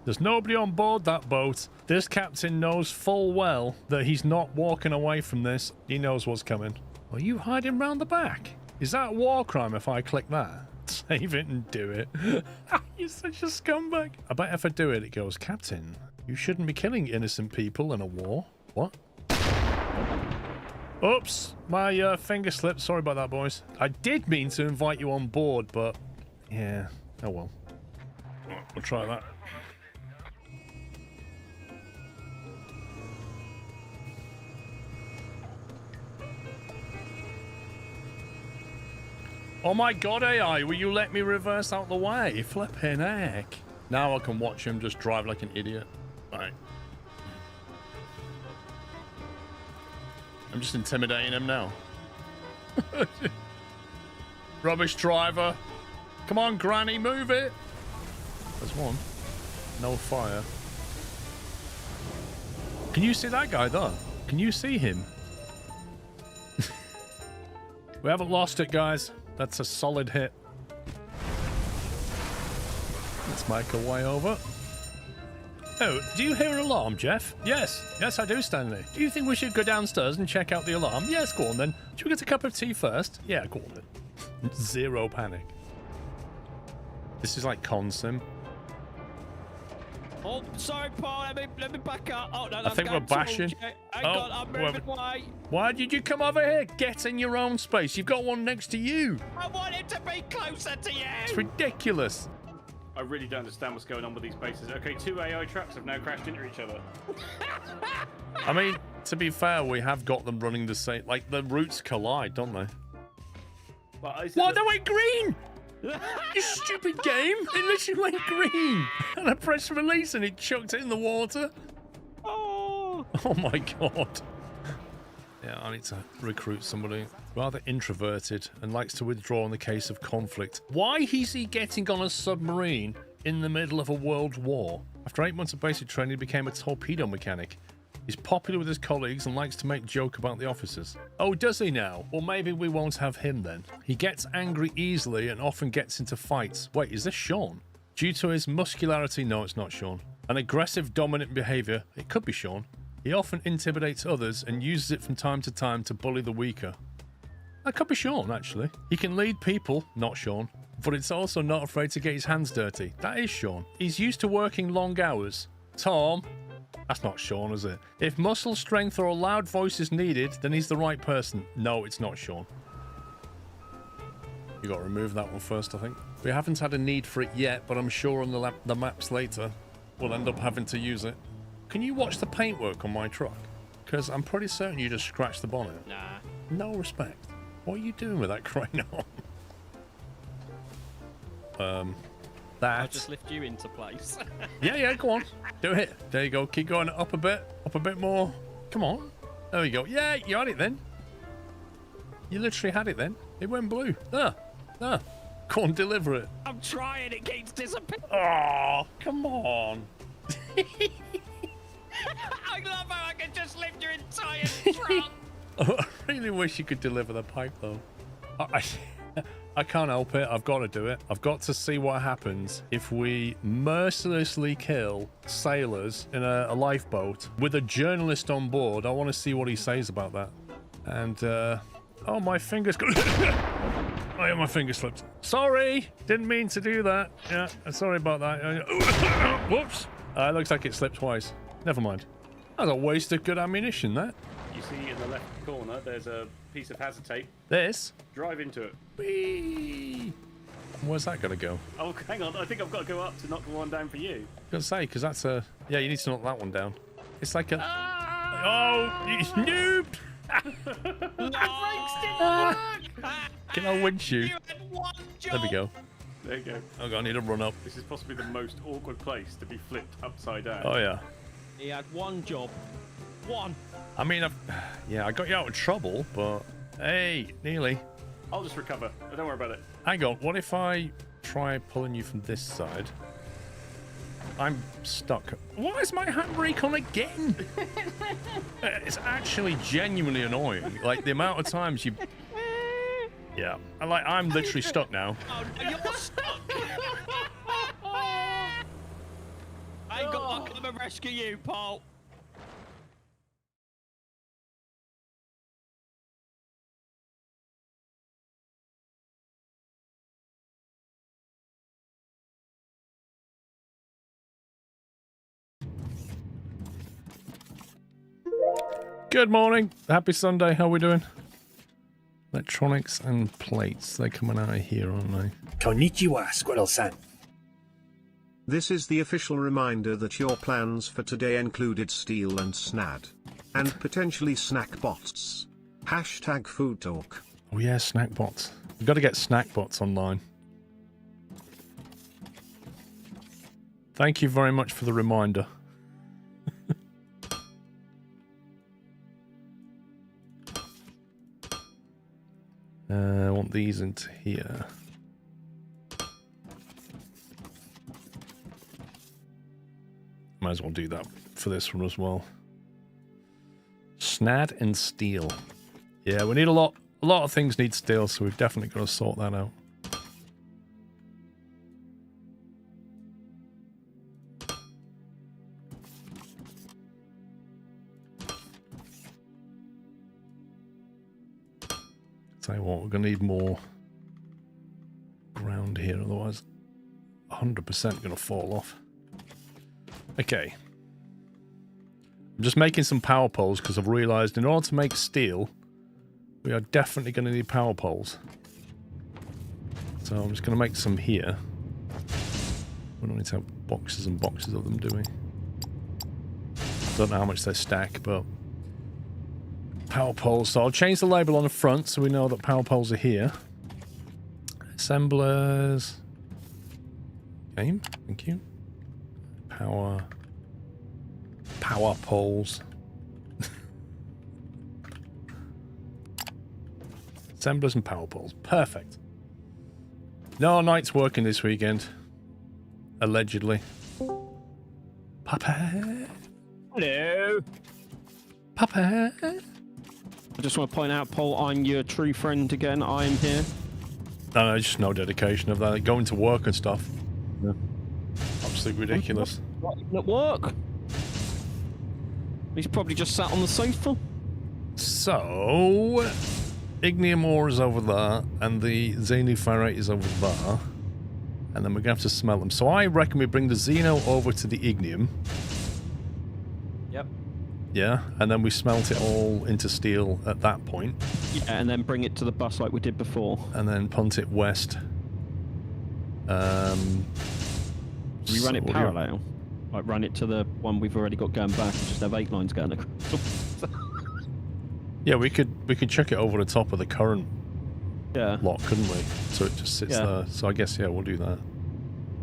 There's nobody on board that boat. This captain knows full well that he's not walking away from this. He knows what's coming. Are you hiding round the back? Is that a war crime if I click that? Save it and do it. You're such a scumbag. I bet if I do it, it goes, Captain, you shouldn't be killing innocent people in a war. What? Oops, my finger slipped. Sorry about that, boys. I did mean to invite you on board, but yeah, oh well. We'll try that. Oh my god, AI, will you let me reverse out the way? Flipping heck. Now I can watch him just drive like an idiot. Right. I'm just intimidating him now. Rubbish driver. Come on, Granny, move it. There's one. No fire. Can you see that guy though? Can you see him? We haven't lost it, guys. That's a solid hit. Let's make our way over. Oh, do you hear an alarm, Jeff? Yes. Yes, I do, Stanley. Do you think we should go downstairs and check out the alarm? Yes, go on then. Should we get a cup of tea first? Yeah, go on then. Zero panic. This is like Consim. Oh, sorry, Paul. Let me back up. Oh, no, I think we're bashing. I'm moving away. Why did you come over here? Get in your own space. You've got one next to you. I wanted to be closer to you. It's ridiculous. I really don't understand what's going on with these bases. Okay, 2 AI traps have now crashed into each other. I mean, to be fair, we have got them running the same. Like, the routes collide, don't they? Well, what? They went green! You stupid game! It literally went green! And I pressed release and it chucked it in the water. Oh! Oh my god. Yeah, I need to recruit somebody. Rather introverted and likes to withdraw in the case of conflict. Why is he getting on a submarine in the middle of a world war? After 8 months of basic training, he became a torpedo mechanic. He's popular with his colleagues and likes to make joke about the officers. Oh, does he now? Well, maybe we won't have him then. He gets angry easily and often gets into fights. Wait, is this Sean? Due to his muscularity, no, it's not Sean. An aggressive, dominant behavior, it could be Sean. He often intimidates others and uses it from time to time to bully the weaker. That could be Sean, actually. He can lead people, not Sean, but it's also not afraid to get his hands dirty. That is Sean. He's used to working long hours. Tom. That's not Sean, is it? If muscle strength or a loud voice is needed, then he's the right person. No, it's not Sean. You got to remove that one first, I think. We haven't had a need for it yet, but I'm sure on the maps later, we'll end up having to use it. Can you watch the paintwork on my truck? Because I'm pretty certain you just scratched the bonnet. Nah. No respect. What are you doing with that crane on? I'll just lift you into place. Yeah, go on. Do it. There you go. Keep going up a bit more. Come on. There we go. Yeah, you had it then. You literally had it then. It went blue. There. Go on, deliver it. I'm trying. It keeps disappearing. Oh, come on. I love how I can just lift your entire trunk. I really wish you could deliver the pipe, though. I can't help it. I've got to do it. I've got to see what happens if we mercilessly kill sailors in a lifeboat with a journalist on board. I want to see what he says about that. And, oh, my fingers... Oh, yeah, my finger slipped. Sorry. Didn't mean to do that. Yeah, sorry about that. Whoops. It looks like it slipped twice. Never mind. That's a waste of good ammunition, that. You see in the left corner, there's a piece of hazard tape. This? Drive into it. Whee! Where's that going to go? Oh, hang on. I think I've got to go up to knock the one down for you. I was going to say, because that's a... Yeah, you need to knock that one down. It's like a... Oh, you noob! Can I winch you? You had one job. There we go. There you go. Oh, I need to run up. This is possibly the most awkward place to be flipped upside down. Oh, yeah. He had one job. One. I mean, I got you out of trouble, but... Hey, nearly. I'll just recover. Don't worry about it. Hang on. What if I try pulling you from this side? I'm stuck. Why is my handbrake on again? It's actually genuinely annoying. Like, the amount of times you... Yeah. I'm literally stuck now. Oh, you're stuck. I rescue you, Paul. Good morning. Happy Sunday. How are we doing? Electronics and plates. They're coming out of here, aren't they? Konnichiwa, Squirrel-san. This is the official reminder that your plans for today included steel and snad. And potentially snack bots. Hashtag food talk. Oh yeah, snack bots. We've got to get snack bots online. Thank you very much for the reminder. I want these into here. Might as well do that for this one as well. Snad and steel. Yeah, we need a lot of things need steel, so we've definitely got to sort that out. Tell you what, we're going to need more ground here, otherwise 100% going to fall off. Okay. I'm just making some power poles because I've realised in order to make steel, we are definitely going to need power poles. So I'm just going to make some here. We don't need to have boxes and boxes of them, do we? Don't know how much they stack, but... Power poles. So I'll change the label on the front so we know that power poles are here. Assemblers. Game. Thank you. Power poles. Assemblers and power poles. Perfect. No night's working this weekend. Allegedly. Papa. Hello. Papa. I just want to point out, Paul, I'm your true friend again. I am here. No, just no dedication of that. Going to work and stuff. Yeah. Absolutely ridiculous. Not even at work. He's probably just sat on the sofa. So, ignium ore is over there, and the xenoferrate is over there. And then we're going to have to smelt them. So I reckon we bring the xeno over to the ignium. Yep. Yeah, and then we smelt it all into steel at that point. Yeah, and then bring it to the bus like we did before. And then punt it west. We run it parallel. Like run it to the one we've already got going back and just have 8 lines going across. Yeah, we could chuck it over the top of the current lot, couldn't we? So it just sits there. So I guess, yeah, we'll do that.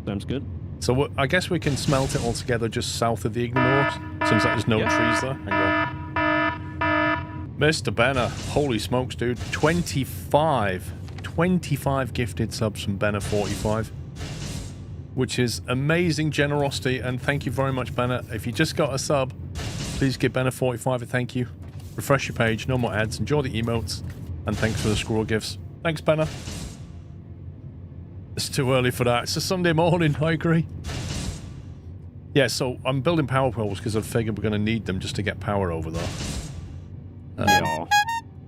Sounds good. So I guess we can smelt it all together just south of the ignium ore. Seems like there's no trees there. Hang on. Mr. Benner. Holy smokes, dude. 25 gifted subs from Benner45. Which is amazing generosity, and thank you very much, Benner. If you just got a sub, please give Benner45 a thank you. Refresh your page, no more ads, enjoy the emotes, and thanks for the squirrel gifts. Thanks, Benner. It's too early for that. It's a Sunday morning, I agree. Yeah, so I'm building power poles because I figured we're going to need them just to get power over there. Yeah.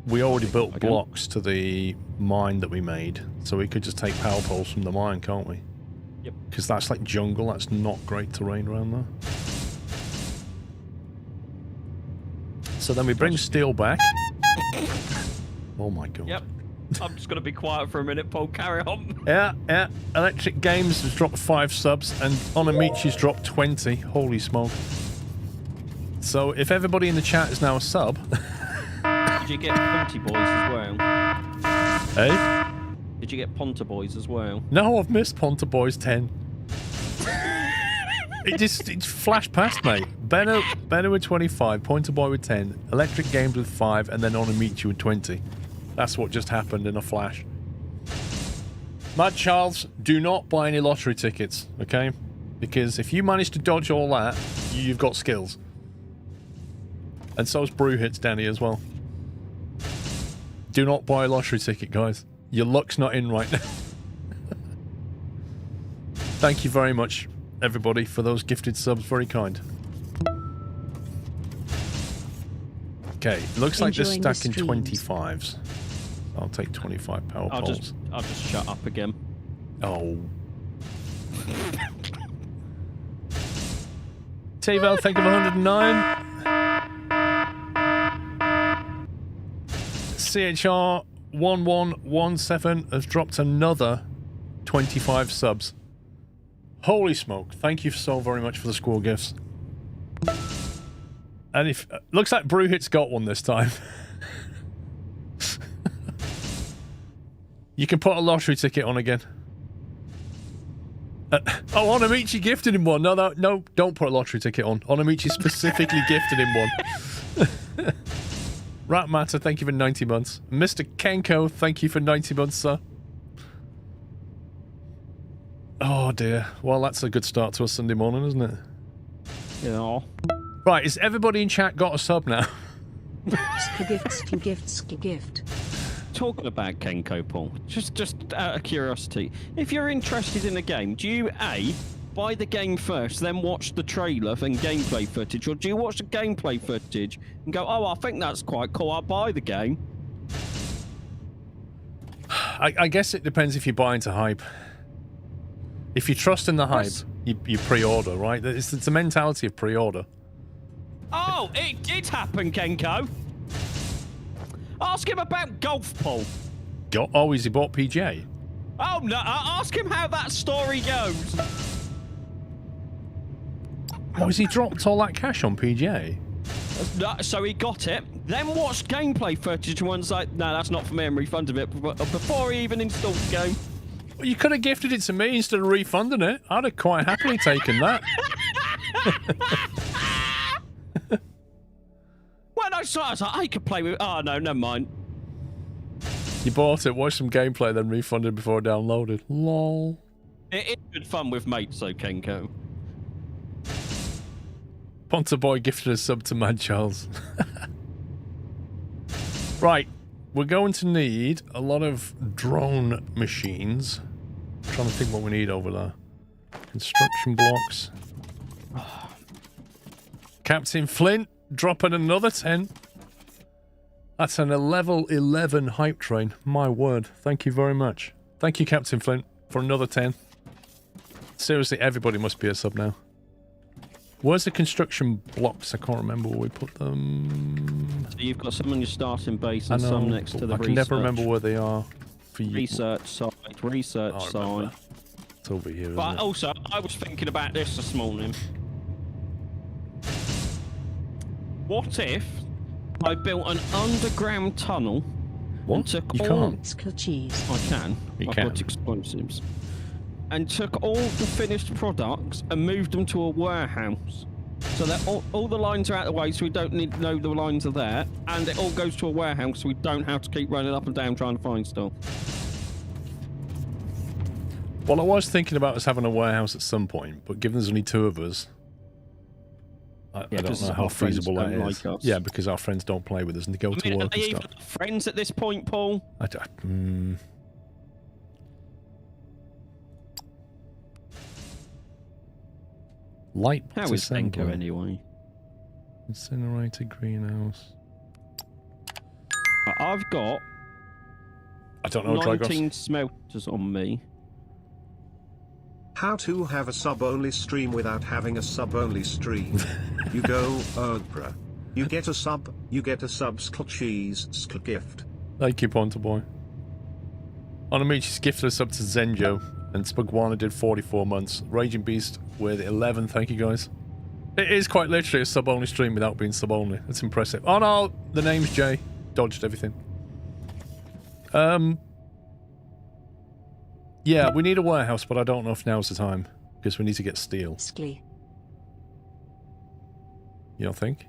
We already built blocks to the mine that we made, so we could just take power poles from the mine, can't we? Yep. Because that's like jungle, that's not great terrain around there. So then we bring steel back. Oh my god. Yep. I'm just going to be quiet for a minute, Paul. Carry on. Yeah. Electric Games has dropped 5 subs, and Onamichi's dropped 20. Holy smoke. So if everybody in the chat is now a sub... Did you get Ponty Boys as well? Hey? Did you get Ponta Boys as well? No, I've missed Ponta Boys 10. It flashed past, mate. Benno with 25, Pointer Boy with 10, Electric Games with 5, and then Onamichi with 20. That's what just happened in a flash. Mad Charles, do not buy any lottery tickets, okay? Because if you manage to dodge all that, you've got skills. And so's Brew Hits Danny as well. Do not buy a lottery ticket, guys. Your luck's not in right now. Thank you very much, everybody, for those gifted subs. Very kind. Okay, looks like they're Enjoying the stacking streams. 25s. I'll take 25 power I'll poles. just shut up again. Oh. Tavel, thank you for 109. CHR1117 has dropped another 25 subs. Holy smoke. Thank you so very much for the squirrel gifts. And if looks like Brewhit's got one this time. You can put a lottery ticket on again. Oh, Onamichi gifted him one. No, don't put a lottery ticket on. Onamichi specifically gifted him one. Rat Matter, thank you for 90 months. Mr. Kenko, thank you for 90 months, sir. Oh dear. Well, that's a good start to a Sunday morning, isn't it? Yeah. Right, is everybody in chat got a sub now? Gift. Talking about Kenko, Paul, just out of curiosity, if you're interested in a game, do you A, buy the game first, then watch the trailer and gameplay footage, or do you watch the gameplay footage and go, oh, I think that's quite cool, I'll buy the game? I guess it depends if you buy into hype. If you trust in the hype, you pre-order, right? It's the mentality of pre-order. Oh, it did happen, Kenko. Ask him about golf, Paul. Oh, has he bought PGA? Oh, no, ask him how that story goes. Oh, has he dropped all that cash on PGA? No, so he got it, then watched gameplay footage and was like, no, that's not for me, and refunded it before he even installed the game. Well, you could have gifted it to me instead of refunding it. I'd have quite happily taken that. When I saw it, I was like, I could play with... Oh, no, never mind. You bought it, watched some gameplay, then refunded before downloaded. Lol. It is good fun with mates, though, Kenko. Ponta Boy gifted a sub to Mad Charles. Right, we're going to need a lot of drone machines. I'm trying to think what we need over there. Construction blocks. Captain Flint dropping another 10. That's an level 11 hype train. My word. Thank you very much. Thank you, Captain Flint, for another 10. Seriously, everybody must be a sub now. Where's the construction blocks? I can't remember where we put them. So you've got some on your starting base and some next to the I research. can never remember where they are for you. Research side, research side. It's over here, isn't But it? also, I was thinking about this morning. What if I built an underground tunnel and What? took You all... can't. Cheese. I can. You I've can. got explosives. And took all the finished products and moved them to a warehouse. So that all the lines are out of the way, so we don't need to know the lines are there. And it all goes to a warehouse, so we don't have to keep running up and down trying to find stuff. Well, I was thinking about us having a warehouse at some point, but given there's only two of us, I don't 'cause know how our friends feasible that don't is. like us. Yeah, because our friends don't play with us and they go I to mean, are work they and even stuff. friends at this point, Paul? Light How is Benko anyway? Incinerator greenhouse. I've got I don't know, Dragos. 19 smelters on me. How to have a sub-only stream without having a sub-only stream. You go, bruh. You get a sub, skl cheese, skl gift. Thank you, Ponta Boy. Onamichi's gifted a sub to Zenjo, and Spugwana did 44 months. Raging Beast with 11, thank you guys. It is quite literally a sub-only stream without being sub-only. That's impressive. Oh no, the name's Jay. Dodged everything. Yeah, we need a warehouse, but I don't know if now's the time. Because we need to get steel. Skly. You don't think?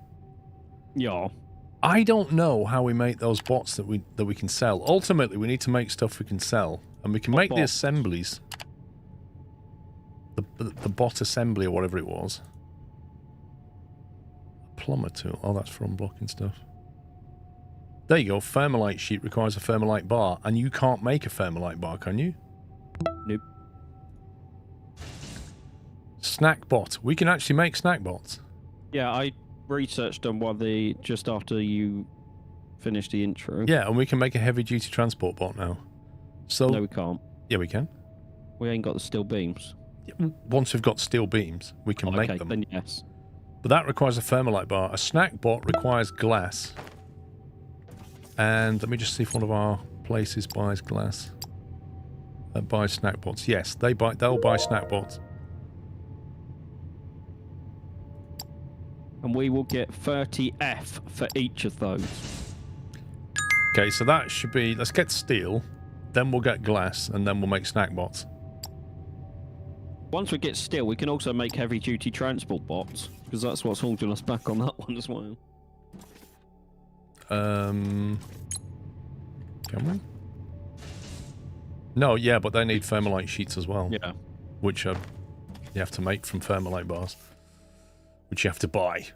Yeah. I don't know how we make those bots that we can sell. Ultimately, we need to make stuff we can sell. And we can What make the bots? assemblies. The bot assembly or whatever it was. Plumber tool. Oh, that's for unblocking stuff. There you go. Thermalite sheet requires a thermalite bar. And you can't make a thermalite bar, can you? Nope. Snack bot. We can actually make snack bots. Yeah, I research done just after you finish the intro. Yeah, and we can make a heavy-duty transport bot now. So No, we can't. yeah, we can. We ain't got the steel beams. Once we've got steel beams, we can make them. Then yes. But that requires a thermalite bar. A snack bot requires glass. And let me just see if one of our places buys glass. Buys snack bots. Yes, they'll buy snack bots. And we will get 30F for each of those. Okay, so that should be... Let's get steel, then we'll get glass, and then we'll make snack bots. Once we get steel, we can also make heavy-duty transport bots, because that's what's holding us back on that one as well. Can we? No, yeah, but they need thermalite sheets as well. Yeah. Which you have to make from thermalite bars. Which you have to buy.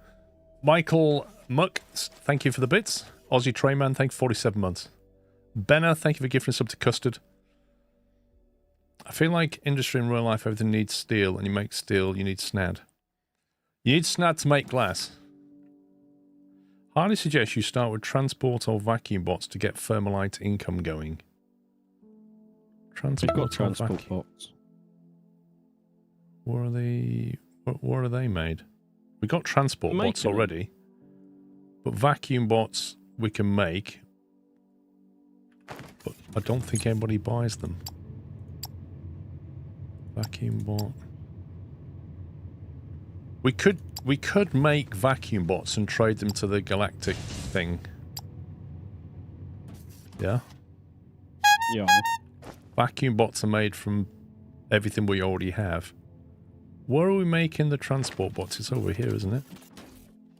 Michael Muck, thank you for the bits. Aussie Trayman, thank you for 47 months. Benna, thank you for gifting us up to custard. I feel like industry in real life, everything needs steel, and you make steel, you need snad. You need snad to make glass. Highly suggest you start with transport or vacuum bots to get thermalite income going. We've got transport bots. Where are they made? We got transport bots already. But vacuum bots we can make. But I don't think anybody buys them. Vacuum bot. We could make vacuum bots and trade them to the Galactic thing. Yeah? Yeah. Vacuum bots are made from everything we already have. Where are we making the transport bots? It's over here, isn't it?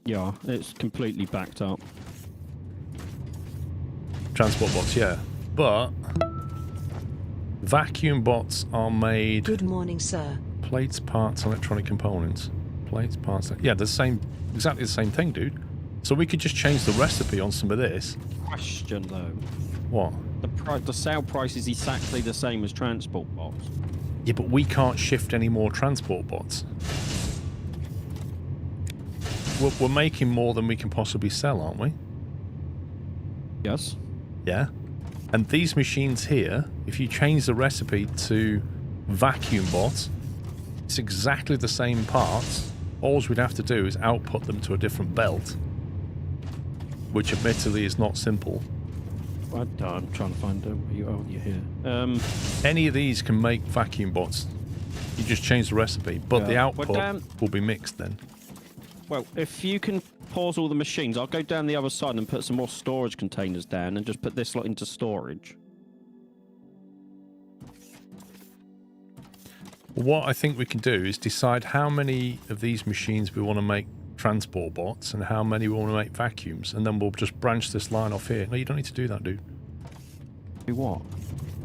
Yeah, it's completely backed up. Transport bots, yeah. But vacuum bots are made... Good morning, sir. Plates, parts, electronic components. Plates, parts... Yeah, the same... Exactly the same thing, dude. So we could just change the recipe on some of this. Question, though. What? The sale price is exactly the same as transport bots. Yeah, but we can't shift any more transport bots. We're making more than we can possibly sell, aren't we? Yes. Yeah. And these machines here, if you change the recipe to vacuum bots, it's exactly the same parts. All we'd have to do is output them to a different belt, which admittedly is not simple. I'm trying to find you're here. Any of these can make vacuum bots. You just change the recipe, but the output will be mixed then. Well, if you can pause all the machines, I'll go down the other side and put some more storage containers down and just put this lot into storage. What I think we can do is decide how many of these machines we want to make transport bots and how many we want to make vacuums, and then we'll just branch this line off here. No, you don't need to do that, dude. Do what?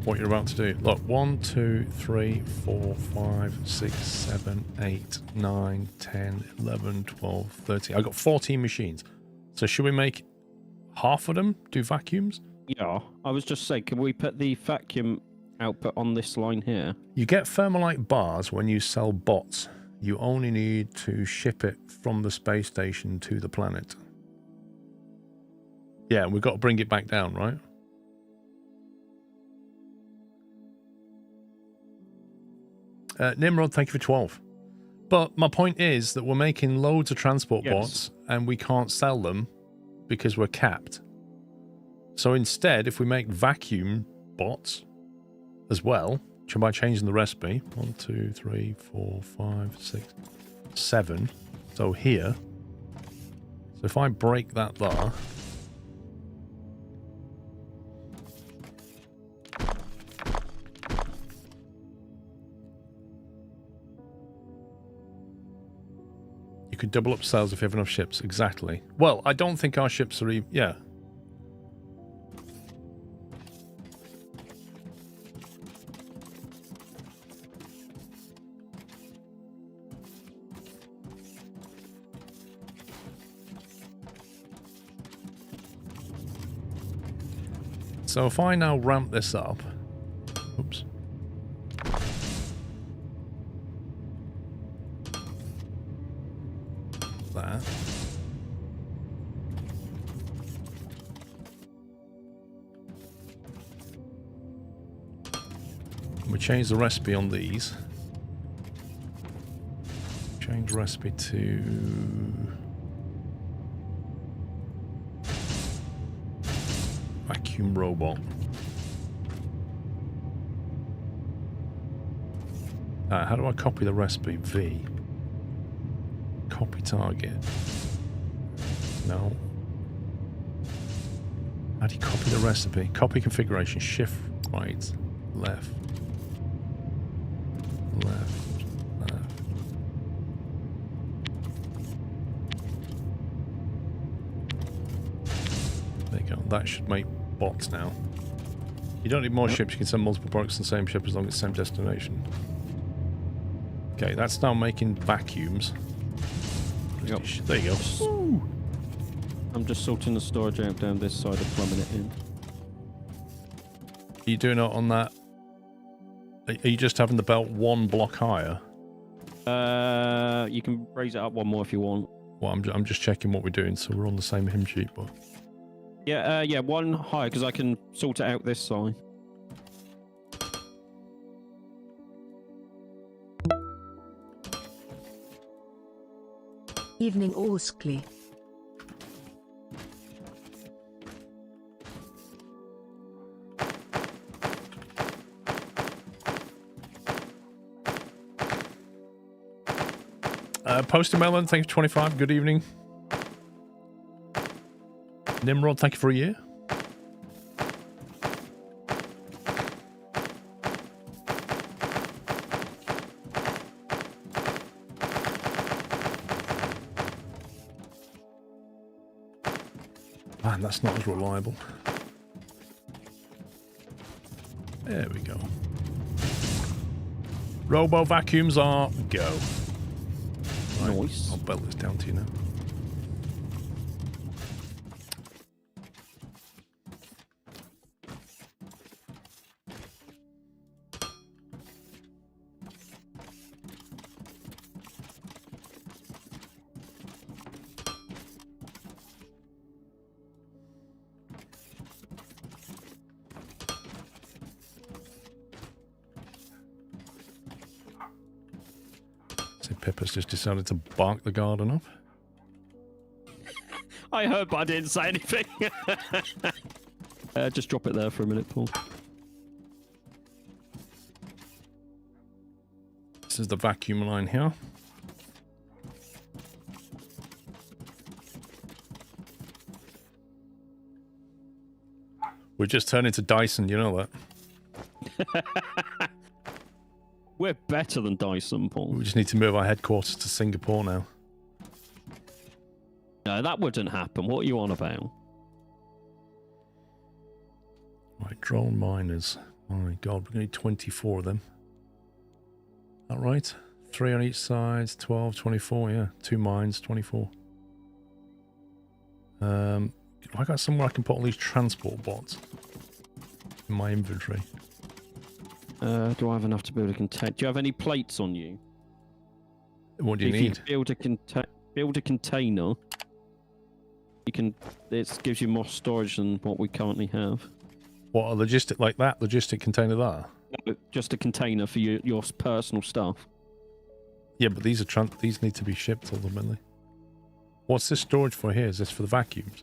What you're about to do. Look, 1, 2, 3, 4, 5, 6, 7, 8, 9, 10, 11, 12, 13. I've got 14 machines. So should we make half of them do vacuums? Yeah, I was just saying, can we put the vacuum output on this line here? You get thermalite bars when you sell bots. You only need to ship it from the space station to the planet. Yeah, we've got to bring it back down, right? Nimrod, thank you for 12. But my point is that we're making loads of transport bots and we can't sell them because we're capped. So instead, if we make vacuum bots as well, by changing the recipe, 1, 2, 3, 4, 5, 6, 7. So here, so if I break that there, you could double up sales if you have enough ships. Exactly. Well, I don't think our ships are even... Yeah. So if I now ramp this up... Oops. That. We change the recipe on these. Change recipe to... vacuum robot. How do I copy the recipe? V. Copy target. No. How do you copy the recipe? Copy configuration. Shift right, left, left, left. There you go. That should make bots now. You don't need more ships. You can send multiple products on the same ship as long as it's the same destination. Okay, that's now making vacuums. Yep. There you go. Ooh. I'm just sorting the storage out down this side and plumbing it in. Are you doing it on that? Are you just having the belt one block higher? You can raise it up one more if you want. Well, I'm just checking what we're doing, so we're on the same hymn sheet, but... Yeah, yeah, one higher, because I can sort it out this side. Evening Orskli. Poster Melon, thank you for 25. Good evening. Nimrod, thank you for a year. Man, that's not as reliable. There we go. Robo vacuums are go. Right, Nice. I'll belt this down to you now. Pippa's just decided to bark the garden up. I heard, but I didn't say anything. Just drop it there for a minute, Paul. This is the vacuum line here. We're just turning to Dyson, you know that. We're better than Dyson, Paul. We just need to move our headquarters to Singapore now. No, that wouldn't happen. What are you on about? Right, drone miners. Oh my god, we're going to need 24 of them. Is that right? 3 on each side, 12, 24, yeah. 2 mines, 24. I got somewhere I can put all these transport bots in my inventory. Do I have enough to build a container? Do you have any plates on you? What do you need? If you build a container, you can. It gives you more storage than what we currently have. What, a logistic like that? Logistic container there? No, just a container for your personal stuff. Yeah, but these are these need to be shipped ultimately. What's this storage for here? Is this for the vacuums?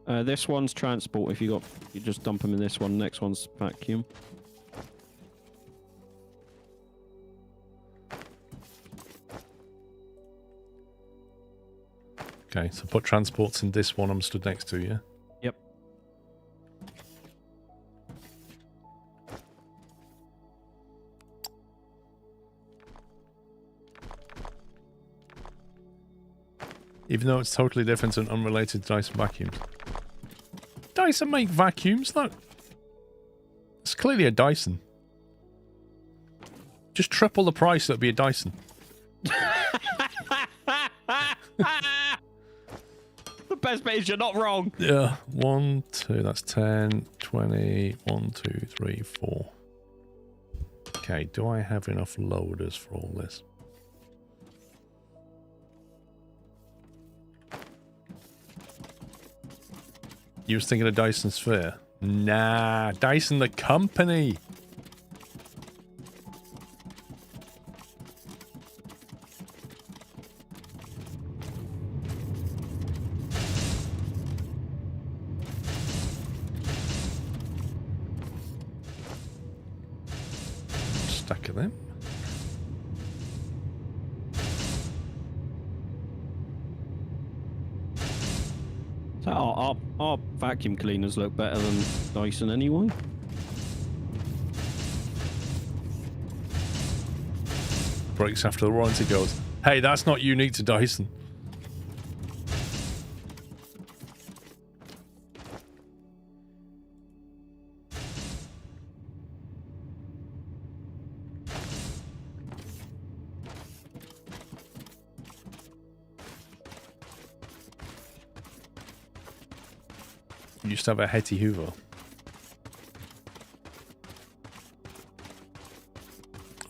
This one's transport. If you just dump them in this one. Next one's vacuum. Okay, so put transports in this one I'm stood next to, yeah? Yep. Even though it's totally different and unrelated to Dyson vacuums. Dyson make vacuums? Look. It's clearly a Dyson. Just triple the price, it'll be a Dyson. The best bit is you're not wrong. Yeah. 1, 2, that's 10, 20, 1, 2, 3, 4. Okay, do I have enough loaders for all this? You was thinking of Dyson Sphere? Nah, Dyson the company. stack of them. So our vacuum cleaners look better than Dyson anyway. Breaks after the warranty goes. Hey, that's not unique to Dyson. You used to have a Hetty Hoover.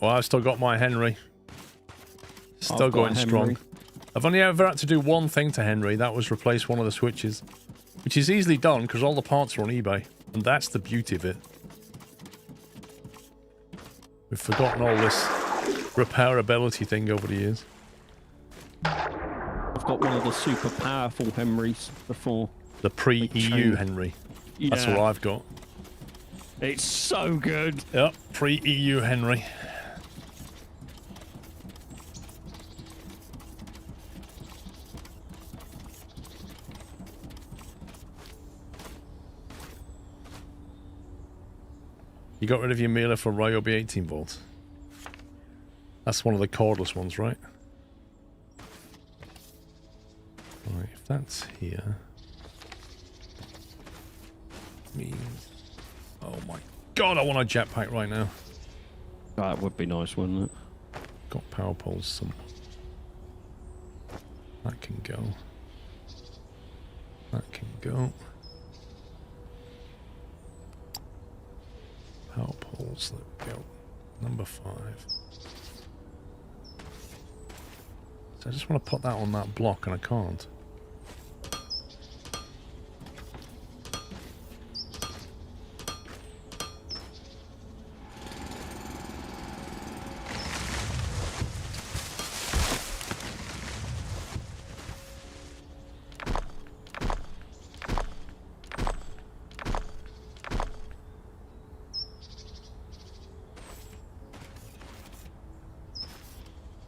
Well, I've still got my Henry. Still going strong. I've only ever had to do one thing to Henry. That was replace one of the switches. Which is easily done because all the parts are on eBay. And that's the beauty of it. We've forgotten all this repairability thing over the years. I've got one of the super powerful Henrys before. The pre-EU Henry. Yeah. That's what I've got. It's so good. Yep, pre-EU Henry. You got rid of your Miele for Ryobi 18 volts. That's one of the cordless ones, right? Right, if that's here... means... Oh my god, I want a jetpack right now. That would be nice, wouldn't it? Got power poles somewhere. That can go. That can go. Power poles, there we go. Number 5. So I just want to put that on that block and I can't.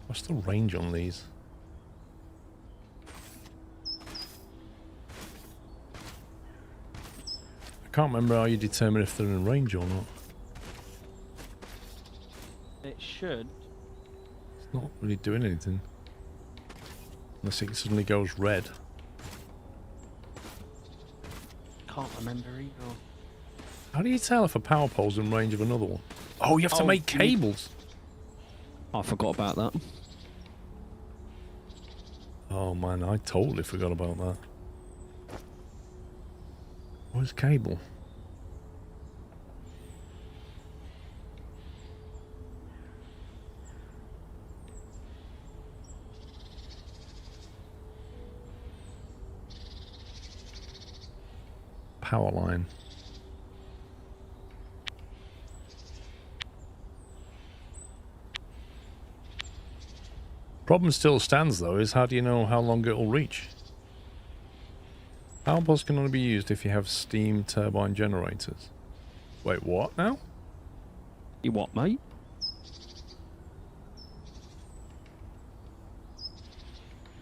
What's the range on these? I can't remember how you determine if they're in range or not. It should. It's not really doing anything. Unless it suddenly goes red. Can't remember either. How do you tell if a power pole's in range of another one? Oh, you have to make cables. I forgot about that. Oh man, I totally forgot about that. Where's cable? Power line. Problem still stands though, is how do you know how long it'll reach? Power poles can only be used if you have steam turbine generators. Wait, what now? You what, mate?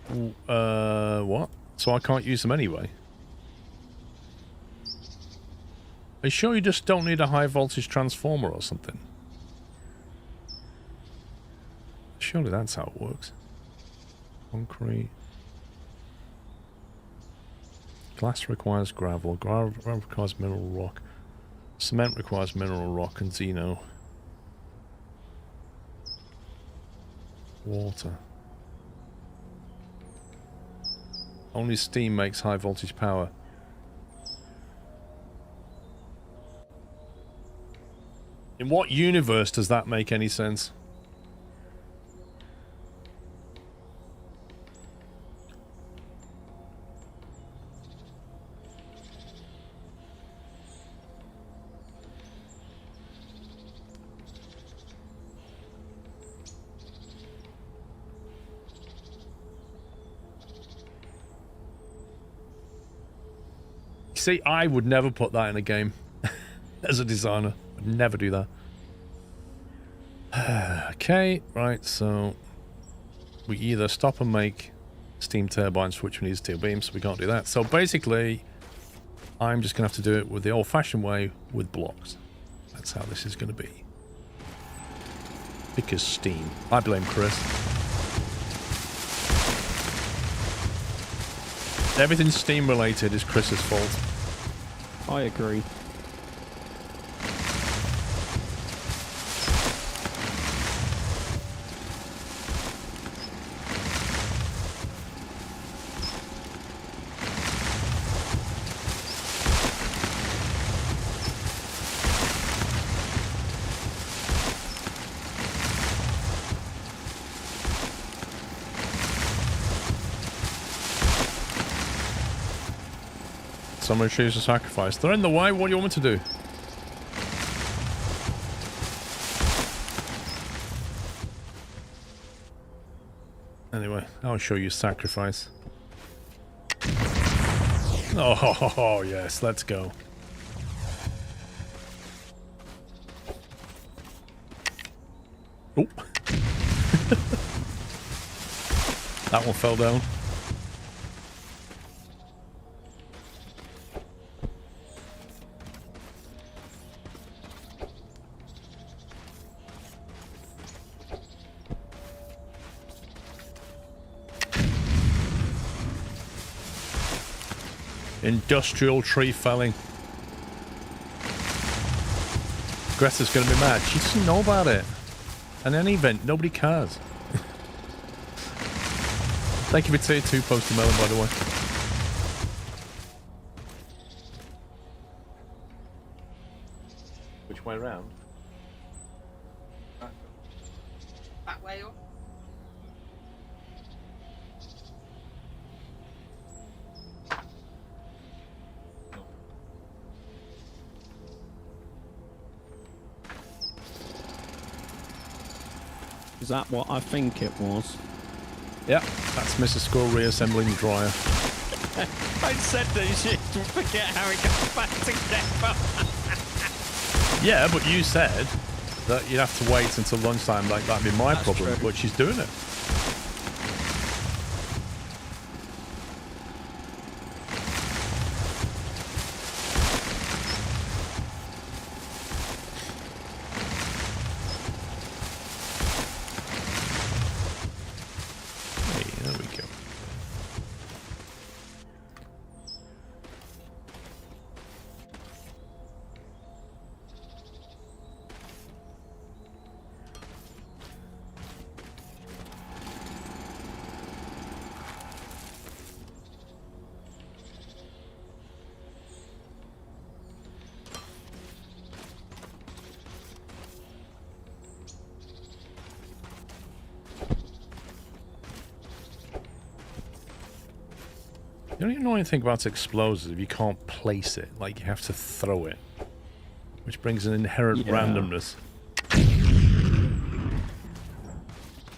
What? So I can't use them anyway? Are you sure you just don't need a high voltage transformer or something? Surely that's how it works. Concrete. Glass requires gravel. Gravel requires mineral rock. Cement requires mineral rock and Xeno. Water. Only steam makes high voltage power. In what universe does that make any sense? See, I would never put that in a game as a designer. I'd never do that. Okay, right, so we either stop and make steam turbines, for which we need steel beams, so we can't do that. So basically, I'm just going to have to do it with the old-fashioned way with blocks. That's how this is going to be. Because steam. I blame Chris. Everything steam related is Chris's fault. I agree. Someone choose a sacrifice. They're in the way. What do you want me to do? Anyway, I'll show you sacrifice. Oh, yes, let's go. Oh. That one fell down. Industrial tree felling. Greta's going to be mad. She doesn't know about it. In any event, nobody cares. Thank you for tier 2 posting melon, by the way. Which way around? That way up. Is that what I think it was? Yeah, that's Mrs. Squirrel reassembling the dryer. I said that shit to forget how it got back together. Yeah, but you said that you'd have to wait until lunchtime, like that'd be my That's problem, true. but she's doing it. Hey, there we go. The only annoying thing about explosives is you can't place it, like you have to throw it, which brings an inherent randomness,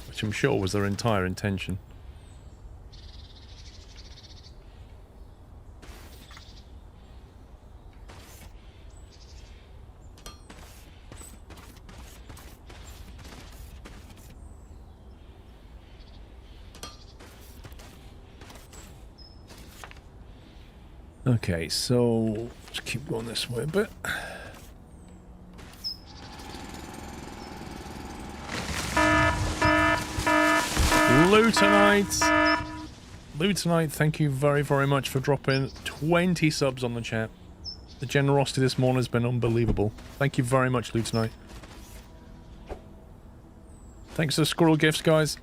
which I'm sure was their entire intention. Okay, so let's keep going this way a bit. Lutonite! Lutonite, thank you very, very much for dropping 20 subs on the chat. The generosity this morning has been unbelievable. Thank you very much, Lutonite. Thanks for the squirrel gifts, guys.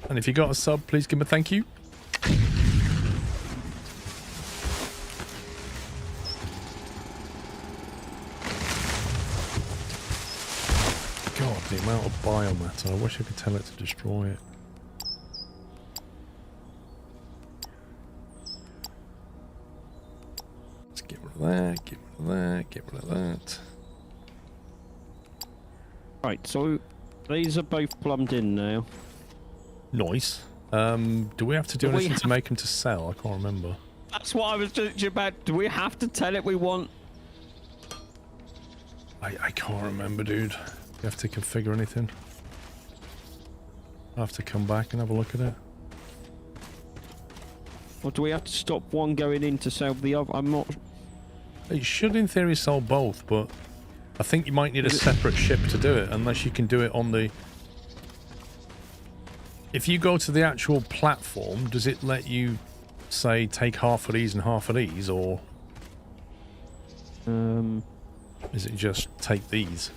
And if you got a sub, please give me a thank you. God, the amount of biomatter. I wish I could tell it to destroy it. Let's get rid of that, get rid of that, get rid of that. Right, so these are both plumbed in now. Nice. Do we have to do Do we anything to have- make them to sell? I can't remember. That's what I was talking about. Do we have to tell it we want? I can't remember, dude. You have to configure anything? I have to come back and have a look at it. Or do we have to stop one going in to sell the other? I'm not... It should in theory sell both, but I think you might need a separate ship to do it, unless you can do it on the... If you go to the actual platform, does it let you, say, take half of these and half of these, or... Is it just take these?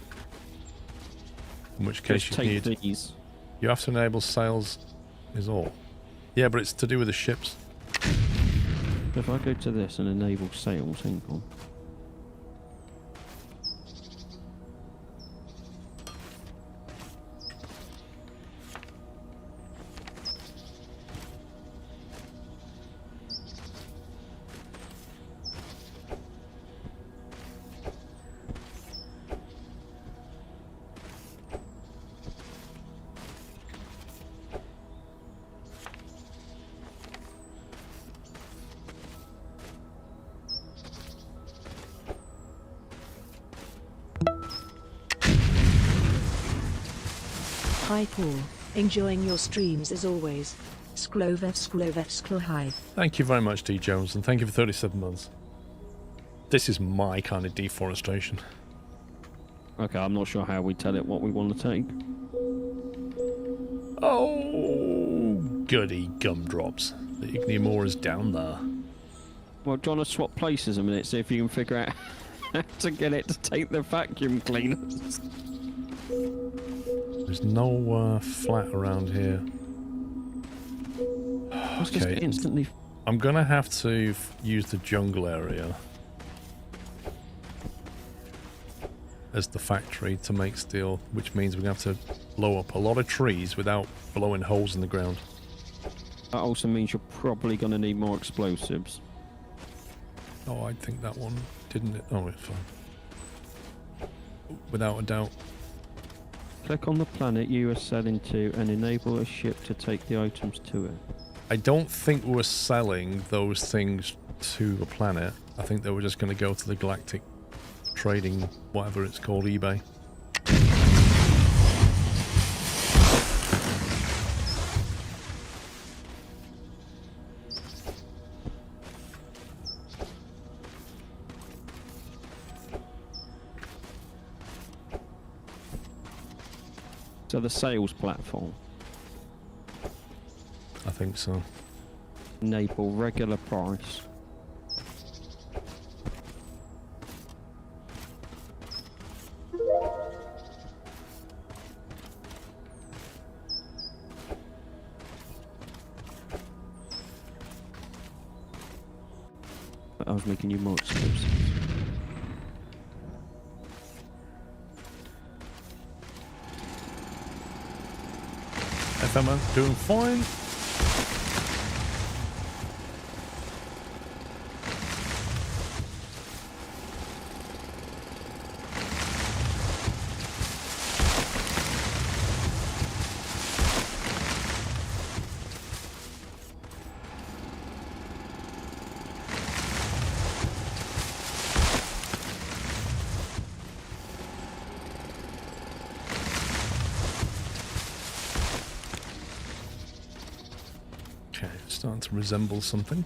In which case Just you take need... these. You have to enable sales is all. Yeah, but it's to do with the ships. If I go to this and enable sales, hang on. Hi Paul, enjoying your streams as always. Sklovev. Thank you very much, D. Jones, and thank you for 37 months. This is my kind of deforestation. Okay, I'm not sure how we tell it what we want to take. Oh, goody gumdrops. The Igniamore is down there. Well, do you want to swap places a minute, see if you can figure out how to get it to take the vacuum cleaners? There's no flat around here. Let's just Okay, instantly... I'm gonna have to use the jungle area as the factory to make steel, which means we're gonna have to blow up a lot of trees without blowing holes in the ground. That also means you're probably going to need more explosives. Oh, I think that one didn't it? Oh, it's fine. Without a doubt. Click on the planet you are selling to and enable a ship to take the items to it. I don't think we're selling those things to the planet. I think they were just going to go to the Galactic trading, whatever it's called, eBay. So the sales platform. I think so. Enable regular price. I was making you more expensive. FM doing fine. Okay, it's starting to resemble something.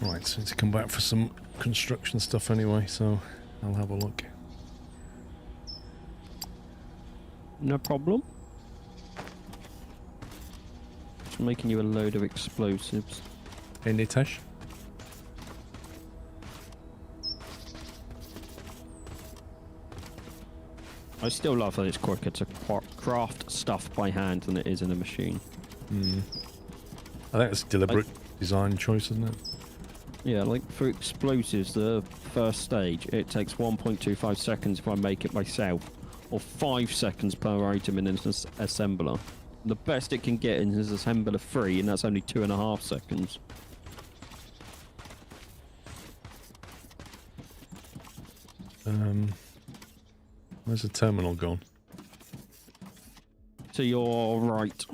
Right, so I need to come back for some construction stuff anyway, so I'll have a look. No problem. Just making you a load of explosives. Hey, Nitesh. I still love that it's quicker to craft stuff by hand than it is in a machine. I think it's a deliberate design choice, isn't it? Yeah, like for explosives, the first stage, it takes 1.25 seconds if I make it myself. or 5 seconds per item in an assembler. The best it can get in is assembler 3, and that's only 2.5 seconds. Where's the terminal gone? To your right.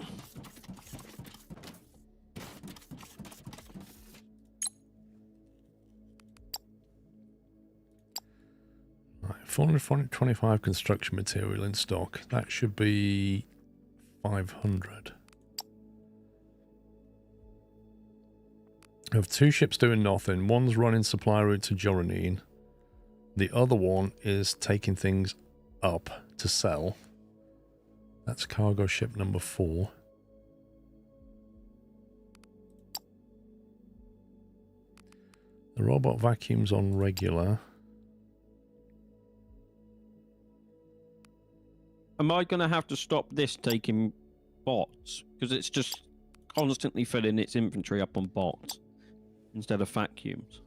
Right, 425 construction material in stock. That should be 500. We have 2 ships doing nothing. One's running supply route to Joranine. The other one is taking things up to sell. That's cargo ship number 4. The robot vacuum's on regular. Am I going to have to stop this taking bots? Because it's just constantly filling its inventory up on bots instead of vacuums.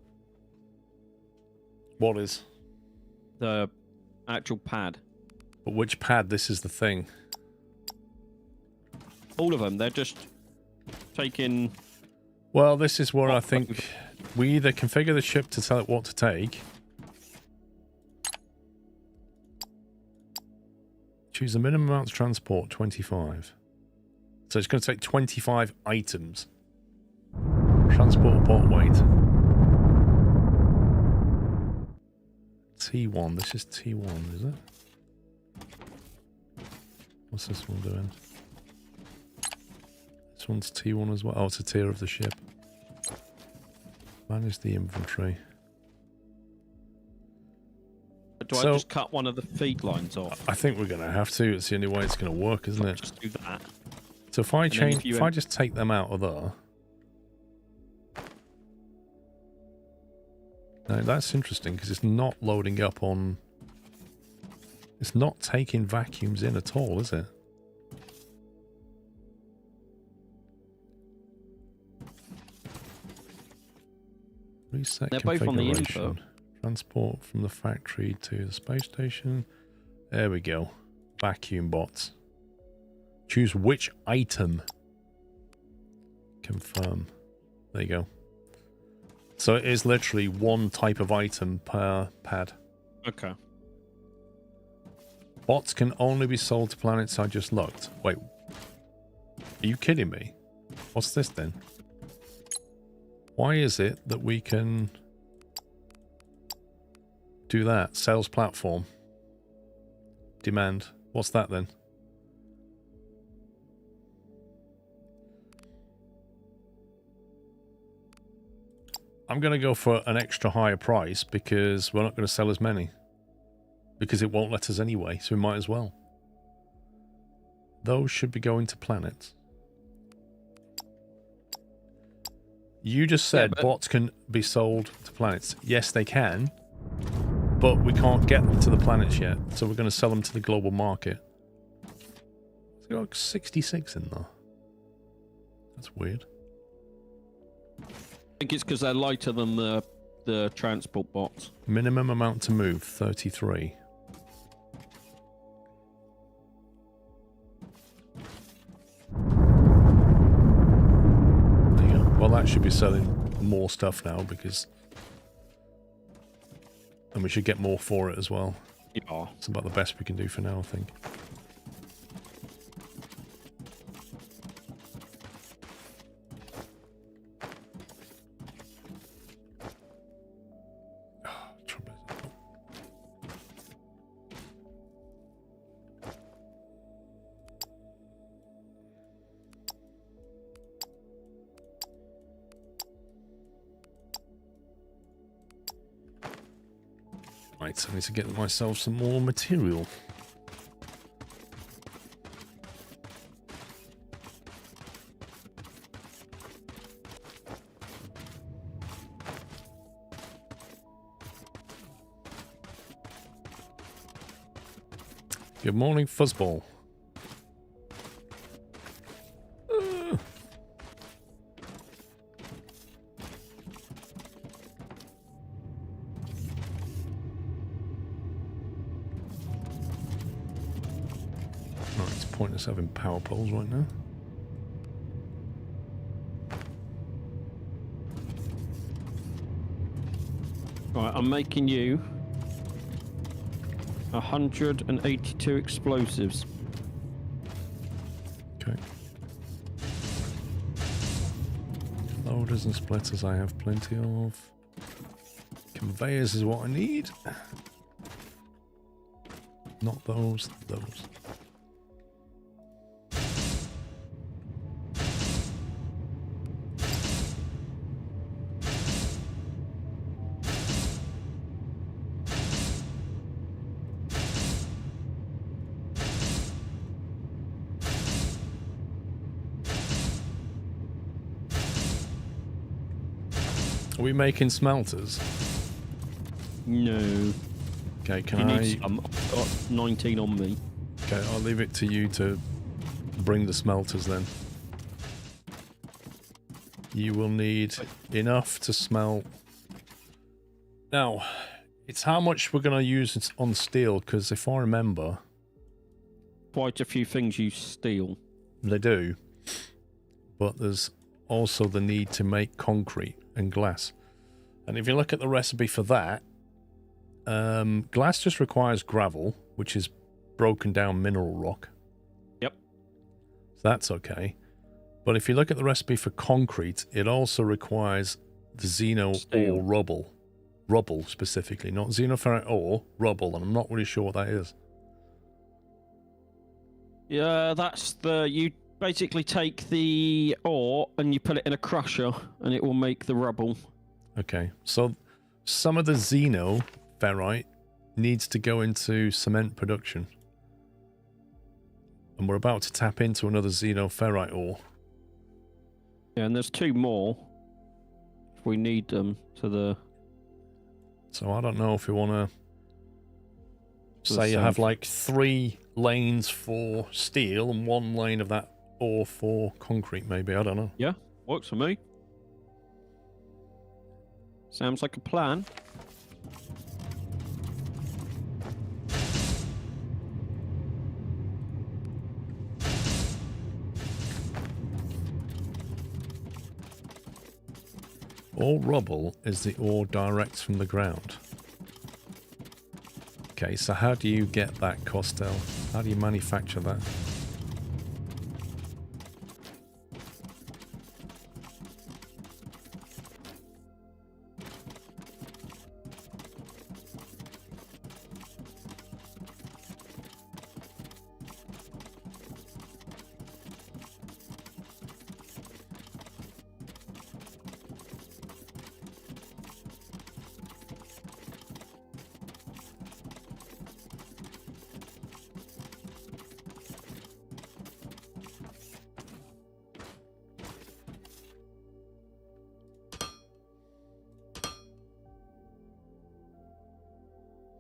What is? The actual pad. But which pad? This is the thing. All of them. They're just taking... Well, this is where I think we either configure the ship to tell it what to take. Choose the minimum amount to transport, 25. So it's going to take 25 items. Transport bot weight. T1. This is T1, is it? What's this one doing? This one's T1 as well. Oh, it's a tier of the ship. Manage the inventory. Do I just cut one of the feed lines off? I think we're going to have to. It's the only way it's going to work, isn't it? Just do that. So if I change, if I just take them out of there. Now that's interesting because it's not loading up on. It's not taking vacuums in at all, is it? Reset They're both on the info. Transport from the factory to the space station. There we go. Vacuum bots. Choose which item. Confirm. There you go. So it is literally one type of item per pad. Okay. Bots can only be sold to planets I just looked. Wait. Are you kidding me? What's this then? Why is it that we can do that? Sales platform. Demand. What's that then? I'm going to go for an extra higher price because we're not going to sell as many. Because it won't let us anyway, so we might as well. Those should be going to planets. You just said bots can be sold to planets. Yes, they can. But we can't get them to the planets yet. So we're going to sell them to the global market. It's got 66 in there. That's weird. I think it's because they're lighter than the transport bots. Minimum amount to move, 33. There you go. Well, that should be selling more stuff now because... And we should get more for it as well. Yeah. It's about the best we can do for now, I think. Right, I need to get myself some more material. Good morning, Fuzzball. Right, it's pointless having power poles right now. Right, I'm making you 182 explosives. Okay. Loaders and splitters I have plenty of. Conveyors is what I need. Not those, those. Are we making smelters? No. Okay, You can need I... some. I've got 19 on me. Okay, I'll leave it to you to bring the smelters then. You will need enough to smelt. Now, it's how much we're going to use on steel, because if I remember... Quite a few things you steal. They do. But there's also the need to make concrete and glass. And if you look at the recipe for that, glass just requires gravel, which is broken down mineral rock. Yep. So that's okay. But if you look at the recipe for concrete, it also requires the xeno Steel. ore rubble. Rubble specifically, not xenoferrite ore, rubble, and I'm not really sure what that is. Yeah, that's the... You basically take the ore and you put it in a crusher and it will make the rubble. Okay, so some of the xenoferrite needs to go into cement production. And we're about to tap into another xenoferrite ore. Yeah, and there's 2 more if we need them to the... So I don't know if we want to say you south. have like 3 lanes for steel and 1 lane of that ore for concrete, maybe. I don't know. Yeah, works for me. Sounds like a plan. Ore rubble is the ore direct from the ground. Okay, so how do you get that, Costel? How do you manufacture that?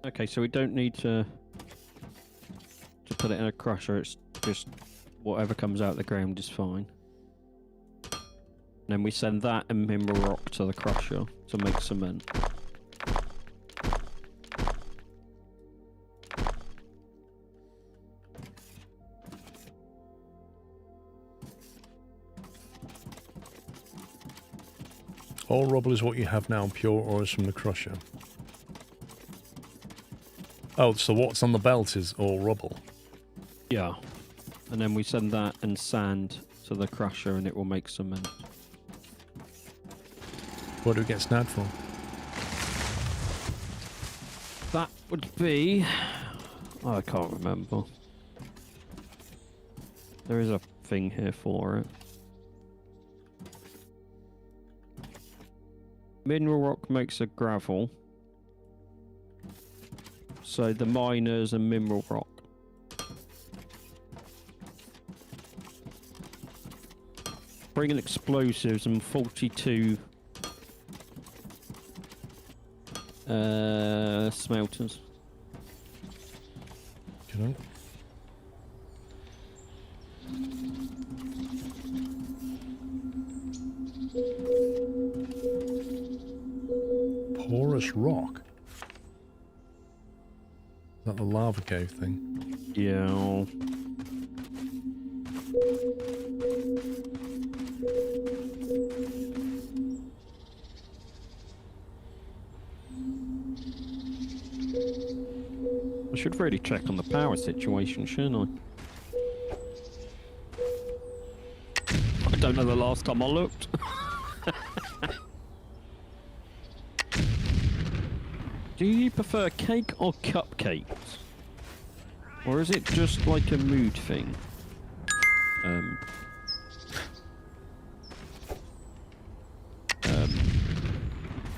Okay, so we don't need to put it in a crusher. It's just whatever comes out of the ground is fine. And then we send that and mineral rock to the crusher to make cement. Ore rubble is what you have now, pure ore is from the crusher. Oh, so what's on the belt is ore rubble. Yeah. And then we send that and sand to the crusher and it will make cement. Where do we get snad from? That would be... Oh, I can't remember. There is a thing here for it. Mineral rock makes a gravel. So the miners and mineral rock. Bring in explosives and 42 smelters. Can I? Porous rock? Is that the lava cave thing? Yeah. I should really check on the power situation, shouldn't I? I don't know the last time I looked. Do you prefer cake or cupcakes? Or is it just like a mood thing?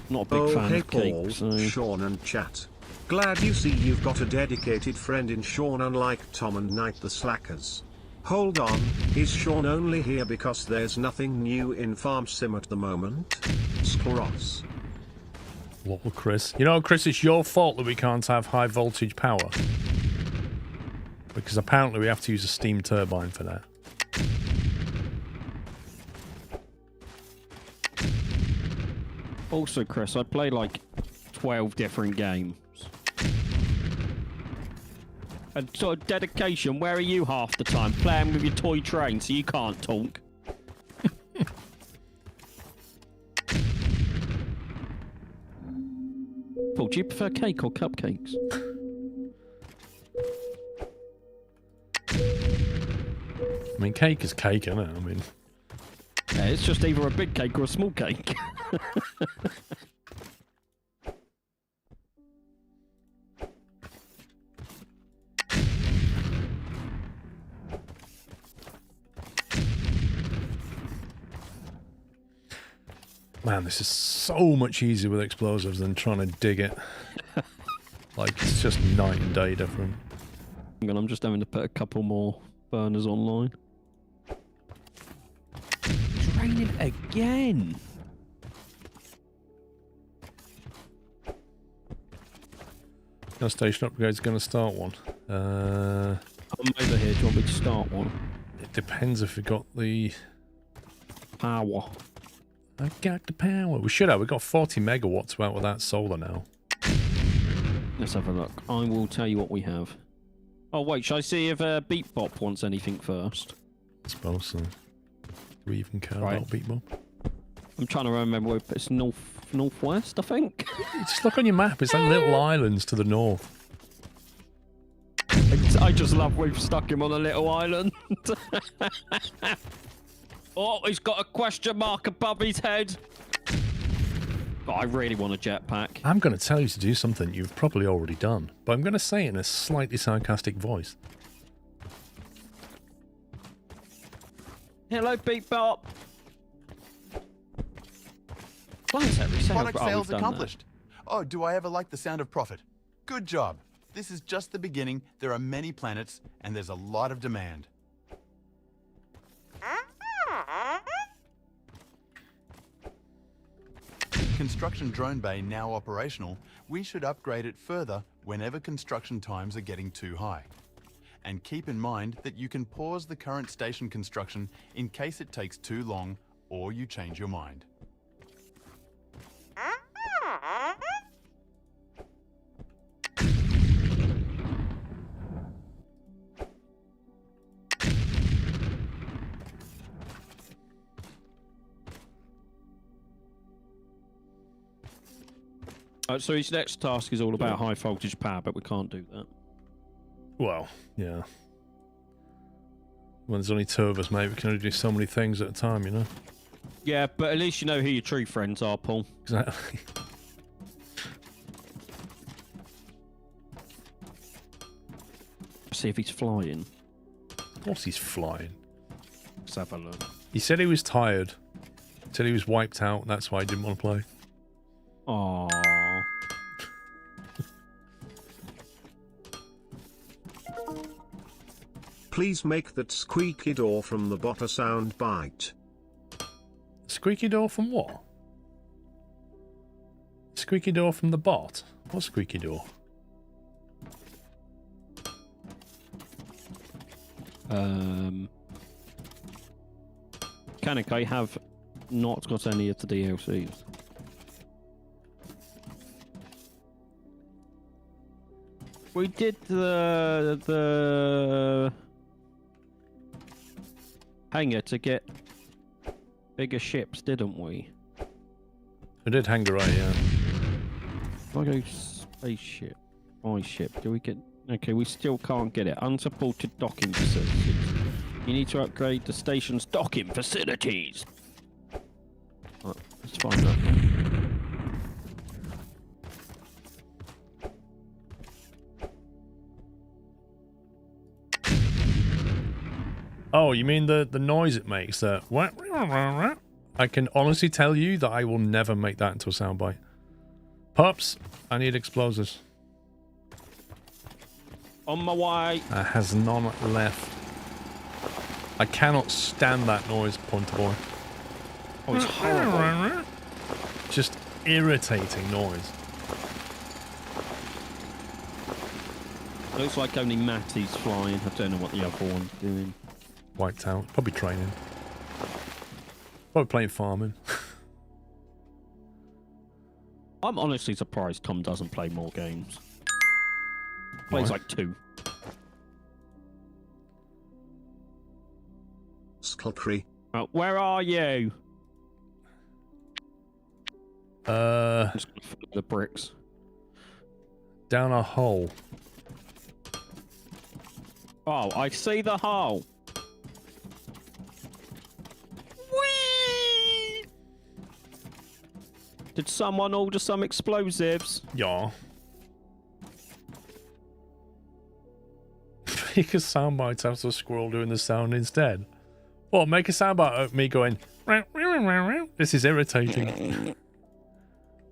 Not a big fan hey of Paul, cake, so... Sean and chat. Glad you see you've got a dedicated friend in Sean, unlike Tom and Knight the Slackers. Hold on, is Sean only here because there's nothing new in Farm Sim at the moment? Scleros. What will Chris? You know, Chris, it's your fault that we can't have high voltage power. Because apparently we have to use a steam turbine for that. Also, Chris, I play like 12 different games. And sort of dedication, where are you half the time? Playing with your toy train so you can't talk. Paul, do you prefer cake or cupcakes? I mean, cake is cake, isn't it? I mean... Yeah, it's just either a big cake or a small cake. Man, this is so much easier with explosives than trying to dig it. Like, it's just night and day different. Hang on, I'm just having to put a couple more burners online. It's raining again! No station upgrade's going to start one. I'm over here. Do you want me to start one? It depends if we got the... Power. I got the power. We should have. We've got 40 megawatts out with that solar now. Let's have a look. I will tell you what we have. Oh, wait. Shall I see if Beat Bop wants anything first? I suppose so. Do we even care Right. about Beat Bop? I'm trying to remember where it's northwest, I think. Just look on your map. It's like little islands to the north. I just love we've stuck him on a little island. Oh, he's got a question mark above his head. But I really want a jetpack. I'm going to tell you to do something you've probably already done, but I'm going to say it in a slightly sarcastic voice. Hello, Beat Bop. Product sales accomplished. Oh, do I ever like the sound of profit? Good job. This is just the beginning. There are many planets, and there's a lot of demand. Construction drone bay now operational. We should upgrade it further whenever construction times are getting too high. And keep in mind that you can pause the current station construction in case it takes too long or you change your mind. So his next task is all about high voltage power, but we can't do that. Well, yeah. When there's only two of us, mate, we can only do so many things at a time, you know? Yeah, but at least you know who your true friends are, Paul. Exactly. See if he's flying. Of course he's flying. Let's have a look. He said he was tired. He said he was wiped out, and that's why he didn't want to play. Aww. Please make that squeaky door from the bot a sound bite. Squeaky door from what? Squeaky door from the bot? What squeaky door? Mechanic, I have not got any of the DLCs. We did the hangar to get bigger ships, didn't we? We did hangar right, yeah. If I go spaceship, my ship, do we get... Okay, we still can't get it. Unsupported docking facilities. You need to upgrade the station's docking facilities. Right, let's find that. Oh, you mean the noise it makes? I can honestly tell you that I will never make that into a soundbite. Pups, I need explosives. On my way. Has none left. I cannot stand that noise, Pointer Boy. Oh, it's horrible. Just irritating noise. Looks like only Matty's flying. I don't know what the other one's doing. Wiped out. Probably training. Probably playing farming. I'm honestly surprised Tom doesn't play more games. Plays Why? like 2. Skullcree. Where are you? I'm just gonna follow the bricks. Down a hole. Oh, I see the hole. Whee! Did someone order some explosives? Yeah. Make a soundbite out of a squirrel doing the sound instead. Well, make a soundbite of me going. This is irritating.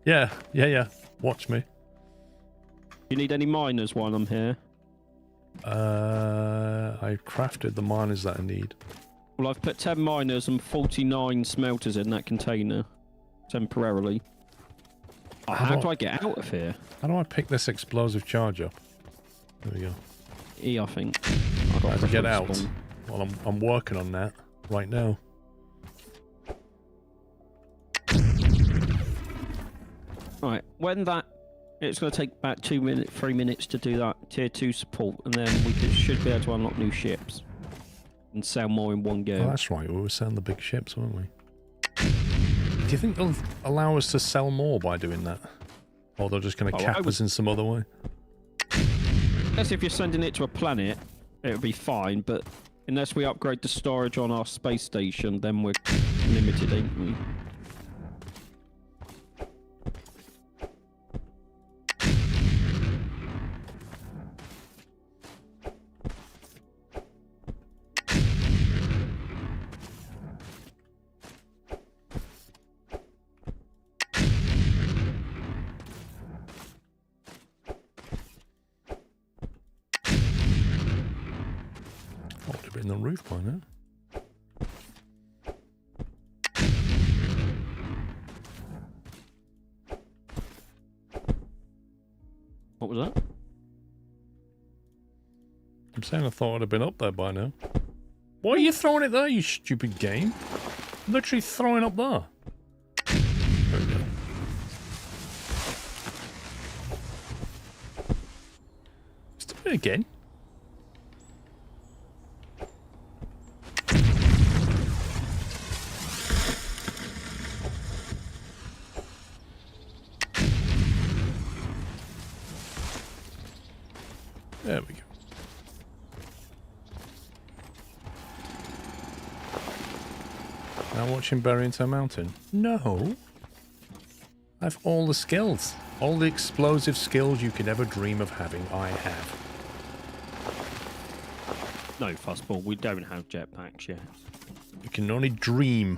Yeah. Watch me. You need any miners while I'm here? I crafted the miners that I need. Well, I've put 10 miners and 49 smelters in that container. Temporarily. Oh, how do I get out of here? How do I pick this explosive charge up? There we go. E, I think. How to get out? Spawn. Well, I'm working on that right now. Right, when that... It's going to take about 3 minutes to do that tier 2 support, and then we should be able to unlock new ships. And sell more in one go. Oh, that's right. We were selling the big ships, weren't we? Do you think they'll allow us to sell more by doing that? Or they're just going to cap us in some other way? I guess if you're sending it to a planet, it would be fine, but unless we upgrade the storage on our space station, then we're limited, ain't we? In the roof by now. What was that? I'm saying I thought I'd have been up there by now. Why are you throwing it there, you stupid game? I'm literally throwing up there. There we go. Let's do it again. There we go. Now watching bury into a mountain? No. I have all the skills. All the explosive skills you could ever dream of having, I have. No, Fuzzball, we don't have jetpacks yet. You can only dream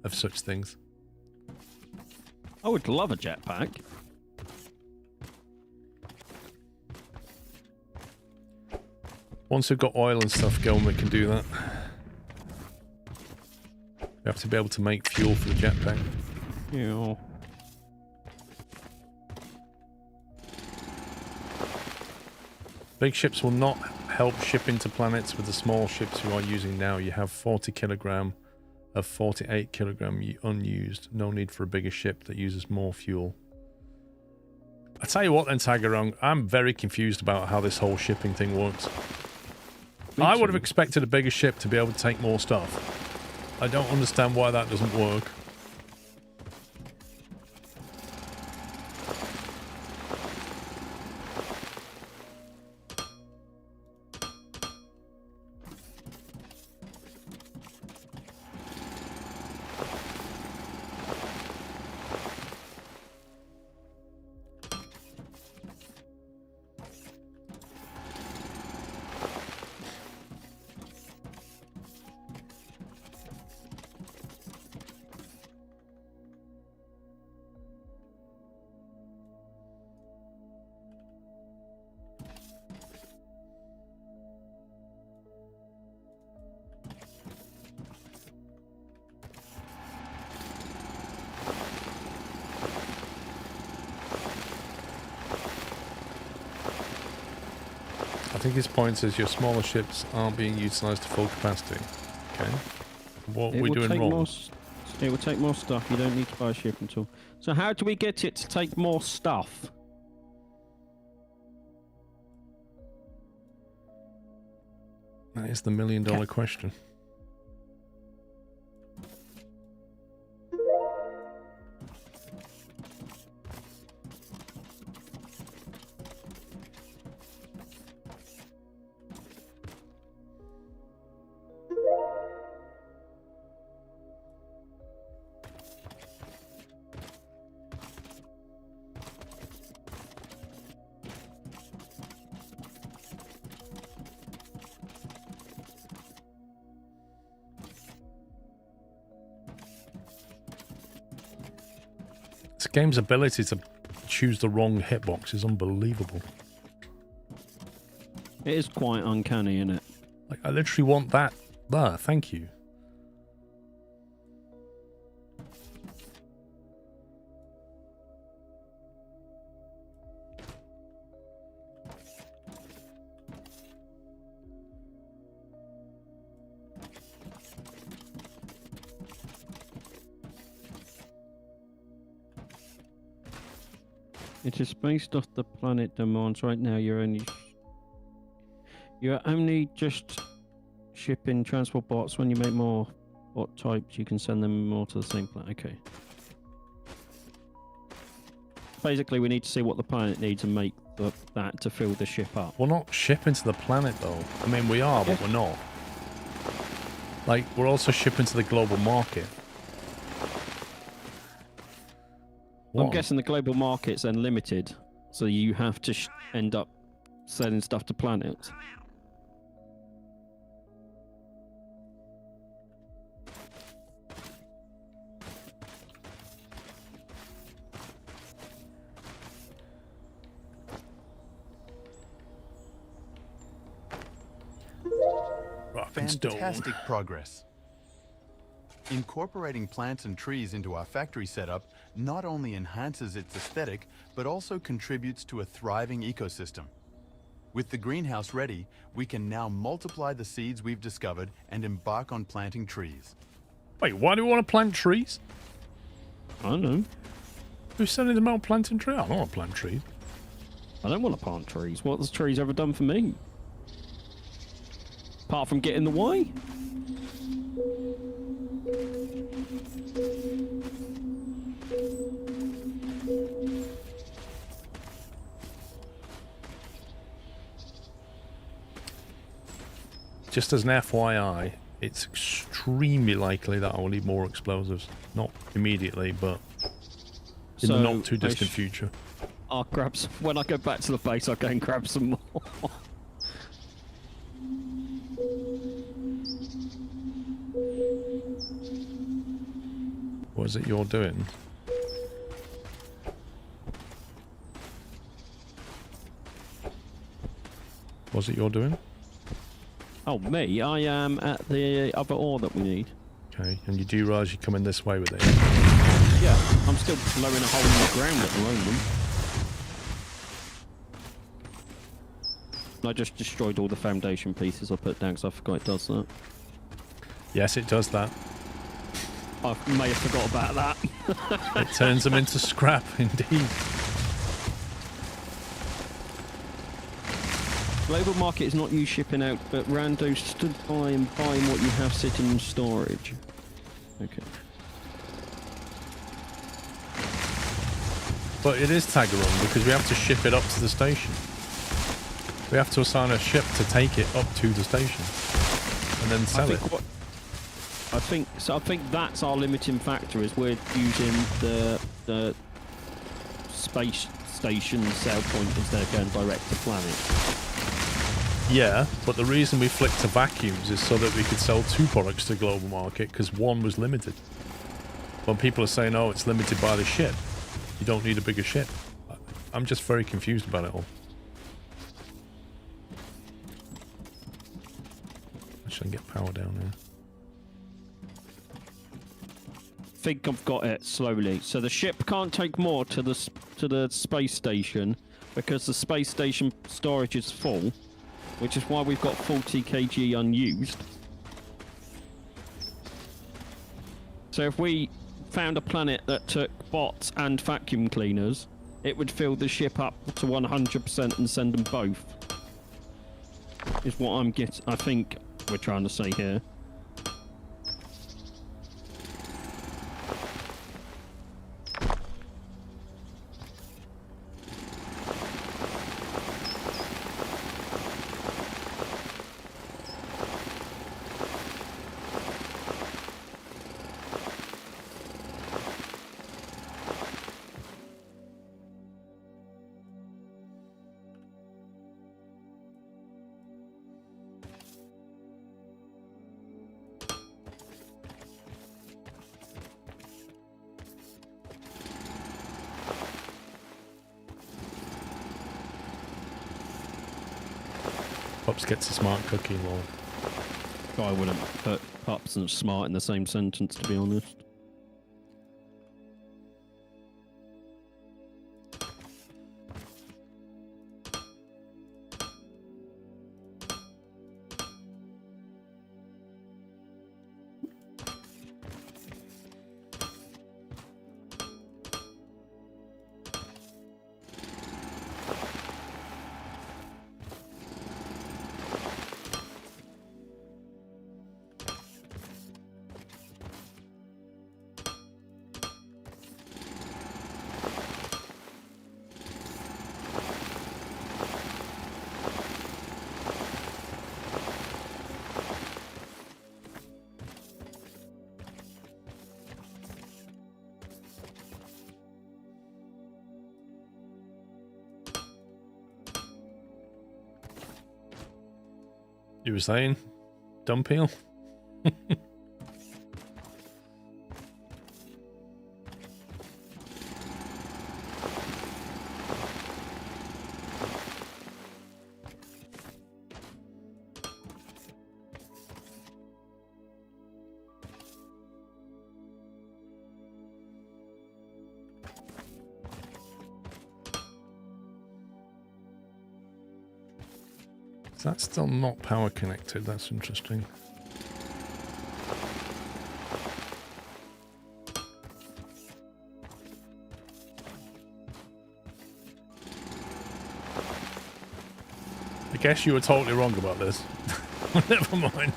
of such things. I would love a jetpack. Once we've got oil and stuff going, we can do that. We have to be able to make fuel for the jetpack. Yeah. Big ships will not help ship into planets with the small ships you are using now. You have 40 kilogram of 48 kilogram unused. No need for a bigger ship that uses more fuel. I tell you what then, Tagarong, I'm very confused about how this whole shipping thing works. I would have expected a bigger ship to be able to take more stuff. I don't understand why that doesn't work. I think his point is your smaller ships aren't being utilised to full capacity. Okay. What are we doing wrong? It will take more stuff. You don't need to buy a shipping tool. So how do we get it to take more stuff? That is the million-dollar question. This game's ability to choose the wrong hitbox is unbelievable. It is quite uncanny, isn't it? Like, I literally want that there. Thank you. It is based off the planet demands. Right now, you're only just shipping transport bots. When you make more bot types, you can send them more to the same planet. Okay. Basically, we need to see what the planet needs and make that to fill the ship up. We're not shipping to the planet, though. I mean, we are, but we're not. Like, we're also shipping to the global market. I'm guessing the global market's then limited, so you have to end up selling stuff to planets. Fantastic progress. Incorporating plants and trees into our factory setup not only enhances its aesthetic, but also contributes to a thriving ecosystem. With the greenhouse ready, we can now multiply the seeds we've discovered and embark on planting trees. Wait, why do we want to plant trees? I don't know. Who's sending them out planting trees? I don't want to plant trees. I don't want to plant trees. What has trees ever done for me? Apart from get in the way? Just as an FYI, it's extremely likely that I will need more explosives. Not immediately, but in the not too distant future. I'll grab some. When I go back to the base, I'll go and grab some more. What is it you're doing? What's it you're doing? Oh, me? I am at the other ore that we need. Okay, and you do realise you're coming this way with it? Yeah, I'm still blowing a hole in the ground at the moment. I just destroyed all the foundation pieces I put down because I forgot it does that. Yes, it does that. I may have forgot about that. It turns them into scrap, indeed. Global market is not you shipping out, but Rando stood by and buying what you have sitting in storage. Okay. But it is tag along because we have to ship it up to the station. We have to assign a ship to take it up to the station and then sell it. I think that's our limiting factor is we're using the space station sell point instead of going direct to planet. Yeah, but the reason we flicked to vacuums is so that we could sell 2 products to the global market because 1 was limited. When people are saying, oh, it's limited by the ship, you don't need a bigger ship. I'm just very confused about it all. Actually, get power down here. I think I've got it slowly. So the ship can't take more to the space station because the space station storage is full, which is why we've got 40 kg unused. So if we found a planet that took bots and vacuum cleaners, it would fill the ship up to 100% and send them both. Is what I think we're trying to say here. Pops gets a smart cookie, lol. I wouldn't put pups and smart in the same sentence, to be honest. You were saying? Dumb peel? That's still not power connected. That's interesting. I guess you were totally wrong about this. Never mind.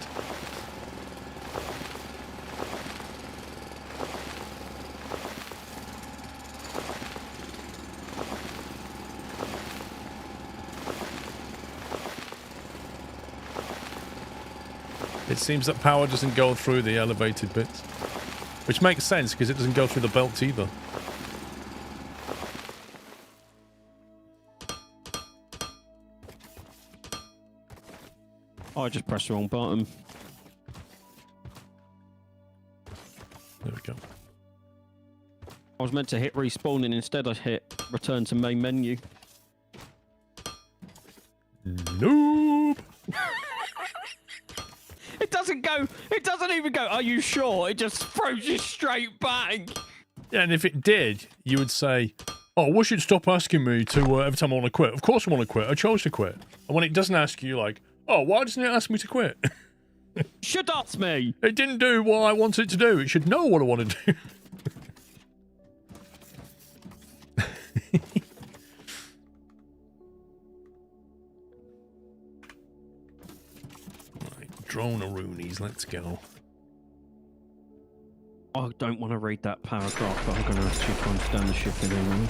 It seems that power doesn't go through the elevated bits, which makes sense because it doesn't go through the belt either. I just pressed the wrong button. There we go. I was meant to hit respawn and instead I hit return to main menu. Noob! It doesn't even go, are you sure? It just throws you straight back. Yeah, and if it did, you would say, oh, why should it stop asking me to every time I want to quit? Of course I want to quit. I chose to quit. And when it doesn't ask you, you're like, oh, why doesn't it ask me to quit? Should ask me. It didn't do what I wanted it to do. It should know what I want to do. Drone-a-roonies, let's go. I don't want to read that paragraph, but I'm going to have to understand the shipping anyway.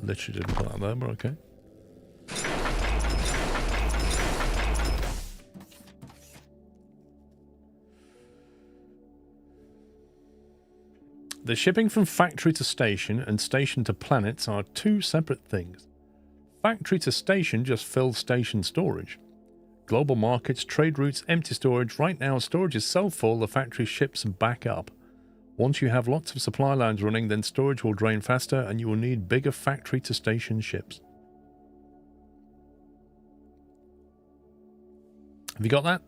Literally didn't put that there, but okay. The shipping from factory to station and station to planets are two separate things. Factory to station just fills station storage. Global markets, trade routes, empty storage. Right now, storage is so full the factory ships back up. Once you have lots of supply lines running, then storage will drain faster and you will need bigger factory to station ships. Have you got that?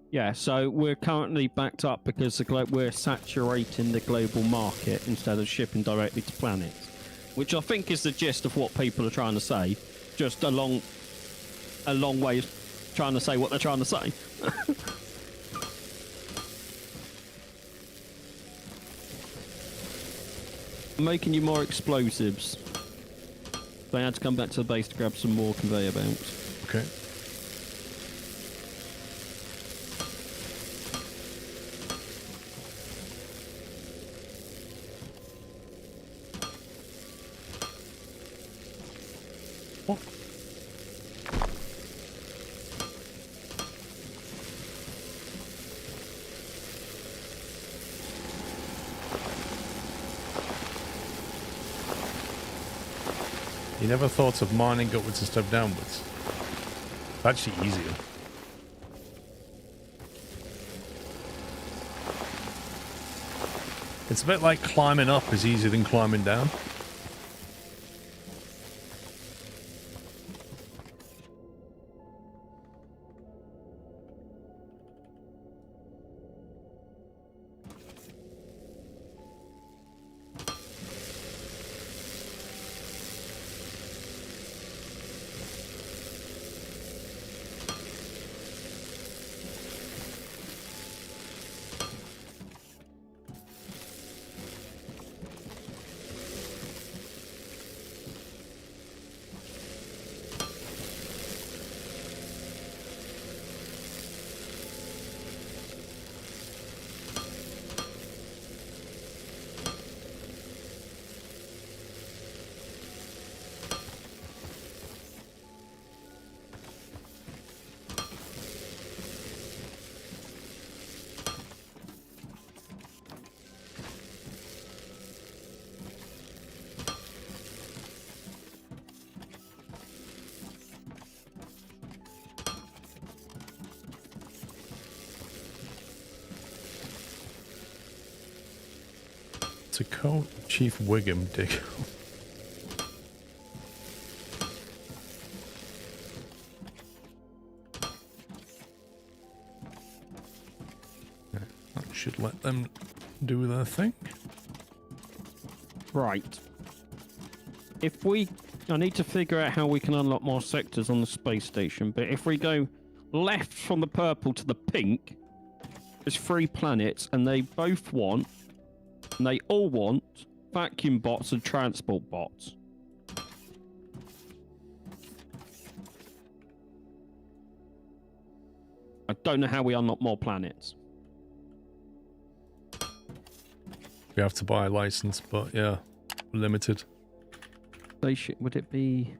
Yeah, so we're currently backed up because we're saturating the global market instead of shipping directly to planets, which I think is the gist of what people are trying to say. Just a long way of trying to say what they're trying to say. I'm making you more explosives. So I had to come back to the base to grab some more conveyor belts. Okay. What? You never thought of mining upwards instead of downwards? It's actually easier. It's a bit like climbing up is easier than climbing down. To call Chief Wiggum dig. That should let them do their thing. Right. I need to figure out how we can unlock more sectors on the space station, but if we go left from the purple to the pink, there's 3 planets, and they all want vacuum bots and transport bots. I don't know how we unlock more planets. We have to buy a license, but yeah, limited. Would it be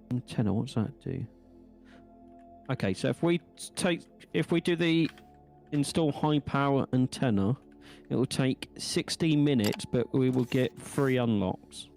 antenna? What's that do? Okay, so if we do the install high power antenna, it will take 16 minutes, but we will get 3 unlocks.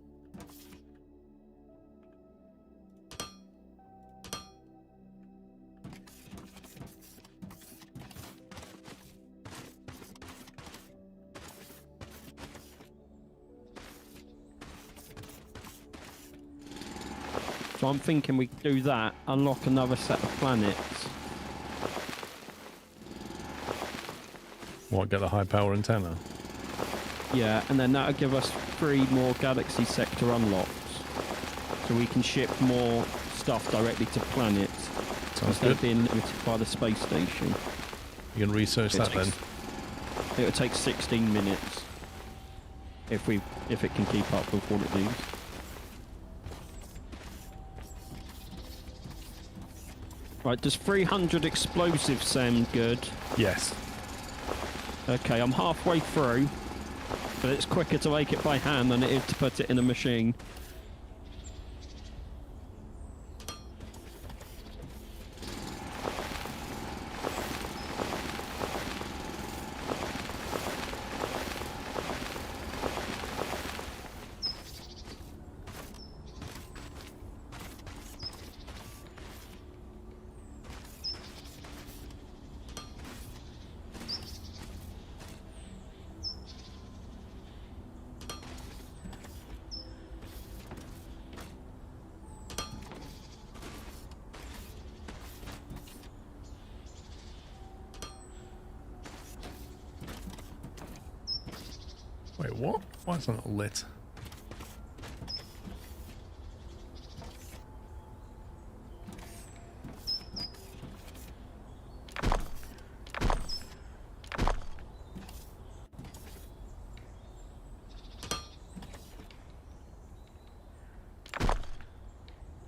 So I'm thinking we do that, unlock another set of planets. What, get the high power antenna? Yeah, and then that'll give us 3 more galaxy sector unlocks. so we can ship more stuff directly to planets Sounds instead of good. being limited by the space station. You can research that then. It would take 16 minutes if it can keep up with what it needs. Right, does 300 explosives sound good? Yes. Okay, I'm halfway through, but it's quicker to make it by hand than it is to put it in a machine. Wait, what? Why is that not lit?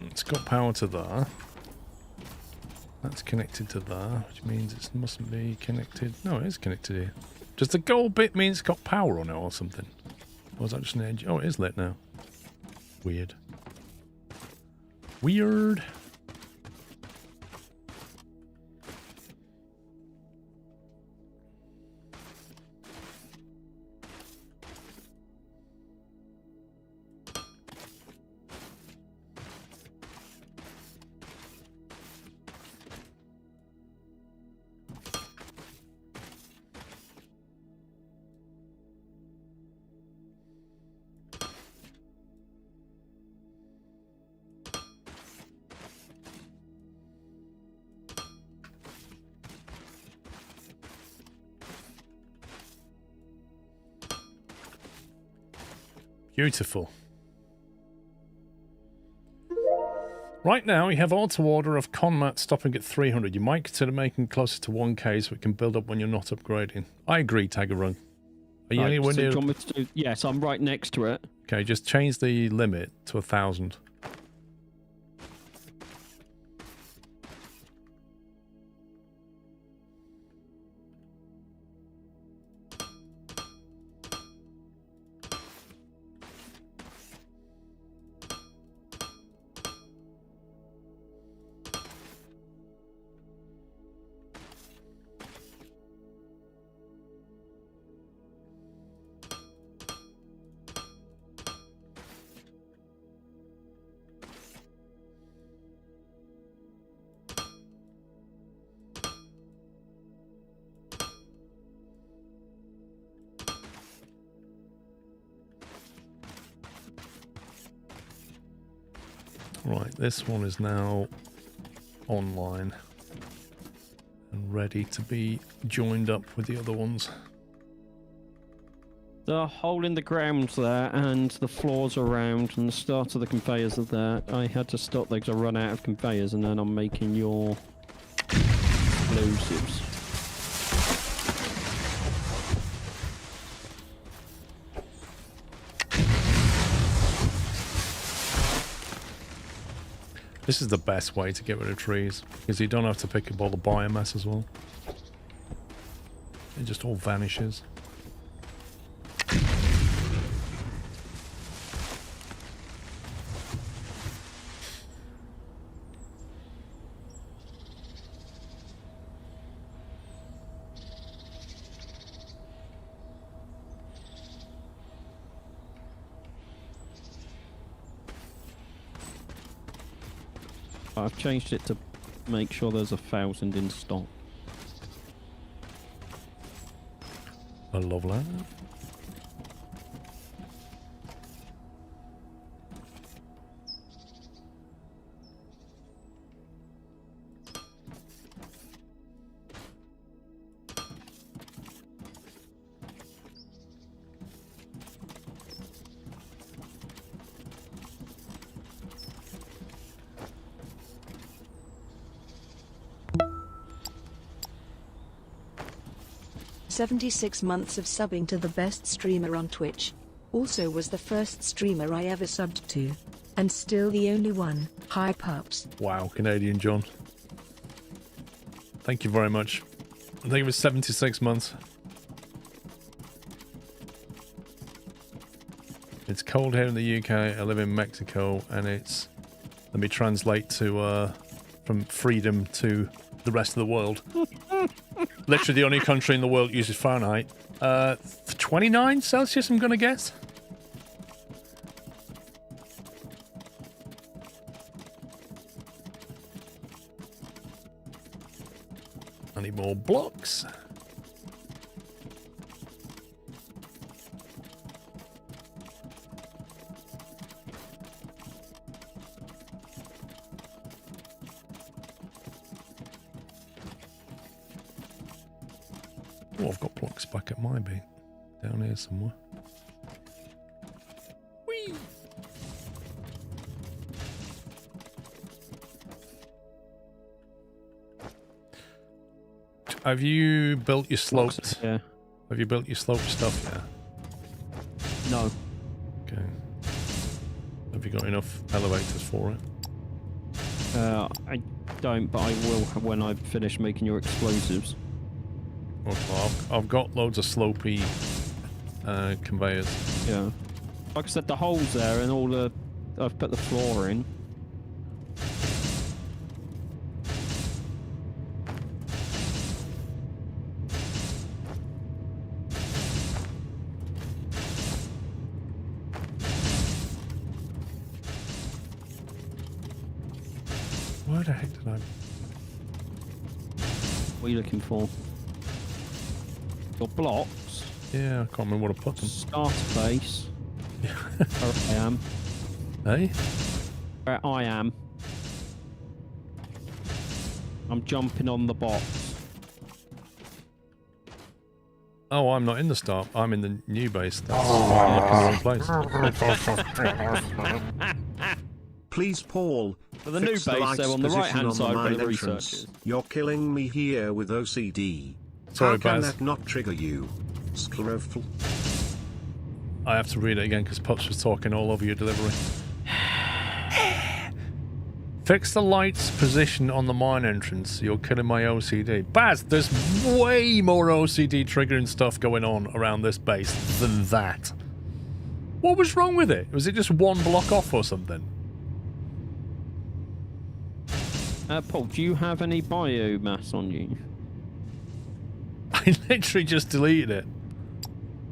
It's got power to there. That's connected to there, which means it mustn't be connected. No, it is connected here. Does the gold bit mean it's got power on it or something? Or is that just an edge? Oh, it is lit now. Weird. Weird. Beautiful. Right now, you have auto order of Conmat stopping at 300. You might consider making closer to 1k so it can build up when you're not upgrading. I agree, Tagarung. Are you anywhere so near? do you want me to do... Yes, I'm right next to it. Okay, just change the limit to 1,000. Right, this one is now online and ready to be joined up with the other ones. The hole in the ground there, and the floors around, and the start of the conveyors are there. I had to stop there because I run out of conveyors, and then I'm making your explosives. This is the best way to get rid of trees, because you don't have to pick up all the biomass as well. It just all vanishes. I've changed it to make sure there's 1,000 in stock. I love that. 76 months of subbing to the best streamer on Twitch. Also was the first streamer I ever subbed to. And still the only one. Hi pups. Wow, Canadian John. Thank you very much. I think it was 76 months. It's cold here in the UK. I live in Mexico, and it's... Let me translate to from freedom to the rest of the world. Literally the only country in the world that uses Fahrenheit. 29 Celsius, I'm gonna guess. I need more blocks. Oh, I've got blocks back at my beat. Down here somewhere. Whee! Have you built your sloped? Yeah. Have you built your sloped stuff yet? No. Okay. Have you got enough elevators for it? I don't, but I will when I finish making your explosives. Okay, I've got loads of slopey conveyors. Yeah. Like I said, the holes there and all the... I've put the floor in. Where the heck did I... What are you looking for? Your blocks? Yeah, I can't remember what I put them. Starter base. Where I am. Hey? Where I am. I'm jumping on the box. Oh, I'm not in the start. I'm in the new base. That's I'm looking in the wrong place. Please, Paul. For the new fix base, lights they're on the position right-hand on side where mine the entrance. research is. You're killing me here with OCD. Sorry, How can Baz. that not trigger you? Scleroful. I have to read it again because Pups was talking all over your delivery. Fix the lights position on the mine entrance. You're killing my OCD. Baz, there's way more OCD triggering stuff going on around this base than that. What was wrong with it? Was it just one block off or something? Paul, do you have any biomass on you? I literally just deleted it.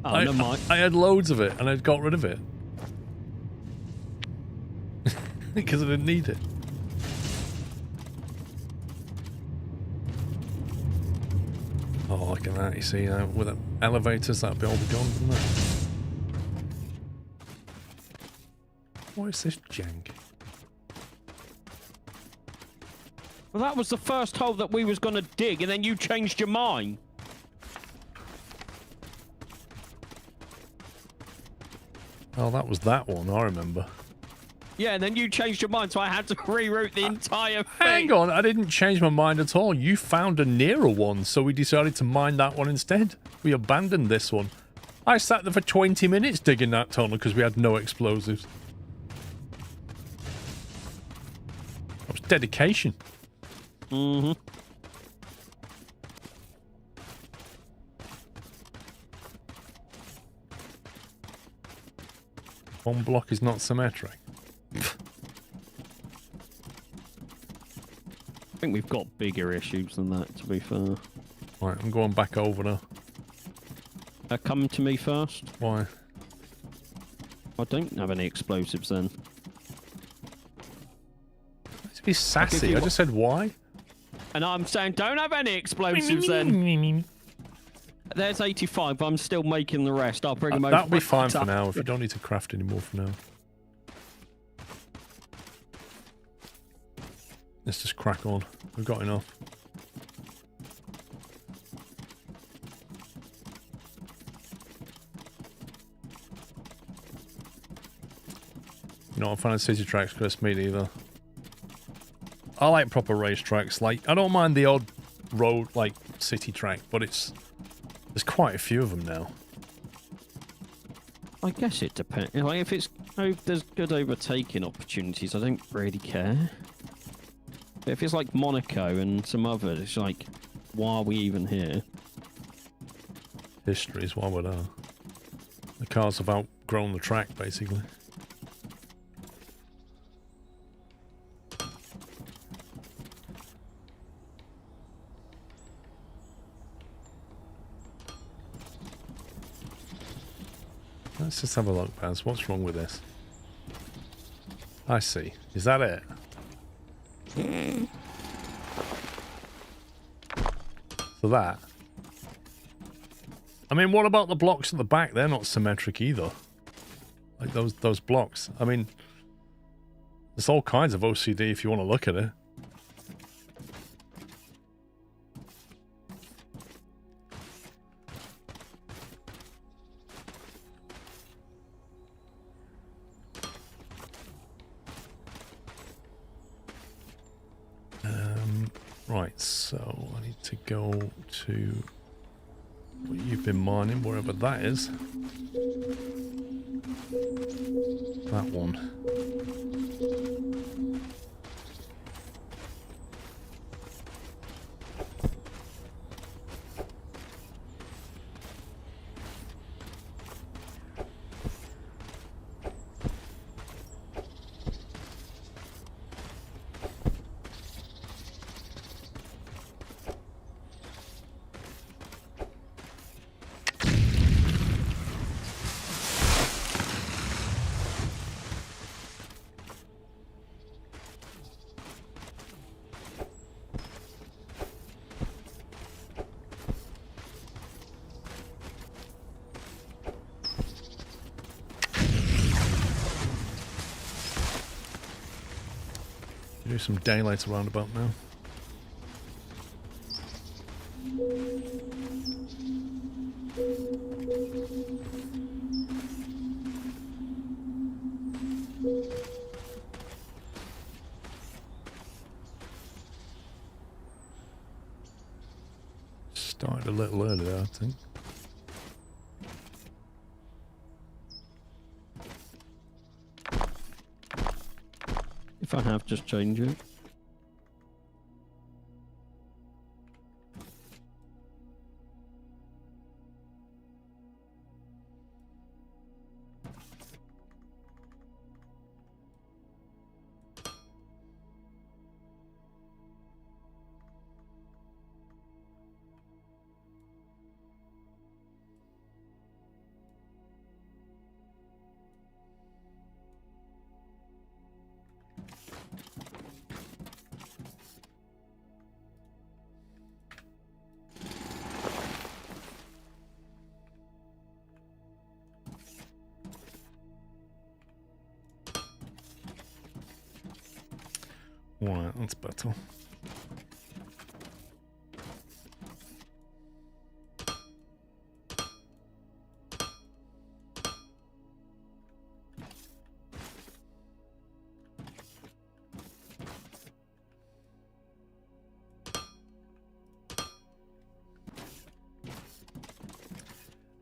Oh, never mind. I had loads of it and I got rid of it. Because I didn't need it. Oh, look at that. You see, with the elevators, that'd be all be gone, wouldn't it? What is this jank? Well, that was the first hole that we was going to dig, and then you changed your mind. Oh, that was that one, I remember. Yeah, and then you changed your mind, so I had to reroute the entire thing. Hang on, I didn't change my mind at all. You found a nearer one, so we decided to mine that one instead. We abandoned this one. I sat there for 20 minutes digging that tunnel because we had no explosives. That was dedication. Mm-hmm. One block is not symmetric. I think we've got bigger issues than that, to be fair. Right, I'm going back over now. Come to me first. Why? I don't have any explosives then. To be sassy, I just said why. And I'm saying don't have any explosives then. There's 85, but I'm still making the rest. I'll bring them over. That'll be fine for now, if you don't need to craft anymore for now. Let's just crack on. We've got enough. You know, I'm finding city tracks because me neither. I like proper race tracks. Like, I don't mind the odd road, like, city track, but it's There's quite a few of them now. I guess it depends. Like, if it's there's good overtaking opportunities, I don't really care. But if it's like Monaco and some others, it's like, why are we even here? History is why we're there. The cars have outgrown the track, basically. Let's just have a look, Baz. What's wrong with this? I see. Is that it? So that. I mean, what about the blocks at the back? They're not symmetric either. Like those blocks. I mean, there's all kinds of OCD if you want to look at it. Right, so I need to go to what you've been mining, wherever that is. That one. Do some daylight around about now. Started a little earlier, I think. If I have, just change it. Right, that's better.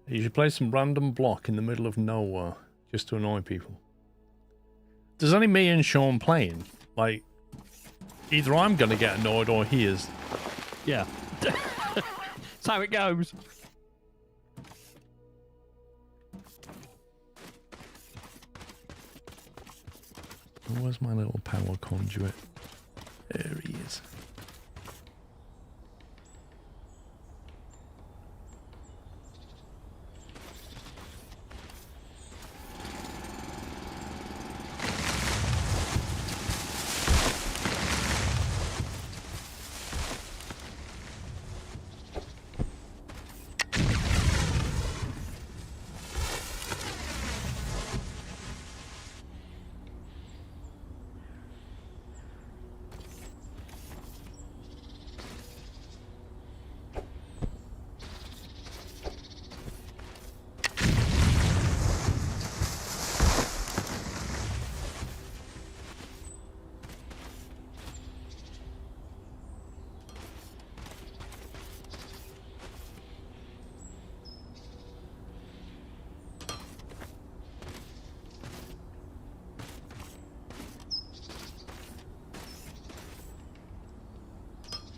You should play some random block in the middle of nowhere, just to annoy people. There's only me and Sean playing. Like, either I'm going to get annoyed or he is. Yeah. That's how it goes. Where's my little power conduit? There he is.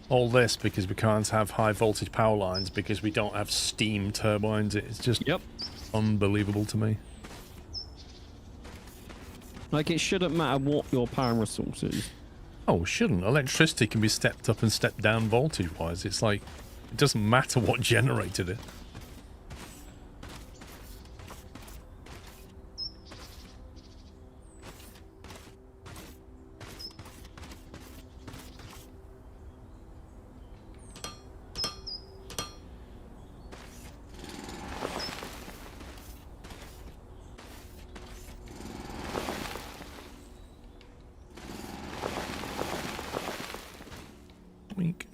All this because we can't have high voltage power lines because we don't have steam turbines. It's just unbelievable to me. Like, it shouldn't matter what your power resource is. Oh, shouldn't. Electricity can be stepped up and stepped down voltage-wise. It's like, it doesn't matter what generated it. Wink.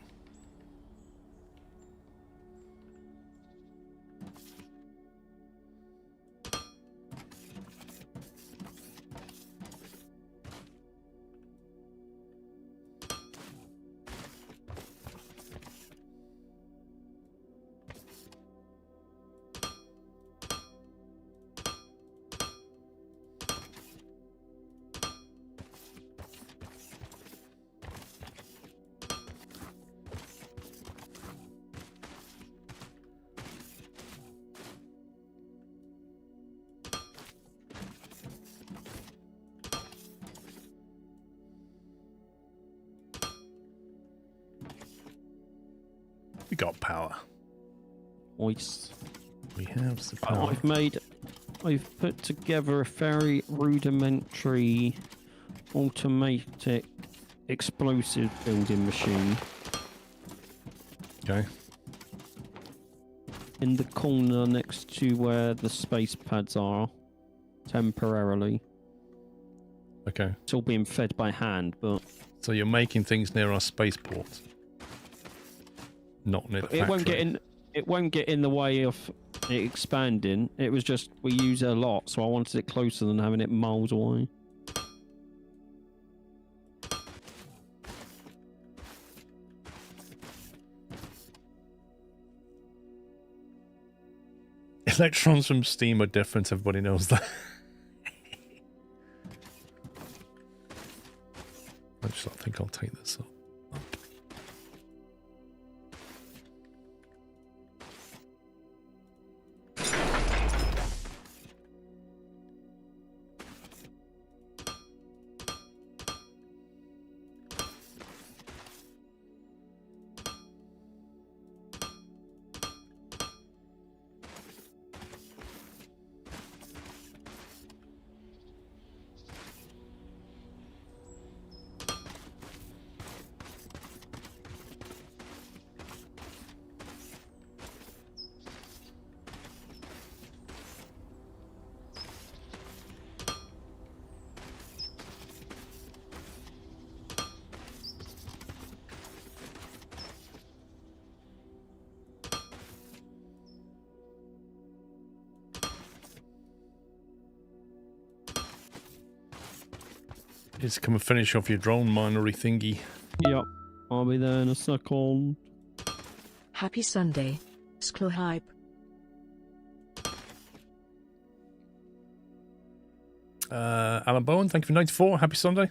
We got power. Nice. We have the power. I've put together a very rudimentary automatic explosive building machine. Okay. In the corner next to where the space pads are, temporarily. Okay. It's all being fed by hand, but So you're making things near our spaceport. Not near the factory. It won't get in the way of it expanding. It was just we use it a lot, so I wanted it closer than having it miles away. Electrons from steam are different, everybody knows that. I think I'll take this up. Just come and finish off your drone minery thingy. Yep, I'll be there in a second. Happy Sunday, Sklo Hype. Alan Bowen, thank you for 94. Happy Sunday.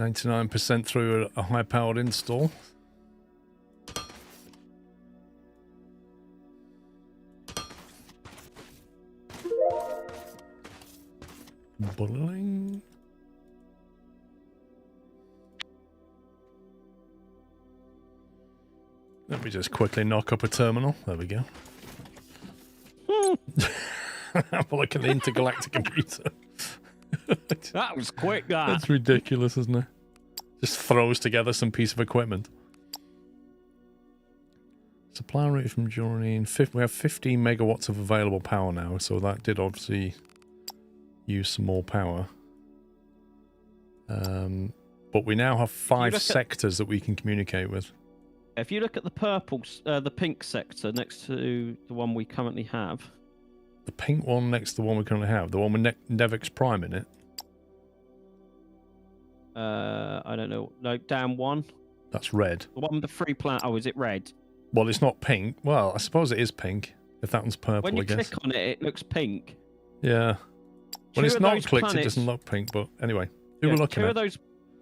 %through a high-powered install. Boiling. Let me just quickly knock up a terminal. There we go. Have a look at the intergalactic computer. That was quick, that. That's ridiculous, isn't it? Just throws together some piece of equipment. Supply rate from Jordan. We have 15 megawatts of available power now, so that did obviously use some more power. But we now have 5 look at- sectors that we can communicate with. If you look at the pink sector next to the one we currently have. The pink one next to the one we currently have, the one with Nevix Prime in it. I don't know. No, down one. That's red. The one with the 3 planet. Oh, is it red? Well, it's not pink. Well, I suppose it is pink. If that one's purple, When you I guess. click on it, it looks pink. Yeah. When Two it's of not those clicked, it planets- doesn't look pink. But anyway, who Yeah, we're looking at?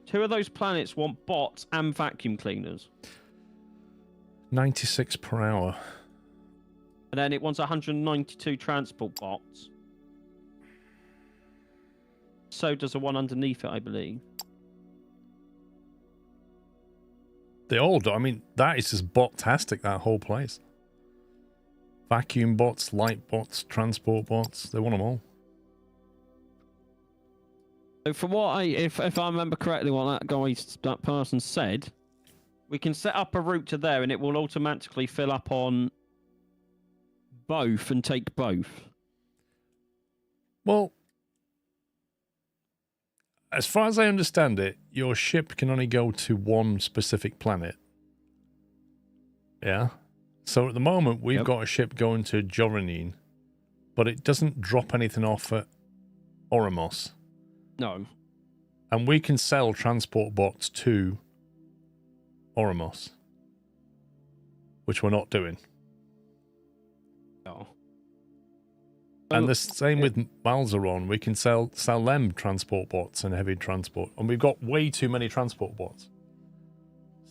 Two of those planets want bots and vacuum cleaners. 96 per hour. And then it wants 192 transport bots. So does the one underneath it, I believe. They all do. I mean, that is just bot-tastic, that whole place. Vacuum bots, light bots, transport bots. They want them all. So from what if I remember correctly what that person said, we can set up a route to there and it will automatically fill up on both and take both. Well, as far as I understand it, your ship can only go to one specific planet. Yeah? So at the moment, we've got a ship going to Joranine, but it doesn't drop anything off at Oramos. No. And we can sell transport bots to Oramos, which we're not doing. No. And the same with Malzeron. We can sell them transport bots and heavy transport. And we've got way too many transport bots.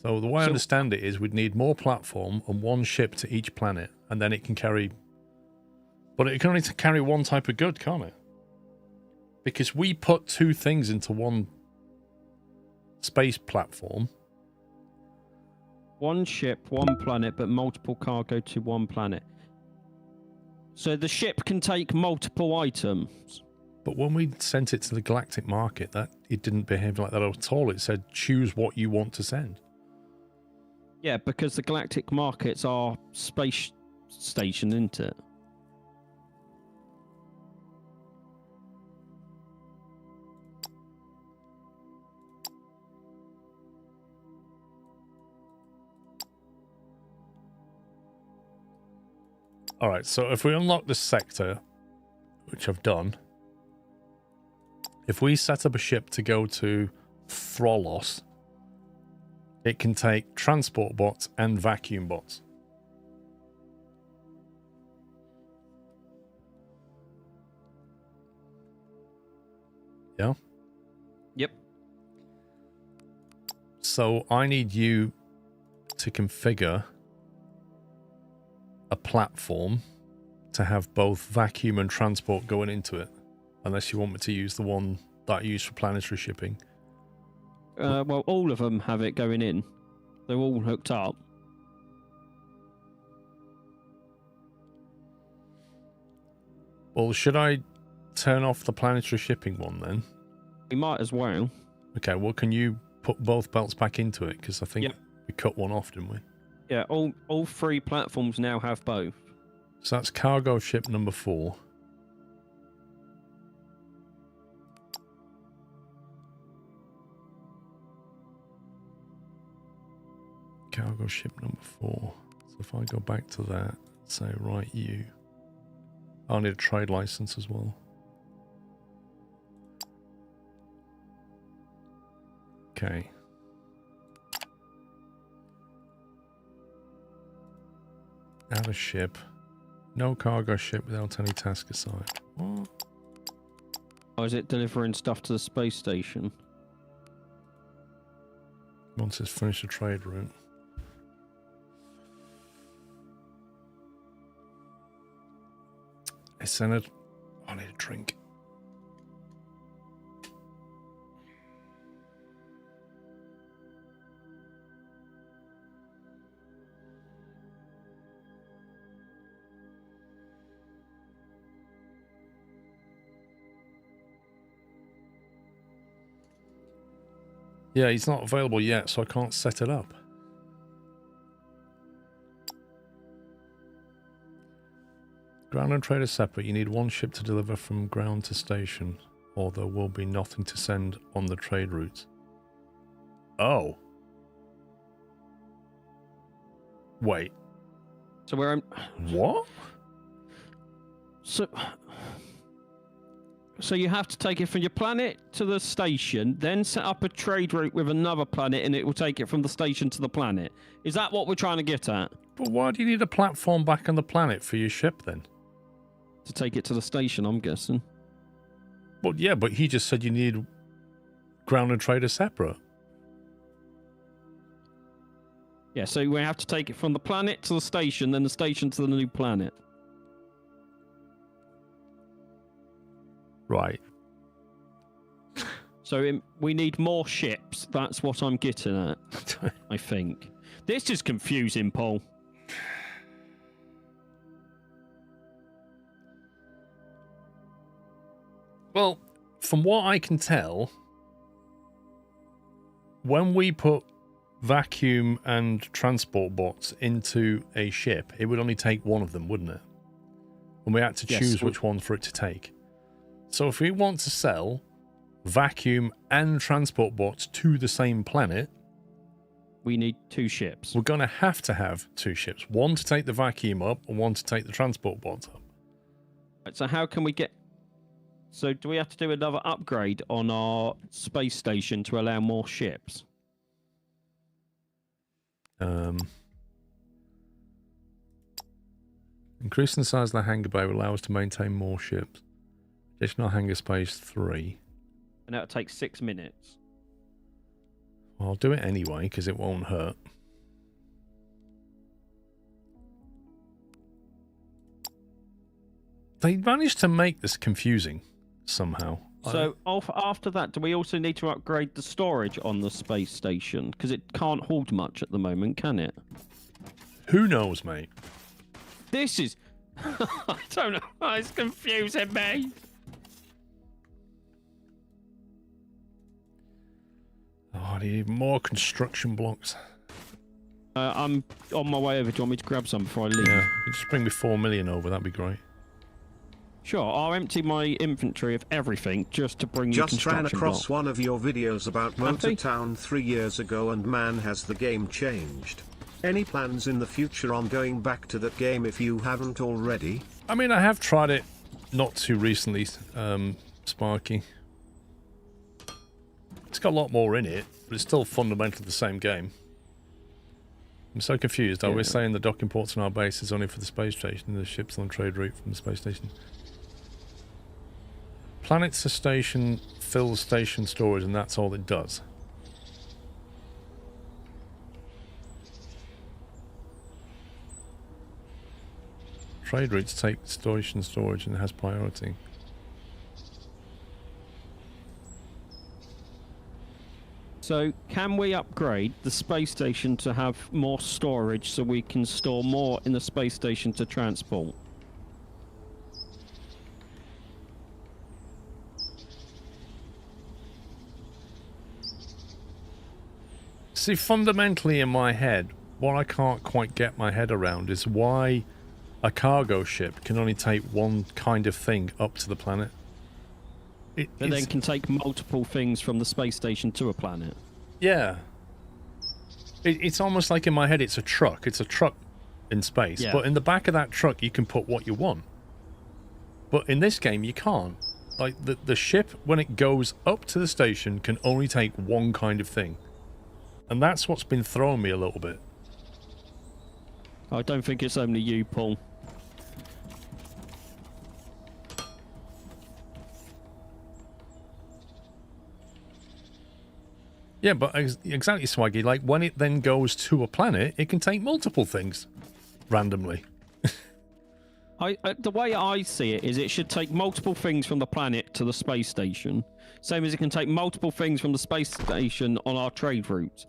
So the way I understand it is we'd need more platform and one ship to each planet. And then it can carry... But it can only carry one type of good, can't it? Because we put 2 things into one space platform. One ship, one planet, but multiple cargo to one planet. So the ship can take multiple items. But when we sent it to the Galactic market, it didn't behave like that at all. It said, choose what you want to send. Yeah, because the Galactic markets are space station, isn't it? All right, so if we unlock this sector, which I've done, if we set up a ship to go to Throlos, it can take transport bots and vacuum bots. Yeah? Yep. So I need you to configure a platform to have both vacuum and transport going into it, unless you want me to use the one that I use for planetary shipping. Well, all of them have it going in. They're all hooked up. Well, should I turn off the planetary shipping one then? We might as well. Okay, well, can you put both belts back into it? Because I think we cut one off, didn't we? Yeah, all 3 platforms now have both. So that's cargo ship number 4. Cargo ship number 4. So if I go back to that, say, right, you. I'll need a trade license as well. Okay. Add a ship. No cargo ship without any task assigned. What? Or is it delivering stuff to the space station? Once it's finished the trade route. I sent it. I need a drink. Yeah, he's not available yet, so I can't set it up. Ground and trade are separate. You need one ship to deliver from ground to station, or there will be nothing to send on the trade route. Oh. Wait. So we're... What? So you have to take it from your planet to the station, then set up a trade route with another planet, and it will take it from the station to the planet. Is that what we're trying to get at? But why do you need a platform back on the planet for your ship then? To take it to the station, I'm guessing. Well, yeah, but he just said you need ground and trader separate. Yeah, so we have to take it from the planet to the station, then the station to the new planet. Right. So we need more ships. That's what I'm getting at, I think. This is confusing, Paul. Well, from what I can tell, when we put vacuum and transport bots into a ship, it would only take one of them, wouldn't it? And we had to choose which one for it to take. So if we want to sell vacuum and transport bots to the same planet, we need 2 ships. We're going to have 2 ships. One to take the vacuum up and one to take the transport bots up. Right, so how can we get... So do we have to do another upgrade on our space station to allow more ships? Increasing the size of the hangar bay will allow us to maintain more ships. Additional hangar space 3. And that'll take 6 minutes. Well, I'll do it anyway because it won't hurt. They managed to make this confusing somehow. So after that, do we also need to upgrade the storage on the space station? Because it can't hold much at the moment, can it? Who knows, mate? This is... I don't know. It's confusing me. Oh, I need more construction blocks. I'm on my way over. Do you want me to grab some before I leave? Yeah, you just bring me 4 million over. That'd be great. Sure, I'll empty my inventory of everything just to bring you Just ran construction across block. one of your videos about Happy? Motortown 3 years ago, and man, has the game changed. Any plans in the future on going back to that game if you haven't already? I mean, I have tried it not too recently, Sparky. It's got a lot more in it, but it's still fundamentally the same game. I'm so confused. Are we saying the docking ports on our base is only for the space station and the ships on trade route from the space station? Planets to station fills station storage, and that's all it does. Trade routes take station storage and has priority. So, can we upgrade the space station to have more storage so we can store more in the space station to transport? See, fundamentally in my head, what I can't quite get my head around is why a cargo ship can only take one kind of thing up to the planet. That then can take multiple things from the space station to a planet. Yeah. It's almost like in my head it's a truck. It's a truck in space. Yeah. But in the back of that truck you can put what you want. But in this game you can't. Like the ship, when it goes up to the station, can only take one kind of thing. And that's what's been throwing me a little bit. I don't think it's only you, Paul. Yeah, but exactly, Swaggy. Like, when it then goes to a planet, it can take multiple things randomly. The way I see it is it should take multiple things from the planet to the space station. Same as it can take multiple things from the space station on our trade routes.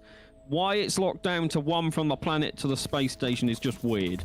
Why it's locked down to one from the planet to the space station is just weird.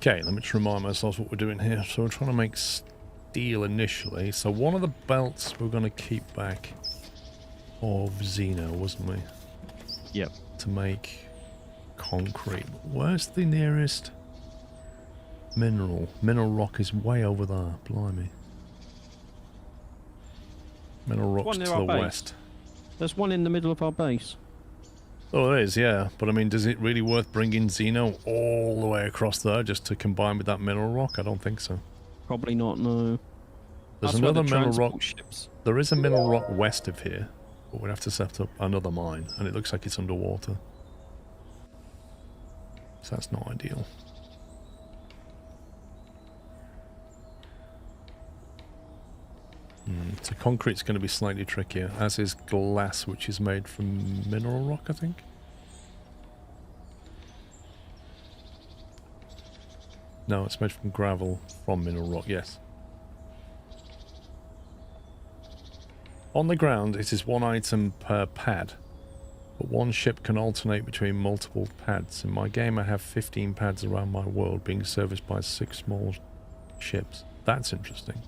Okay, let me just remind myself what we're doing here. So we're trying to make steel initially. So one of the belts we're going to keep back of Xeno, wasn't we? Yep. To make concrete. Where's the nearest mineral? Mineral rock is way over there. Blimey. Mineral rock's to the west. There's one in the middle of our base. Oh, there is, yeah. But I mean, does it really worth bringing Xeno all the way across there just to combine with that mineral rock? I don't think so. Probably not, no. There's another mineral rock. There is a mineral rock west of here, but we'd have to set up another mine, and it looks like it's underwater. So that's not ideal. So concrete's going to be slightly trickier, as is glass, which is made from mineral rock, I think. No, it's made from gravel from mineral rock, yes. On the ground, it is one item per pad, but one ship can alternate between multiple pads. In my game, I have 15 pads around my world being serviced by 6 small ships. That's interesting.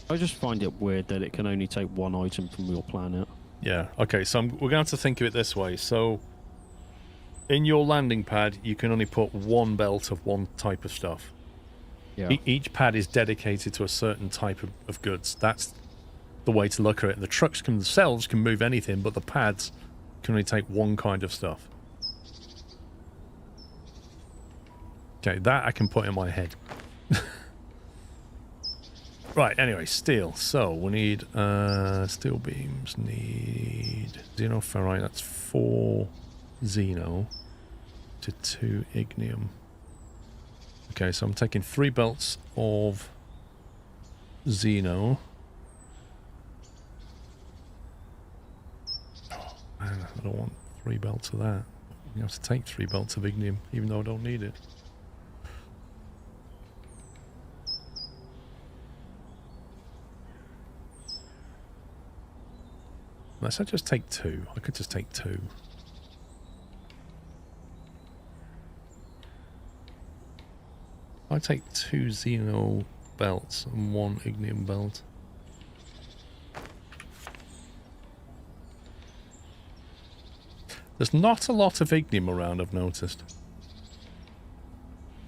I just find it weird that it can only take one item from your planet. Yeah, okay, so we're going to have to think of it this way. So, in your landing pad, you can only put one belt of one type of stuff. Yeah. Each pad is dedicated to a certain type of goods. That's the way to look at it. The trucks themselves can move anything, but the pads can only take one kind of stuff. Okay, that I can put in my head. Right, anyway, steel. So, we need steel beams, need xenoferrite, that's 4 xeno to 2 ignium. Okay, so I'm taking 3 belts of xeno. Oh, man, I don't want 3 belts of that. You have to take 3 belts of ignium, even though I don't need it. Unless I just take 2. I could just take 2. I take 2 xeno belts and 1 ignium belt. There's not a lot of ignium around, I've noticed.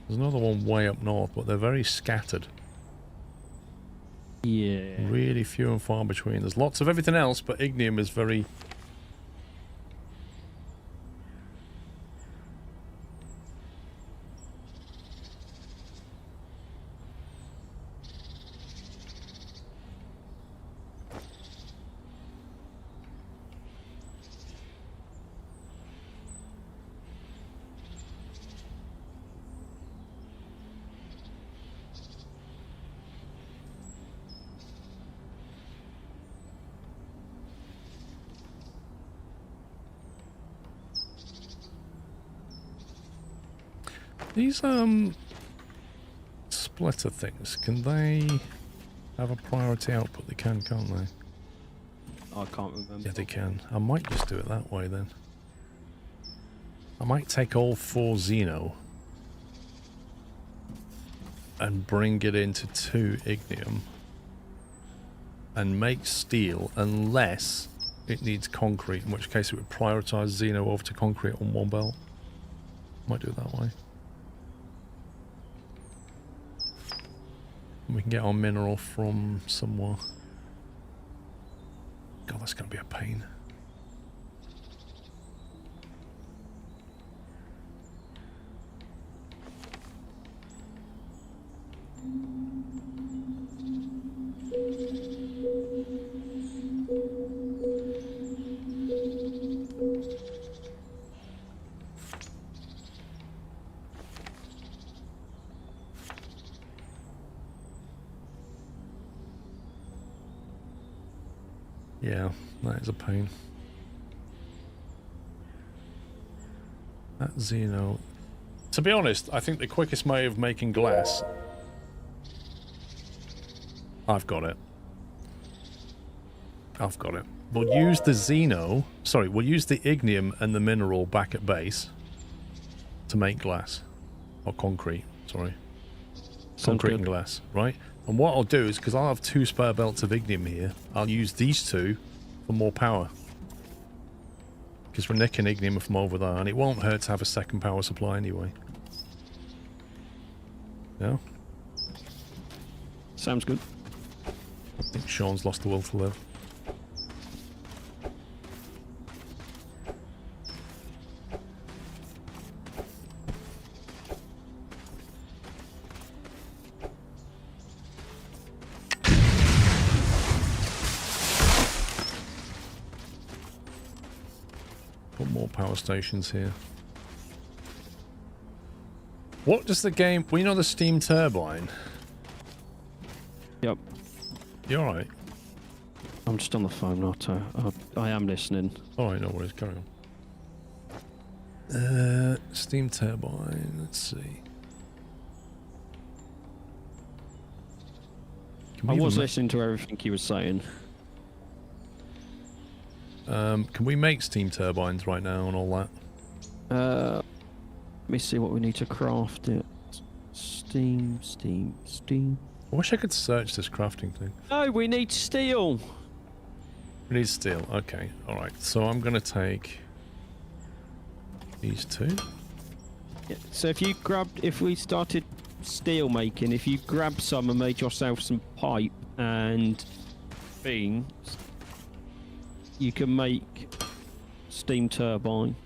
There's another one way up north, but they're very scattered. Yeah. Really few and far between. There's lots of everything else, but ignium is very... These, splitter things, can they have a priority output? They can, can't they? I can't remember. Yeah, they can. I might just do it that way then. I might take all 4 xeno and bring it into 2 ignium and make steel unless it needs concrete, in which case it would prioritize xeno over to concrete on 1 belt. Might do it that way. We can get our mineral from somewhere. God, that's going to be a pain. Yeah, that is a pain. That xeno. To be honest, I think the quickest way of making glass... I've got it. I've got it. We'll use the xeno... Sorry, we'll use the ignium and the mineral back at base. to make glass. Or concrete, sorry. Sounds Concrete good. and glass, right? And what I'll do is, because I'll have 2 spare belts of ignium here, I'll use these 2 for more power. Because we're nicking ignium from over there, and it won't hurt to have a second power supply anyway. Yeah? Sounds good. I think Sean's lost the will to live. Put more power stations here. What does the game... Well, you know the steam turbine? Yep. You alright? I'm just on the phone, not. I am listening. Alright, no worries, carry on. Steam turbine, let's see. I was listening to everything you were saying. Can we make steam turbines right now and all that? Let me see what we need to craft it. Steam. I wish I could search this crafting thing. No, we need steel. We need steel. Okay, alright. So I'm going to take these 2. Yeah, so if we started steel making, if you grab some and made yourself some pipe and beams, you can make steam turbines.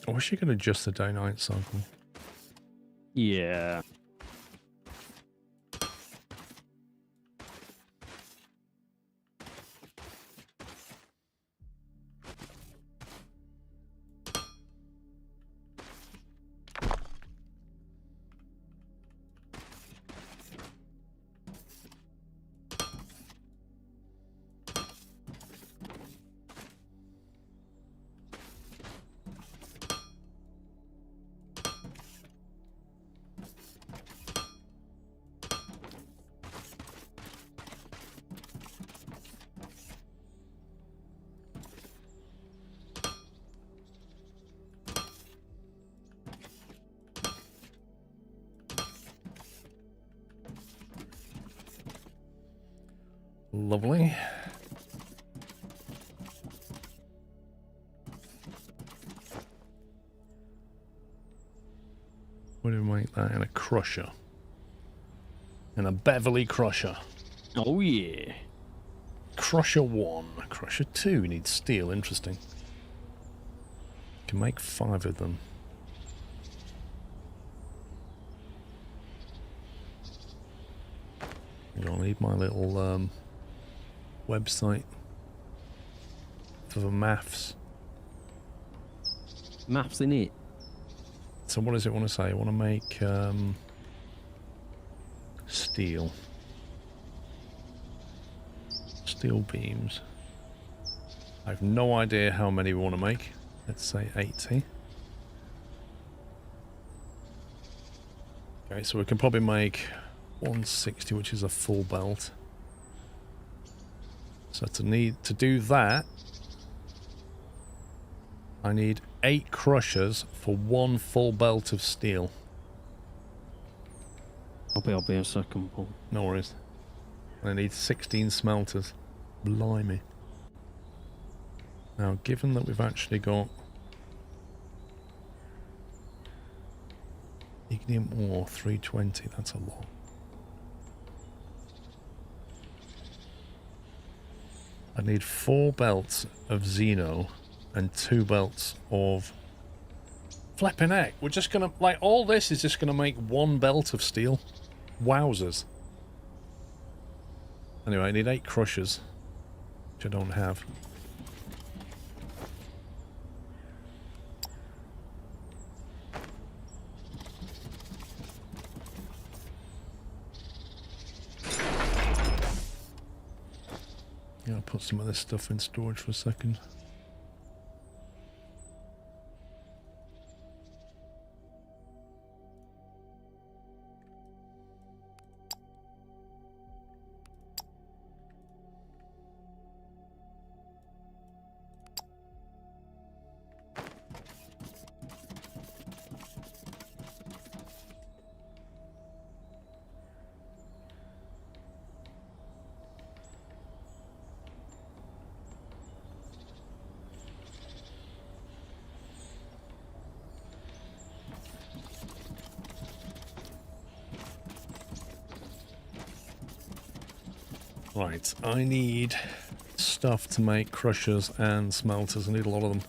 I wish you could adjust the day-night cycle. Yeah. Lovely. What do we make that in a crusher? In a Beverly crusher. Oh yeah. Crusher 1. Crusher 2 needs steel. Interesting. Can make 5 of them. I'll need my little website for the maths. Maths in it. So what does it want to say? I want to make steel. Steel beams. I have no idea how many we want to make. Let's say 80. Okay, so we can probably make 160, which is a full belt. So to do that, I need 8 crushers for 1 full belt of steel. I'll be a second, Paul. No worries. I need 16 smelters. Blimey. Now, given that we've actually got ignium ore 320, that's a lot. need 4 belts of Xeno and 2 belts of flipping heck. We're just gonna, like, all this is just gonna make 1 belt of steel. Wowzers. Anyway, I need 8 crushers, which I don't have. Yeah, I'll put some of this stuff in storage for a second. Right, I need stuff to make crushers and smelters. I need a lot of them.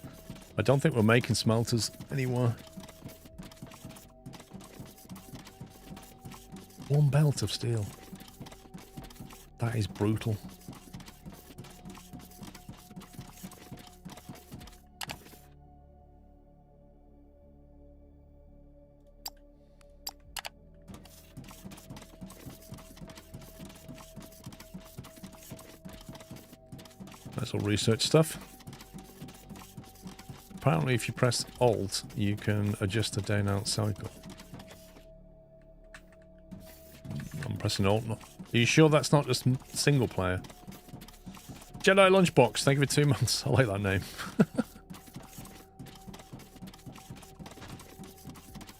I don't think we're making smelters anymore. 1 belt of steel. That is brutal. That's all research stuff. Apparently if you press Alt, you can adjust the day and out cycle. I'm pressing Alt. Are you sure that's not just single player? Jedi Lunchbox, thank you for 2 months. I like that name.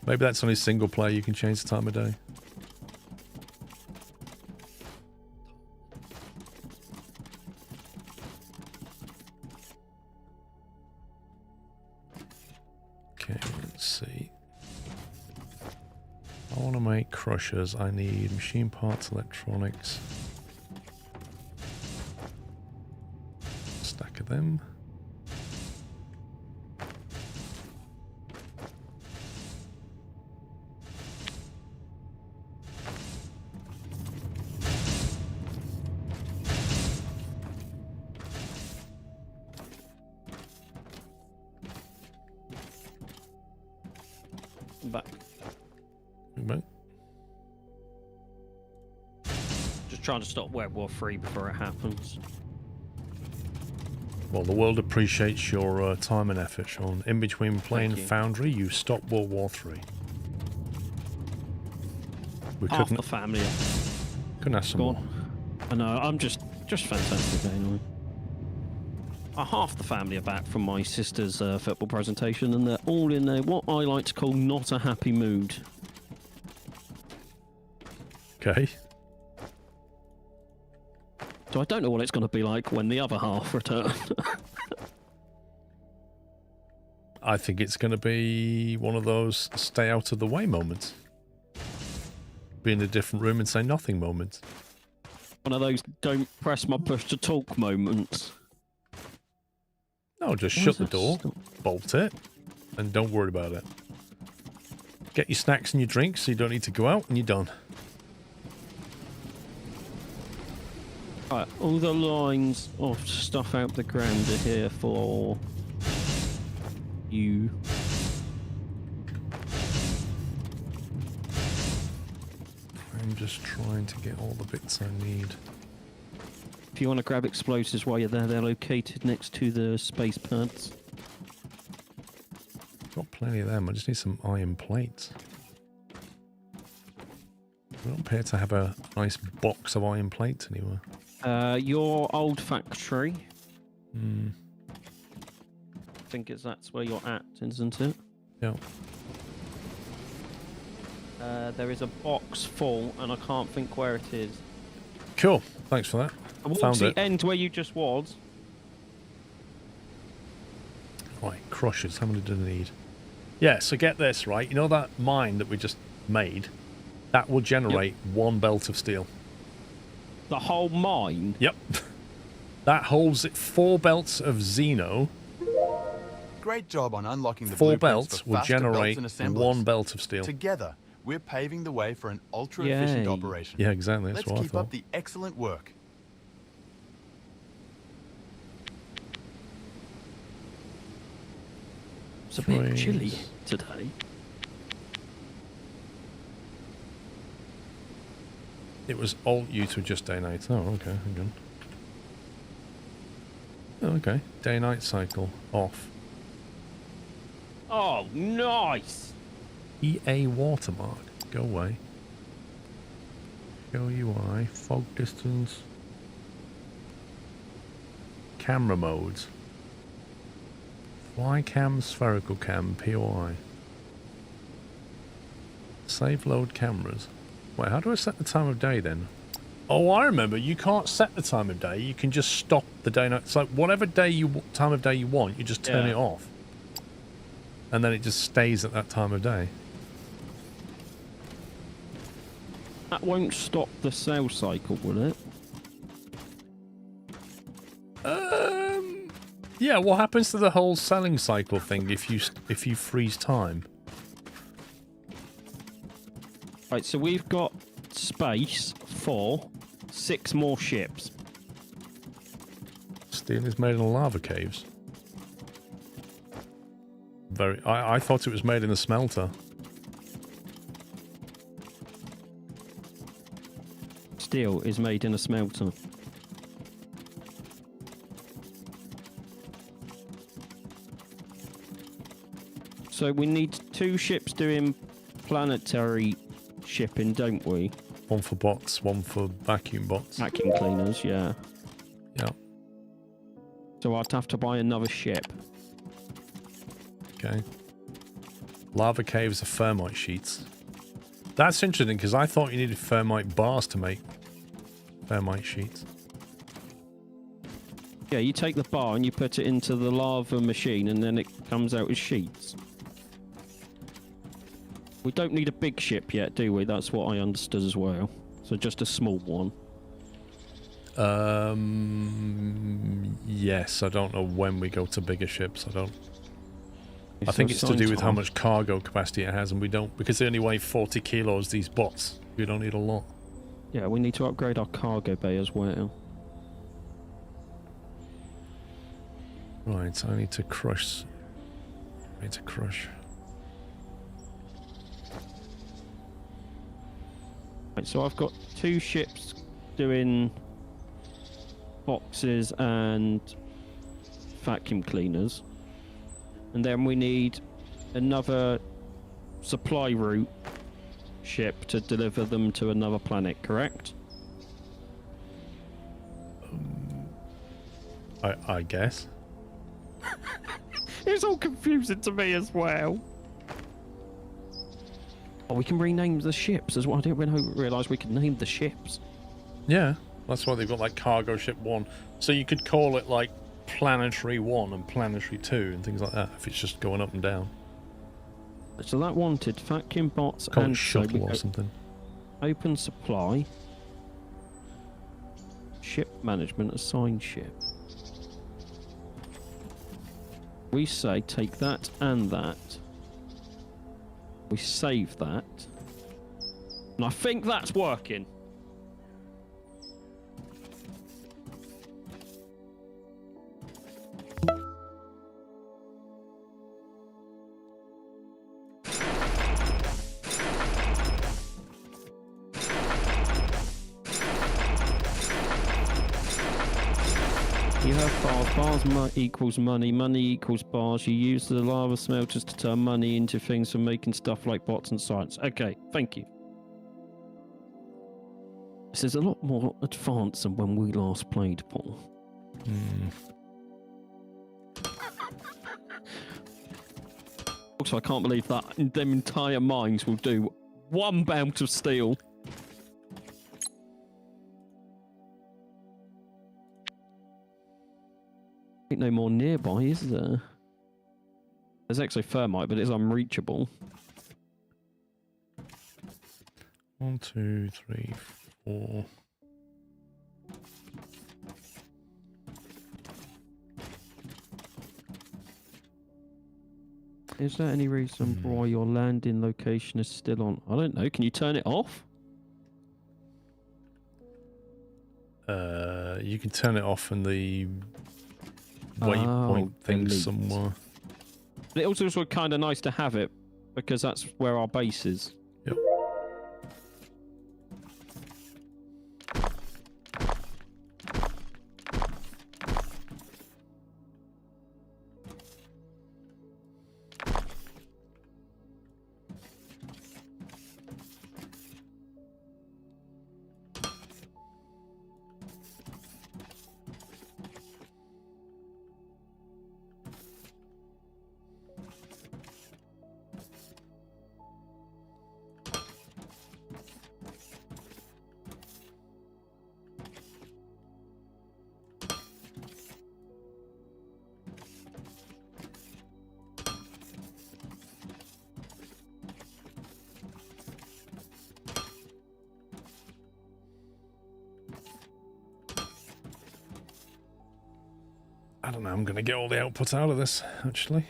Maybe that's only single player, you can change the time of day. Okay, let's see. I want to make crushers. I need machine parts, electronics. Stack of them. Back. Right. Just trying to stop World War III before it happens. Well, the world appreciates your time and effort, Sean. In between playing Thank you. Foundry, you stopped World War III. We Half couldn't, the family. couldn't have some Go more. on. I know, I'm just fantastic anyway. Half the family are back from my sister's football presentation, and they're all in what I like to call not a happy mood. Okay. So I don't know what it's going to be like when the other half return. I think it's going to be one of those stay out of the way moments. Be in a different room and say nothing moments. One of those don't press my push to talk moments. No, just Why shut is the that door, stop? bolt it, and don't worry about it. Get your snacks and your drinks so you don't need to go out, and you're done. Right, all the lines of stuff out the ground are here for you. I'm just trying to get all the bits I need. If you want to grab explosives while you're there, they're located next to the space pads. Got plenty of them. I just need some iron plates. We don't appear to have a nice box of iron plates anywhere. Your old factory. Hmm. I think that's where you're at, isn't it? Yeah. There is a box full, and I can't think where it is. Cool. Thanks for that. Towards Found the it. end where you just was. Right, crushers. How many do I need? Yeah, so get this, right? You know that mine that we just made? That will generate 1 belt of steel. The whole mine. Yep. That holds 4 belts of Xeno. Great job on unlocking the 4 blueprints belts for will faster belts generate and assemblers. 1 belt of steel. Together, we're paving the way for an ultra-efficient Yay. operation. Yeah, exactly. That's Let's what I keep thought. up the excellent work. It's a bit chilly Freeze. today. It was Alt U to adjust day night. Oh, okay. Hang on. Oh, okay. Day night cycle off. Oh, nice! EA watermark. Go away. Show UI. Fog distance. Camera modes. Fly cam, spherical cam, POI. Save load cameras. Wait, how do I set the time of day then? Oh, I remember. You can't set the time of day. You can just stop the day night. It's like whatever time of day you want, you just turn it off. And then it just stays at that time of day. That won't stop the cell cycle, will it? Yeah, what happens to the whole selling cycle thing if you freeze time? Right, so we've got space for 6 more ships. Steel is made in lava caves. I thought it was made in a smelter. Steel is made in a smelter. So we need 2 ships doing planetary shipping, don't we? 1 for bots, 1 for vacuum bots. Vacuum cleaners, yeah. Yeah. So I'd have to buy another ship. Okay. Lava caves are thermite sheets. That's interesting because I thought you needed thermite bars to make thermite sheets. Yeah, you take the bar and you put it into the lava machine and then it comes out as sheets. We don't need a big ship yet, do we? That's what I understood as well. So just a small one. Yes, I don't know when we go to bigger ships. I So think it's to do with how time. much cargo capacity it has, and we don't, because they only weigh 40 kilos, these bots. We don't need a lot. Yeah, we need to upgrade our cargo bay as well. Right, so I need to crush. Right, so I've got 2 ships doing boxes and vacuum cleaners. And then we need another supply route ship to deliver them to another planet, correct? I guess. It's all confusing to me as well. Oh, we can rename the ships as well. I didn't realise we could name the ships. Yeah, that's why they've got like cargo ship 1. So you could call it like planetary 1 and planetary 2 and things like that if it's just going up and down. So that wanted vacuum bots Call it and shuttle or something. open supply, ship management, assign ship. We say take that and that. We save that. And I think that's working. You have bars. Bars equals money. Money equals bars. You use the lava smelters to turn money into things for making stuff like bots and science. Okay, thank you. This is a lot more advanced than when we last played, Paul. Also, I can't believe that them entire mines will do 1 bout of steel. Ain't no more nearby, is there? There's exothermite, but it's unreachable. 1, 2, 3, 4. Is there any reason why your landing location is still on? I don't know. Can you turn it off? You can turn it off in the waypoint thing delete. somewhere. But it also was kind of nice to have it because that's where our base is. Yep. I don't know, I'm going to get all the output out of this, actually.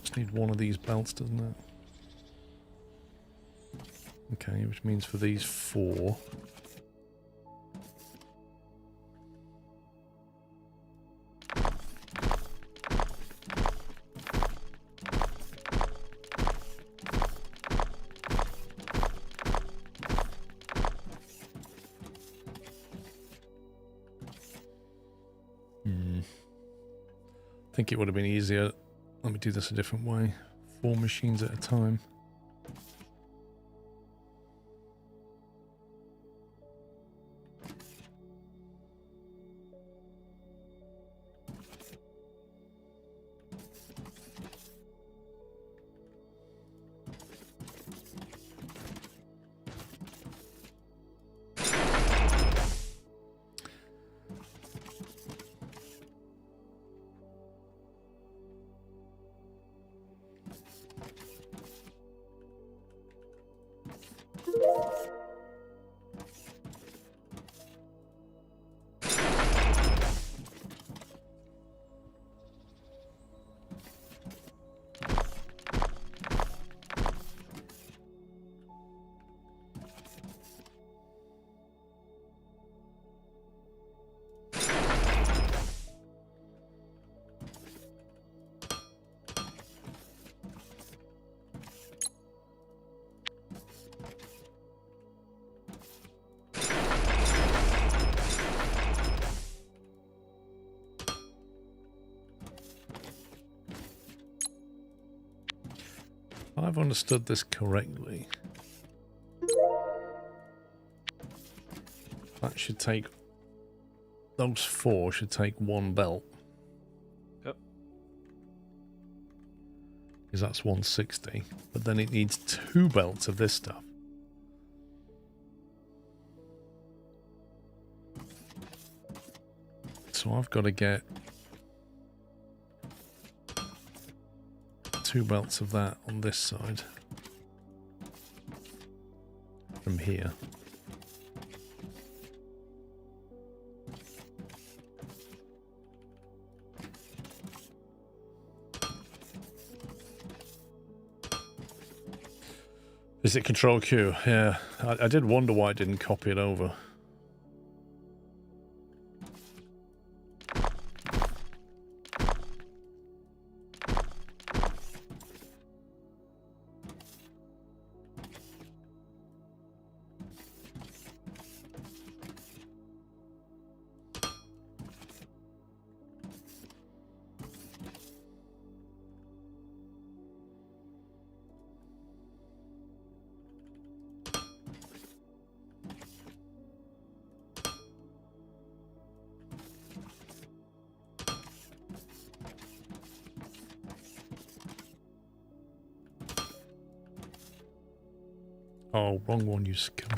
Just need one of these belts, doesn't it? Okay, which means for these 4... I think it would have been easier. Let me do this a different way. 4 machines at a time. I've understood this correctly. That should take... Those 4 should take 1 belt. Yep. Because that's 160. But then it needs 2 belts of this stuff. So I've got to get 2 belts of that on this side. From here. Is it Control Q? Yeah, I did wonder why it didn't copy it over. Oh, wrong one, you scum.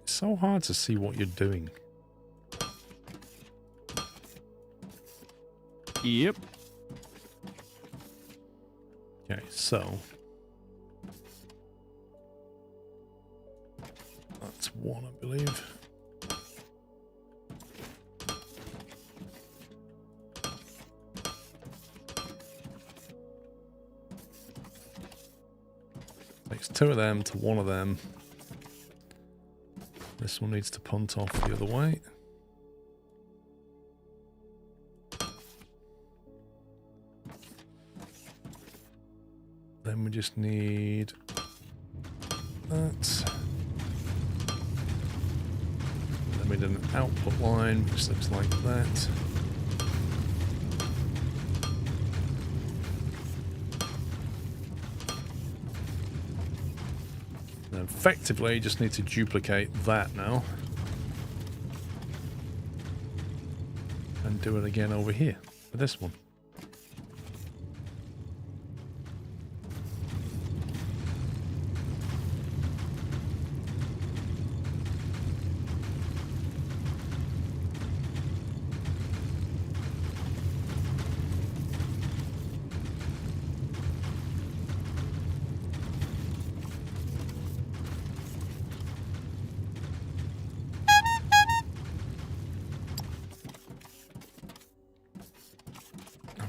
It's so hard to see what you're doing. Yep. Okay, so... one, I believe. Takes 2 of them to 1 of them. This one needs to punt off the other way. Then we just need that. Then we need an output line, which looks like that. And effectively, you just need to duplicate that now. And do it again over here for this one.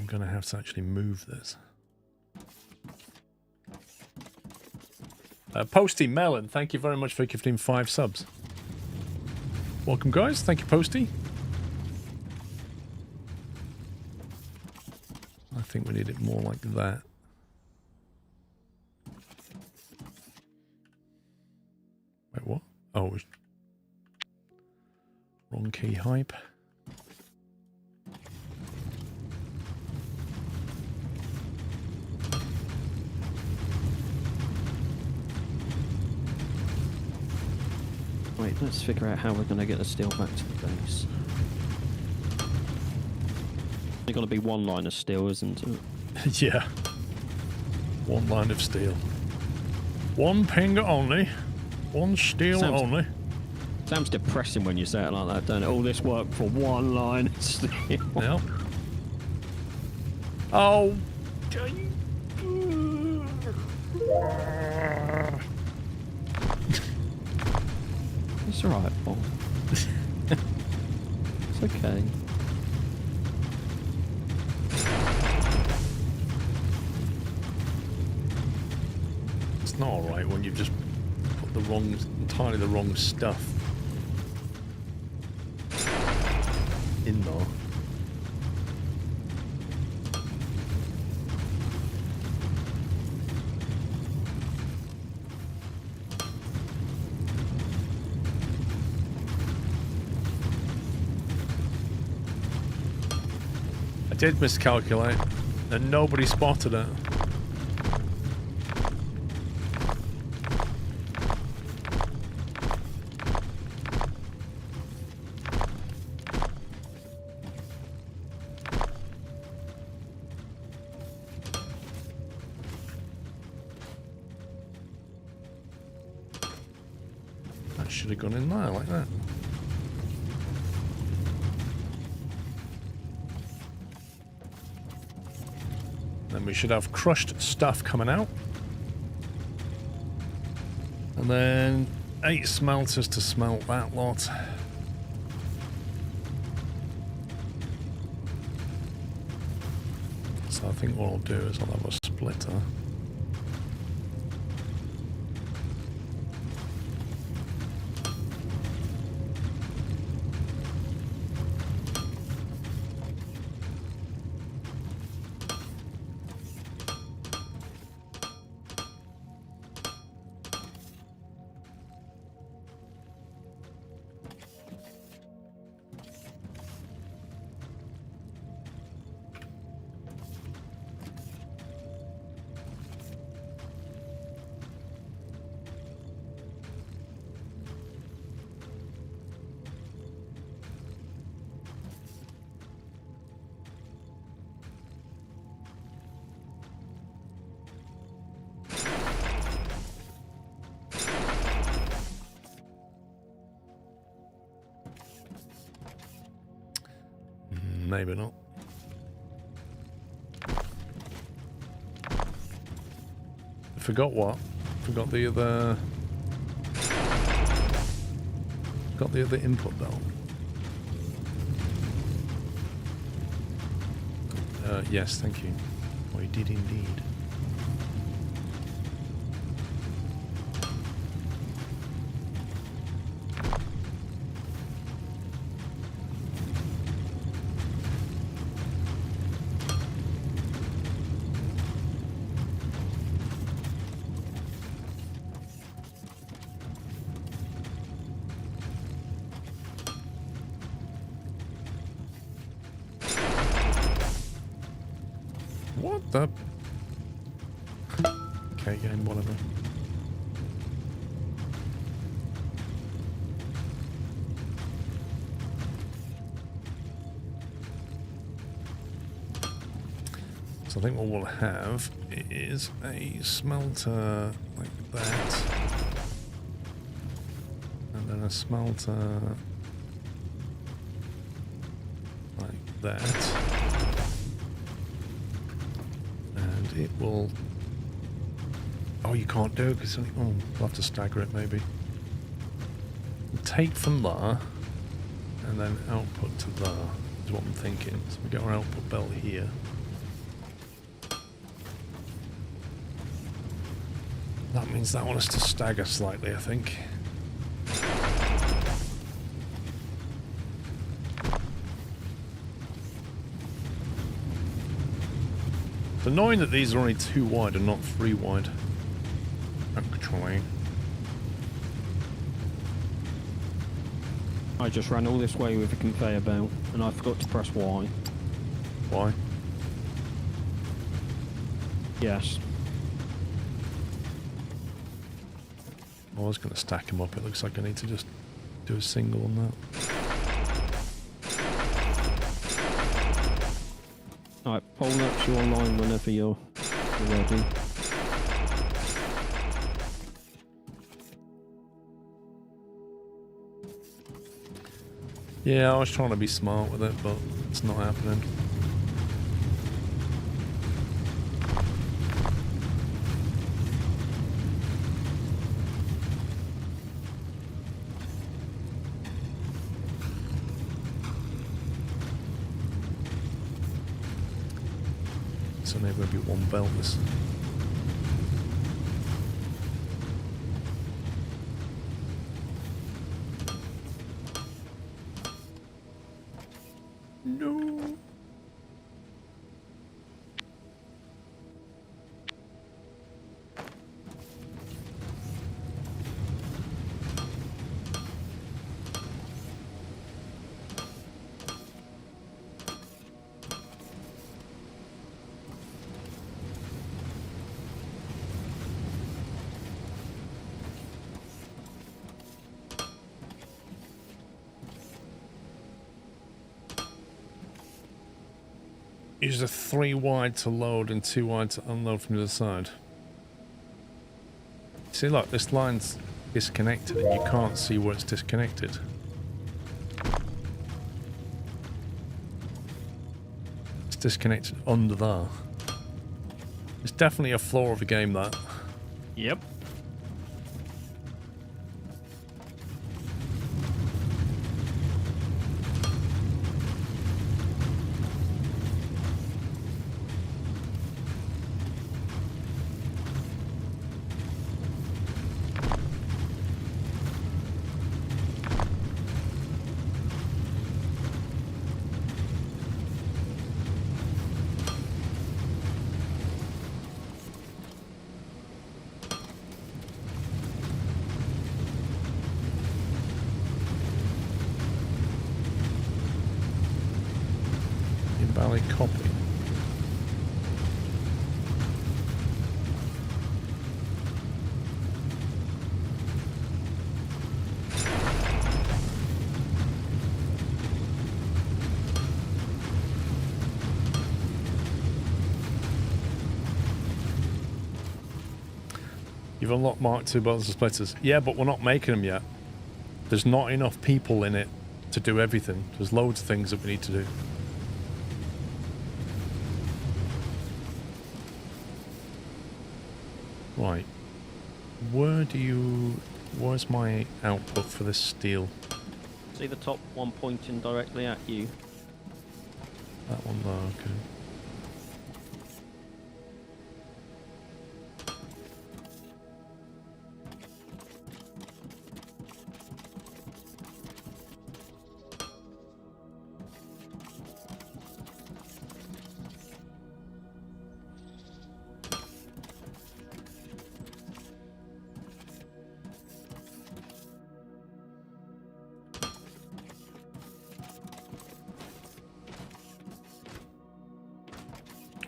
Going to have to actually move this. Posty Melon, thank you very much for gifting 5 subs. Welcome, guys. Thank you, Posty. I think we need it more like that. Wait, what? Oh, wrong key hype. Wait, let's figure out how we're going to get the steel back to the base. There's got to be 1 line of steel, isn't it? Yeah. 1 line of steel. 1 ping only. 1 steel only. Sounds depressing when you say it like that, don't it? All this work for 1 line of steel. Yep. Oh. It's alright, Paul. It's okay. It's not alright when you've just put the wrong, entirely the wrong stuff in there. Did miscalculate, and nobody spotted it. That should have gone in there like that. Then we should have crushed stuff coming out. And then 8 smelters to smelt that lot. So I think what I'll do is I'll have a splitter. Maybe not. I forgot what? Forgot the other... Got the other input belt. Yes, thank you. I did indeed. What the? Okay, game, whatever. So I think what we'll have is a smelter like that. And then a smelter like that. It will... Oh, you can't do it because... Oh, we'll have to stagger it maybe. Take from there and then output to there is what I'm thinking. So we get our output belt here. That means that one has to stagger slightly, I think. It's annoying that these are only 2 wide and not 3 wide. Actually. I just ran all this way with a conveyor belt and I forgot to press Y. Why? Yes. I was going to stack them up. It looks like I need to just do a single on that. Alright, pull up your line whenever you're ready. Yeah, I was trying to be smart with it, but it's not happening. So maybe it'll be one belt this. No. Use a 3 wide to load and 2 wide to unload from the other side. See, look, this line's disconnected and you can't see where it's disconnected. It's disconnected under there. It's definitely a flaw of the game, that. Yep. Invalid copy. You've unlocked Mark II buttons and splitters. Yeah, but we're not making them yet. There's not enough people in it to do everything. There's loads of things that we need to do. Right. Where's my output for this steel? See the top one pointing directly at you? That one there, okay.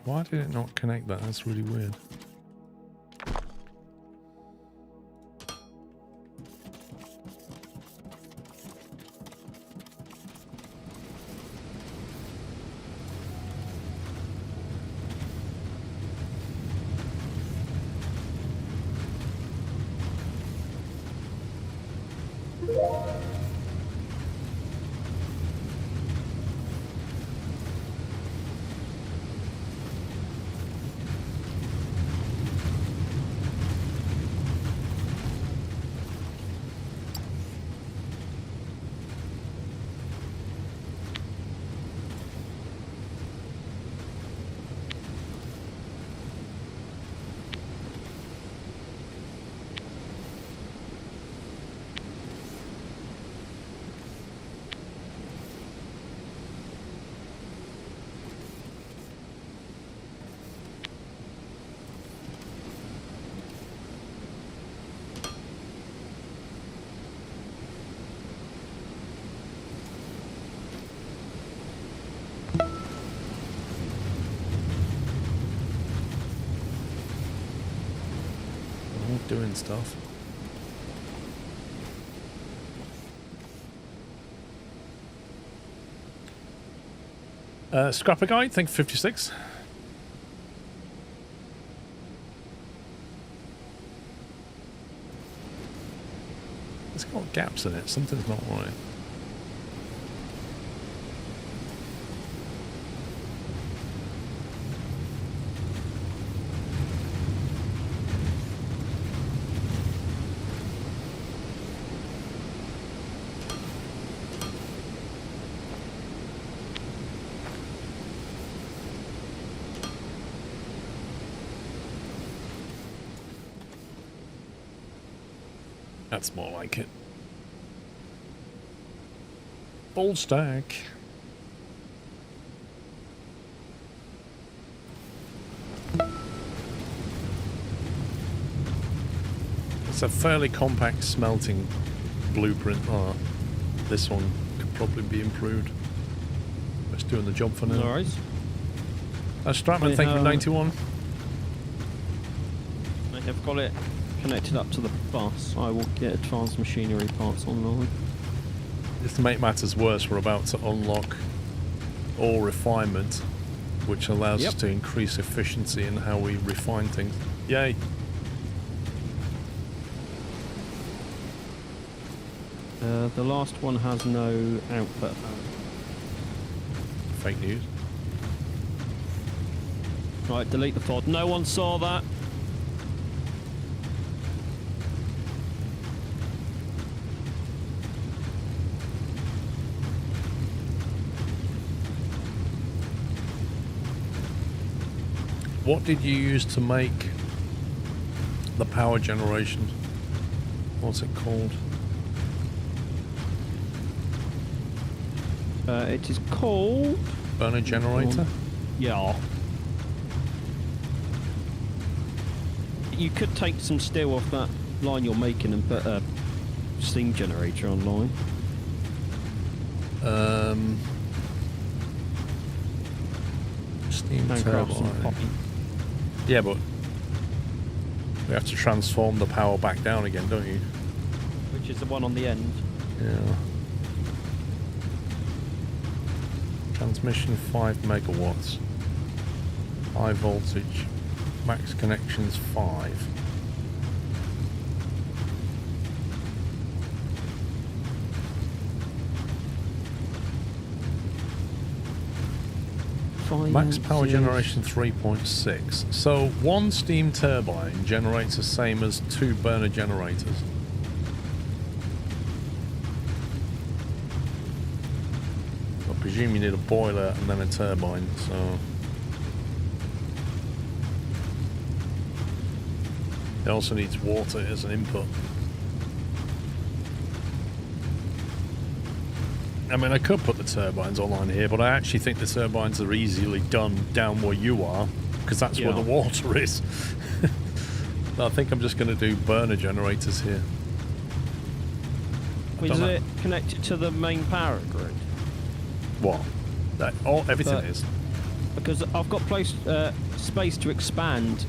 Why did it not connect that? That's really weird. Doing stuff. Scrapper Guide, thank you, 56. It's got gaps in it, something's not right. That's more like it. Full stack. It's a fairly compact smelting blueprint. Oh, this one could probably be improved. It's doing the job for now. All right. Stratman, thank you for 91. I have got it connected up to the bus. I will get advanced machinery parts online. Just to make matters worse, we're about to unlock ore refinement, which allows us to increase efficiency in how we refine things. Yay! The last one has no output. Fake news. Right, delete the FOD. No one saw that. What did you use to make the power generation? What's it called? It is called... Burner generator? Yeah. You could take some steel off that line you're making and put a steam generator online. Steam turbine. Yeah, but we have to transform the power back down again, don't you? Which is the one on the end. Yeah. Transmission 5 megawatts. High voltage. Max connections 5. Max power generation 3.6. So one steam turbine generates the same as 2 burner generators. presume you need a boiler and then a turbine, so... It also needs water as an input. I mean, I could put the turbines online here, but I actually think the turbines are easily done down where you are, because that's where the water is. I think I'm just going to do burner generators here. Is it connected to the main power grid? What? Everything is. Because I've got space to expand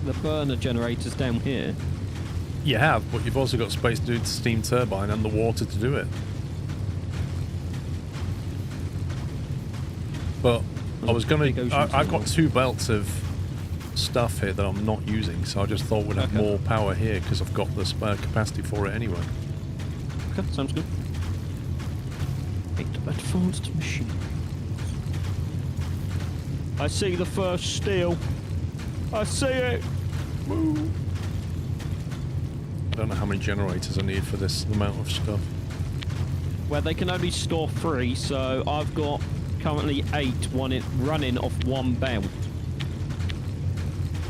the burner generators down here. You have, but you've also got space to do the steam turbine and the water to do it. But I was going to... I've got 2 belts of stuff here that I'm not using, so I just thought we'd have more power here because I've got the spare capacity for it anyway. Okay, sounds good. Advanced machine. I see the first steel. I see it. Woo. I don't know how many generators I need for this amount of stuff. Well, they can only store 3, so I've got currently 8 running off 1 belt.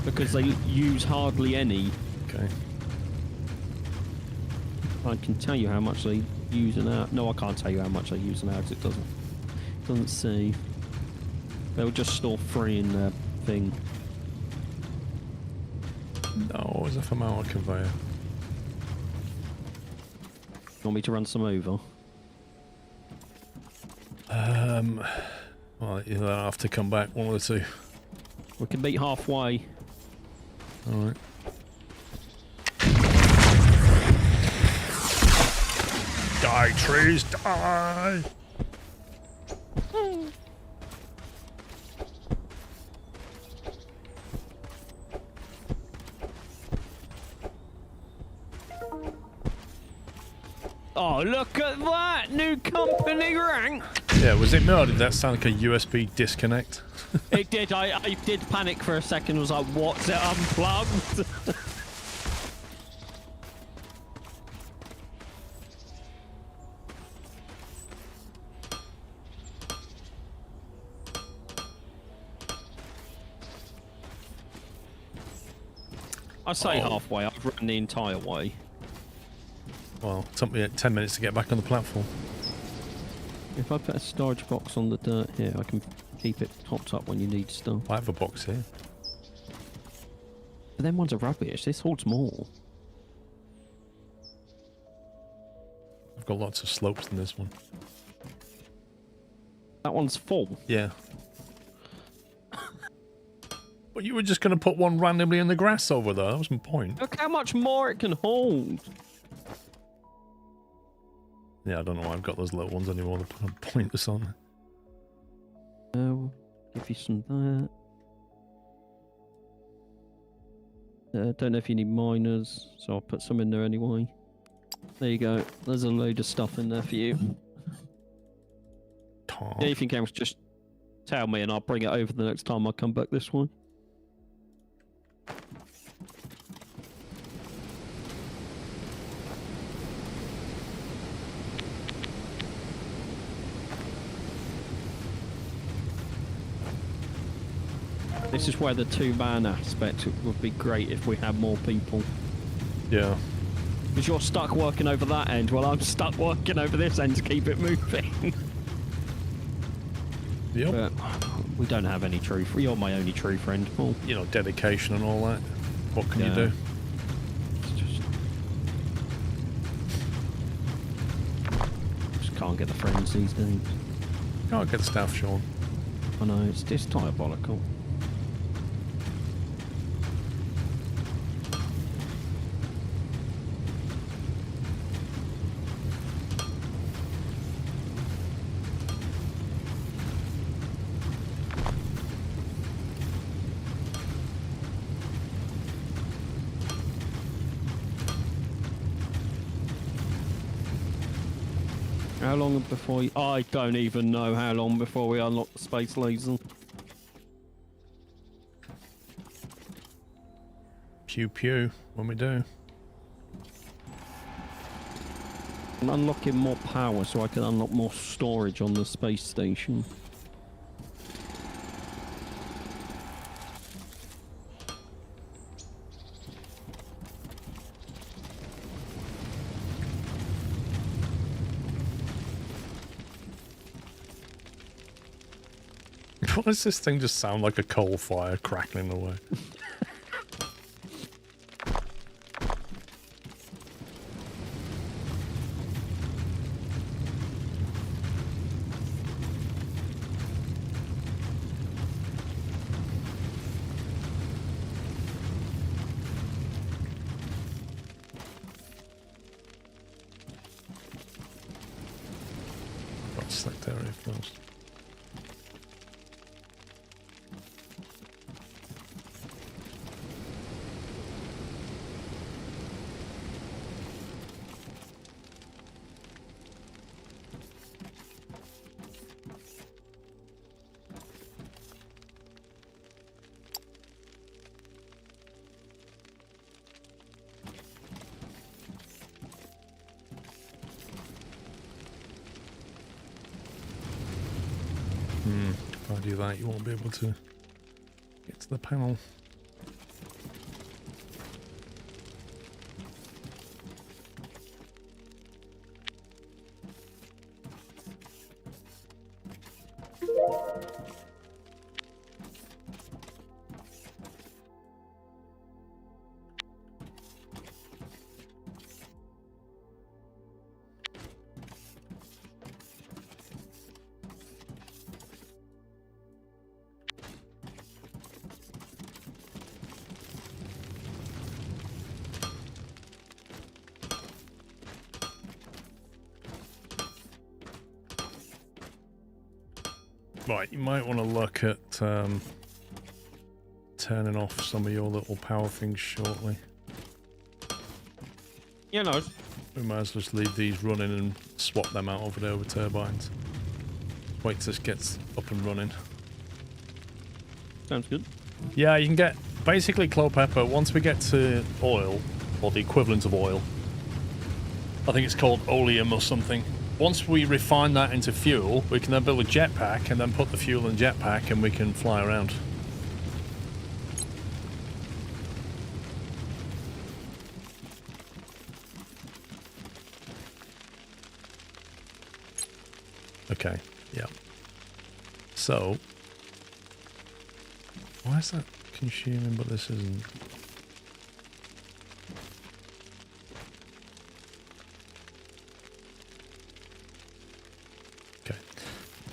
Because they use hardly any. Okay. I can tell you how much they use an hour. No, I can't tell you how much they use an hour because it doesn't say. They'll just store 3 in their thing. No, as if I'm out of conveyor. You want me to run some over? Well, you'll have to come back, one of the 2. We can meet halfway. Alright. Die, trees, die! Oh, look at that! New company rank! Yeah, was it me or did that sound like a USB disconnect? It did. I did panic for a second. I was like, what's it unplugged? I say halfway. I've run the entire way. Well, it took me 10 minutes to get back on the platform. If I put a storage box on the dirt here, I can keep it topped up when you need stuff. I have a box here. But them ones are rubbish. This holds more. I've got lots of slopes in this one. That one's full. Yeah. But you were just going to put one randomly in the grass over there. That was my point. Look how much more it can hold. Yeah, I don't know why I've got those little ones anymore. They're pointless on. Give you some there. Don't know if you need miners, so I'll put some in there anyway. There you go. There's a load of stuff in there for you. Anything else, just tell me and I'll bring it over the next time I come back this way. This is where the 2-man aspect would be great if we had more people. Yeah. Because you're stuck working over that end, while I'm stuck working over this end to keep it moving. Yep. But we don't have any true. You're my only true friend, Paul. You know, dedication and all that. What can you do? Just can't get the friends these days. Can't get staff, Sean. I know, it's diabolical. How long before you... I don't even know how long before we unlock the space laser. Pew pew, when we do. I'm unlocking more power so I can unlock more storage on the space station. Why does this thing just sound like a coal fire crackling away? Got select area first. If I do that, you won't be able to get to the panel. Right, you might want to look at turning off some of your little power things shortly. You know. We might as well just leave these running and swap them out over there with turbines. Wait till this gets up and running. Sounds good. Yeah, you can get basically Clo Pepper once we get to oil, or the equivalent of oil. I think it's called oleum or something. Once we refine that into fuel, we can then build a jetpack and then put the fuel in the jetpack and we can fly around. Okay, yeah. So, why is that consuming but this isn't?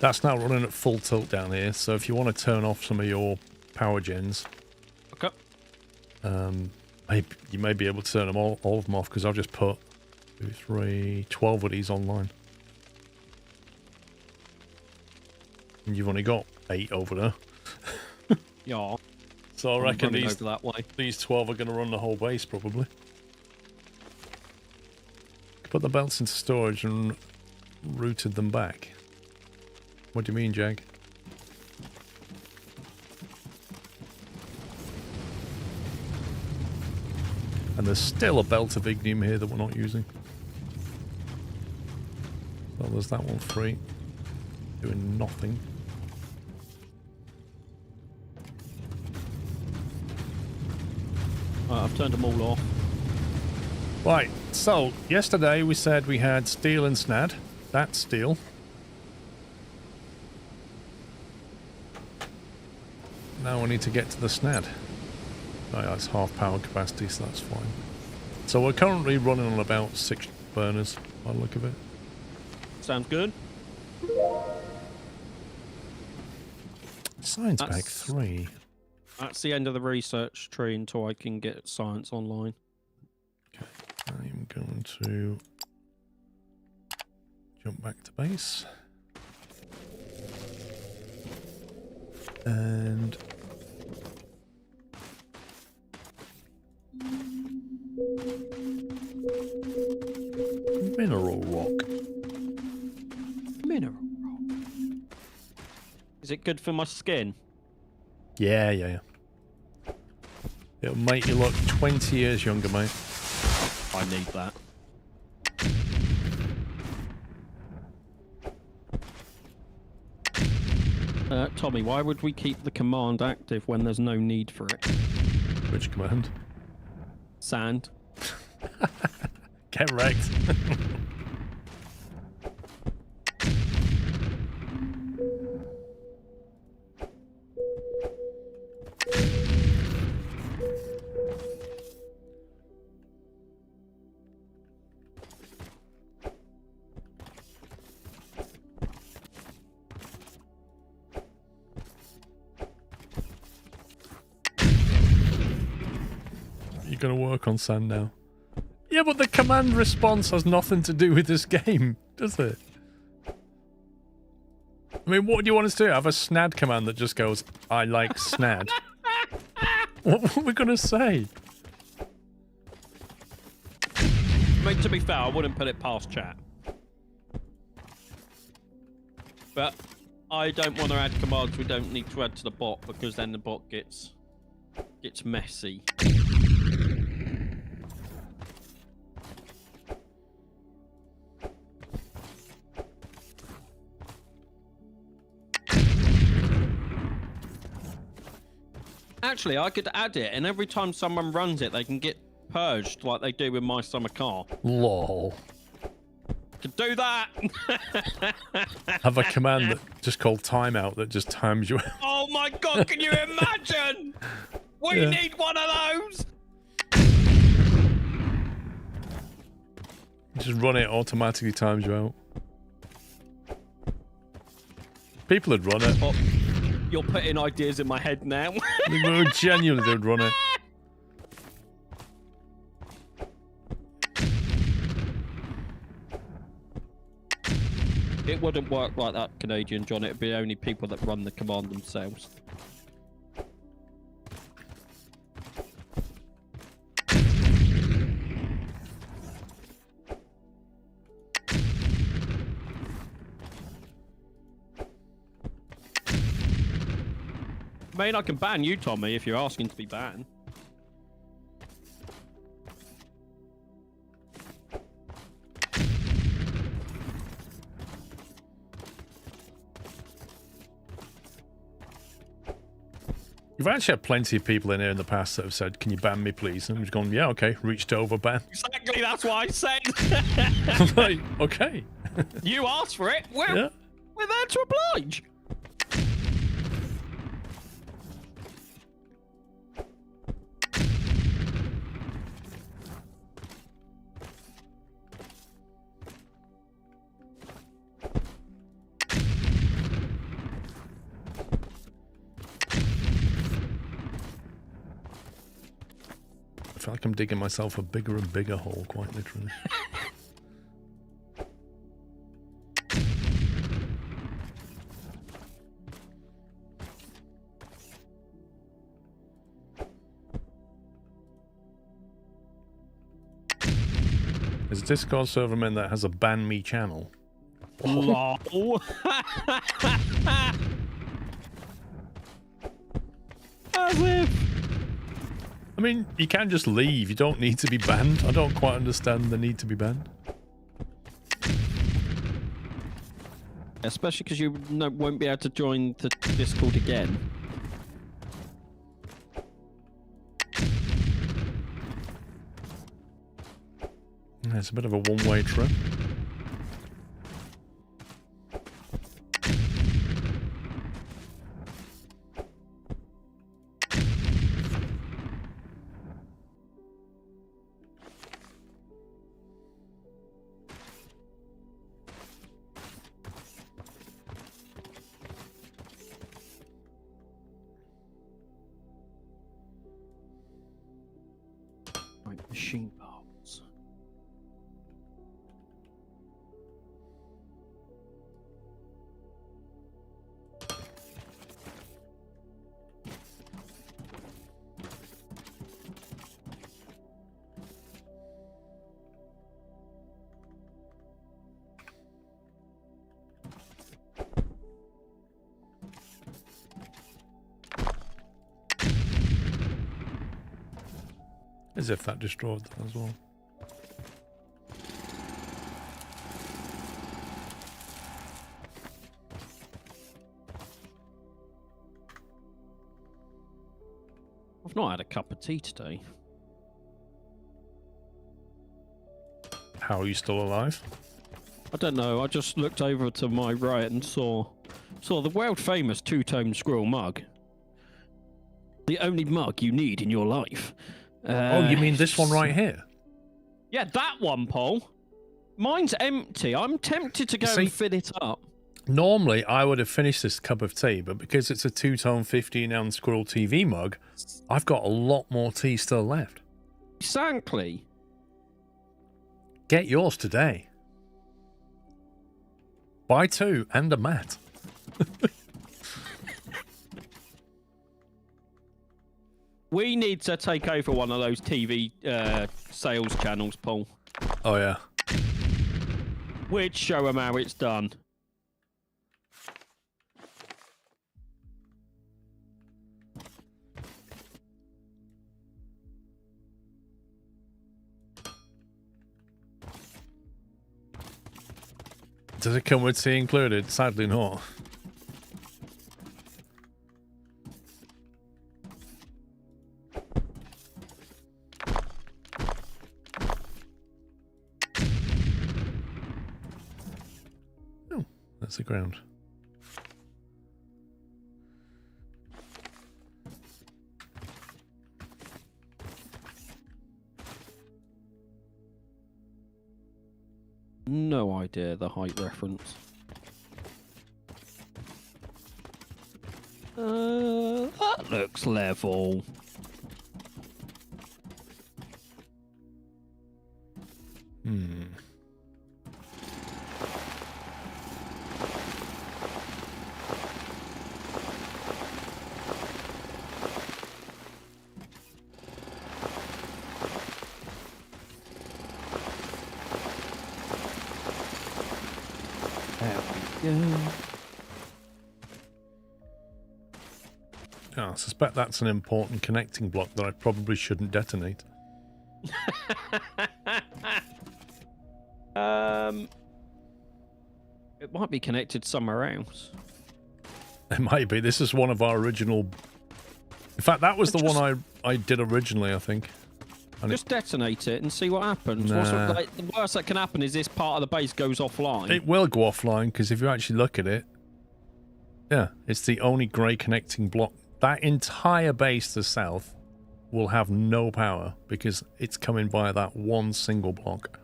That's now running at full tilt down here, so if you want to turn off some of your power gens, okay. You may be able to turn them all of them off, because I've just put 2, 3, 12 of these online. And you've only got 8 over there. Yeah. So I reckon these, that way. These 12 are going to run the whole base, probably. Put the belts into storage and routed them back. What do you mean, Jag? And there's still a belt of ignium here that we're not using. So there's that one free. Doing nothing. I've turned them all off. Right, so yesterday we said we had steel and snad. That's steel. Now we need to get to the snad. Oh, yeah, that's half power capacity, so that's fine. So we're currently running on about 6 burners by the look of it. Sounds good. Science pack 3. That's the end of the research tree until I can get science online. Okay, I'm going to jump back to base. And mineral rock. Mineral rock. Is it good for my skin? Yeah. It'll make you look 20 years younger, mate. I need that. Tommy, why would we keep the command active when there's no need for it? Which command? Sand. Get wrecked. You're going to work on sand now. Yeah, but the command response has nothing to do with this game, does it? I mean, what do you want us to do? Have a snad command that just goes, I like snad? What are we going to say? I mean, to be fair, I wouldn't put it past chat. But I don't want to add commands we don't need to add to the bot, because then the bot gets messy. Actually, I could add it, and every time someone runs it, they can get purged like they do with My Summer Car. Lol. Could do that. Have a command that just called timeout that just times you out. Oh my god, can you imagine? We need one of those. Just run it, automatically times you out. People would run it. Oh, you're putting ideas in my head now. Genuinely, they'd run it. It wouldn't work like that, Canadian John. It'd be only people that run the command themselves. I mean, I can ban you, Tommy, if you're asking to be banned. You've actually had plenty of people in here in the past that have said, can you ban me, please? And we've gone, yeah, okay, reached over, ban. Exactly, that's what I said. I'm like, okay. You asked for it. We're there to oblige. I feel like I'm digging myself a bigger and bigger hole, quite literally. There's a Discord server man that has a ban me channel. Lol. As if. I mean, you can just leave. You don't need to be banned. I don't quite understand the need to be banned. Especially because you won't be able to join the Discord again. Yeah, it's a bit of a one-way trip. Machine parts. As if that destroyed them as well. I've not had a cup of tea today. How are you still alive? I don't know. I just looked over to my right and saw the world famous two-tone squirrel mug. The only mug you need in your life. Oh, you mean this one right here? Yeah, that one, Paul. Mine's empty. I'm tempted to go and fill it up. Normally, I would have finished this cup of tea, but because it's a two-tone 15-ounce squirrel TV mug, I've got a lot more tea still left. Exactly. Get yours today. Buy two and a mat. We need to take over one of those TV sales channels, Paul. Oh, yeah. We'd show them how it's done. Does it come with tea included? Sadly not. Oh, that's the ground. No idea the height reference. That looks level. Oh, I suspect that's an important connecting block that I probably shouldn't detonate. It might be connected somewhere else. It might be. This is one of our original... In fact, that was the one I did originally, I think. And just detonate it and see what happens. Nah. The worst that can happen is this part of the base goes offline. It will go offline, because if you actually look at it... Yeah, it's the only grey connecting block. That entire base to the south will have no power, because it's coming by that one single block.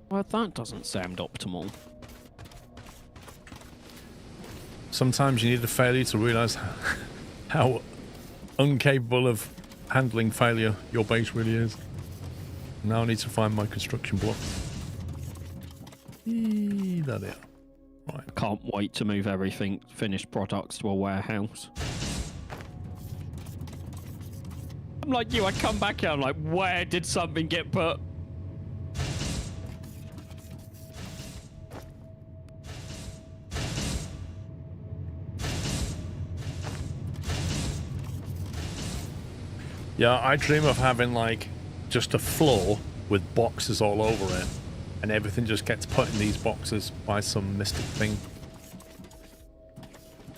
Well, that doesn't sound optimal. Sometimes you need a failure to realise how incapable of handling failure your base really is. Now I need to find my construction block. There they are. Right. I can't wait to move everything, finished products, to a warehouse. I'm like you, I come back here, I'm like, where did something get put? Yeah, I dream of having, like, just a floor with boxes all over it, and everything just gets put in these boxes by some mystic thing.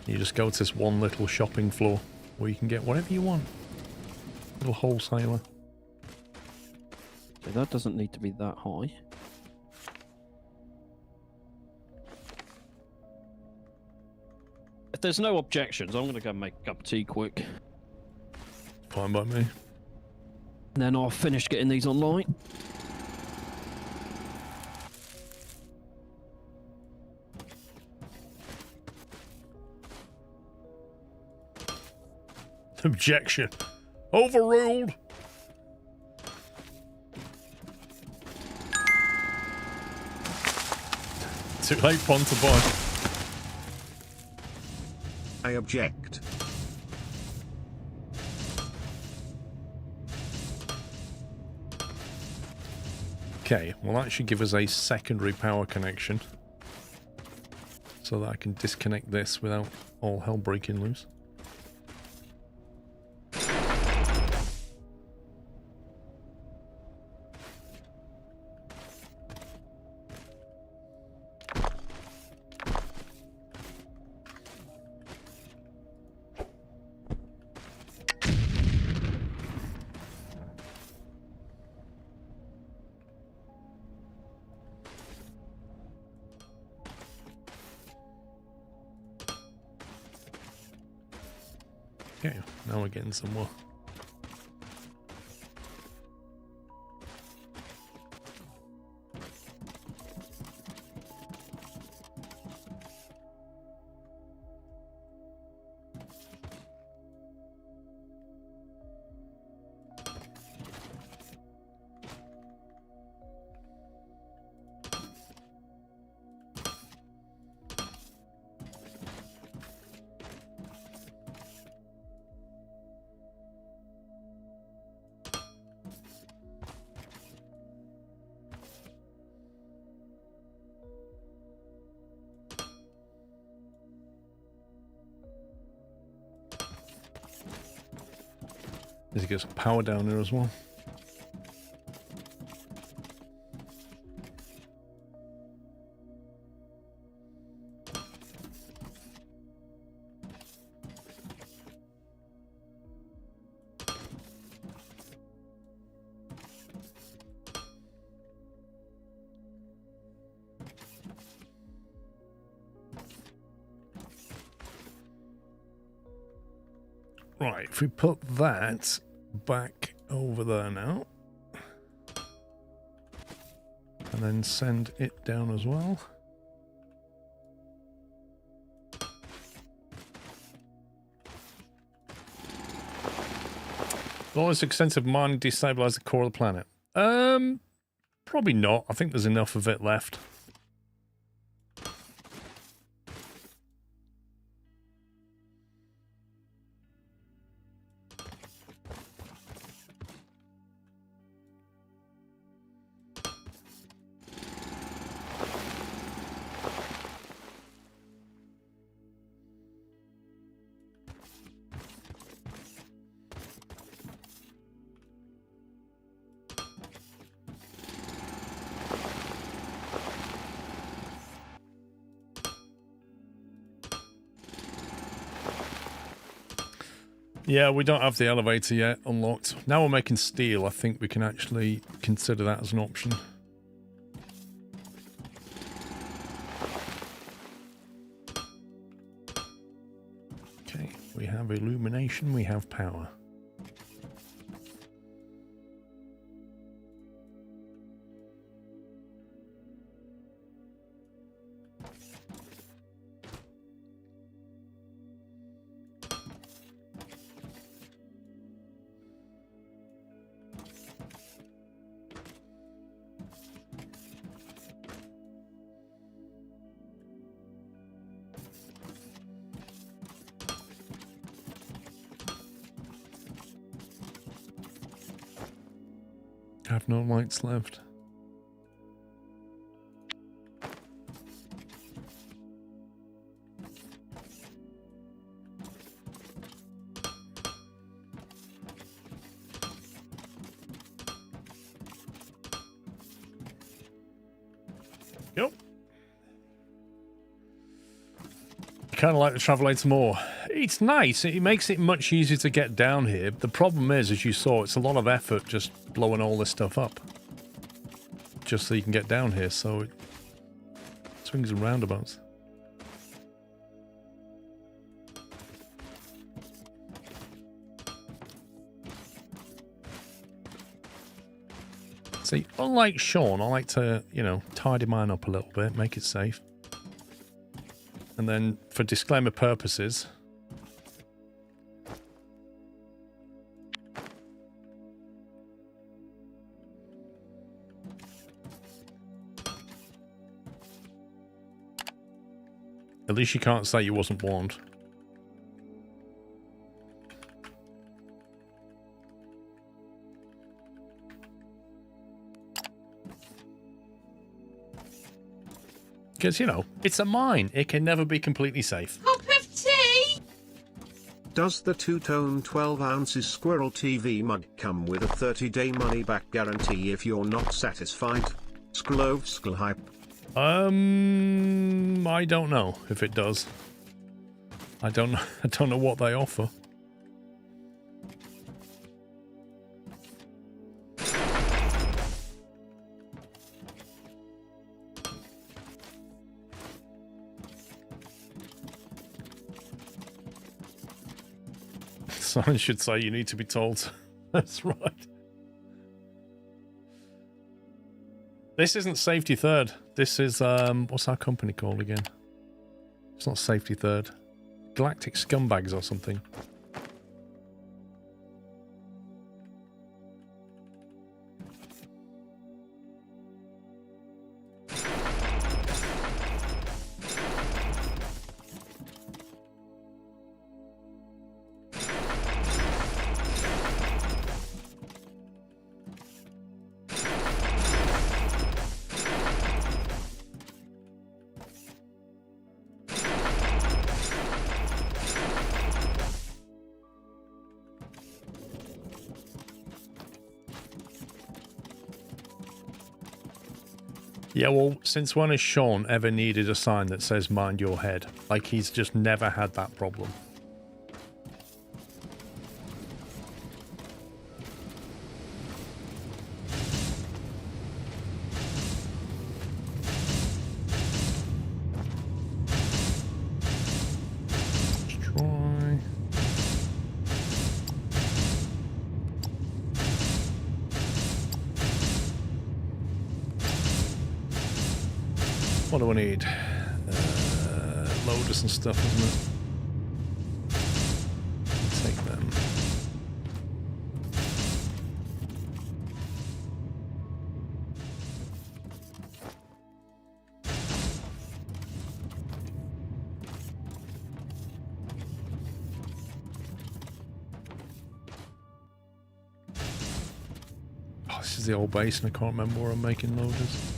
You just go to this one little shopping floor where you can get whatever you want. Little wholesaler. So that doesn't need to be that high. If there's no objections, I'm going to go make a cup of tea quick. Fine by me. And then I'll finish getting these online. Objection. Overruled. Too late, Pontabon. I object. Okay, well that should give us a secondary power connection. So that I can disconnect this without all hell breaking loose. Okay, now we're getting somewhere. Need to get some power down there as well. Right, if we put that back over there now, and then send it down as well. Will all this extensive mining destabilize the core of the planet? Probably not. I think there's enough of it left. Yeah, we don't have the elevator yet unlocked. Now we're making steel. I think we can actually consider that as an option. Okay, we have illumination, we have power. Have no lights left. Yep. Kind of like the Travelator more. It's nice. It makes it much easier to get down here. The problem is, as you saw, it's a lot of effort just blowing all this stuff up. Just so you can get down here, so it swings and roundabouts. See, unlike Sean, I like to, you know, tidy mine up a little bit, make it safe. And then, for disclaimer purposes, at least you can't say you wasn't warned. Because, you know, it's a mine. It can never be completely safe. Cup of tea! Does the two-tone 12 ounces Squirrel TV mug come with a 30-day money-back guarantee if you're not satisfied? Sklovskl hype. I don't know if it does. I don't know what they offer. sign should say you need to be told. That's right. This isn't safety third. This is, what's our company called again? It's not safety third. Galactic scumbags or something. Yeah, well, since when has Sean ever needed a sign that says mind your head? Like, he's just never had that problem. Destroy. What do I need? Loaders and stuff, isn't it? Take them. Oh, this is the old base and I can't remember where I'm making loaders.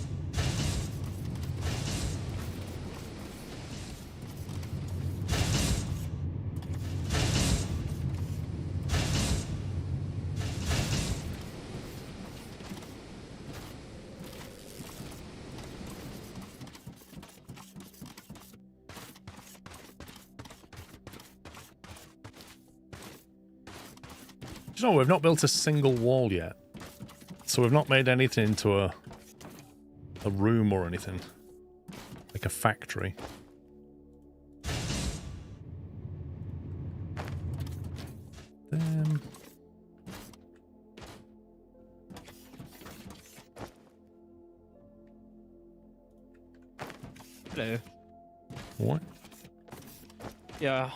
You know, we've not built a single wall yet. So we've not made anything into a room or anything. Like a factory. Hello. What? Yeah.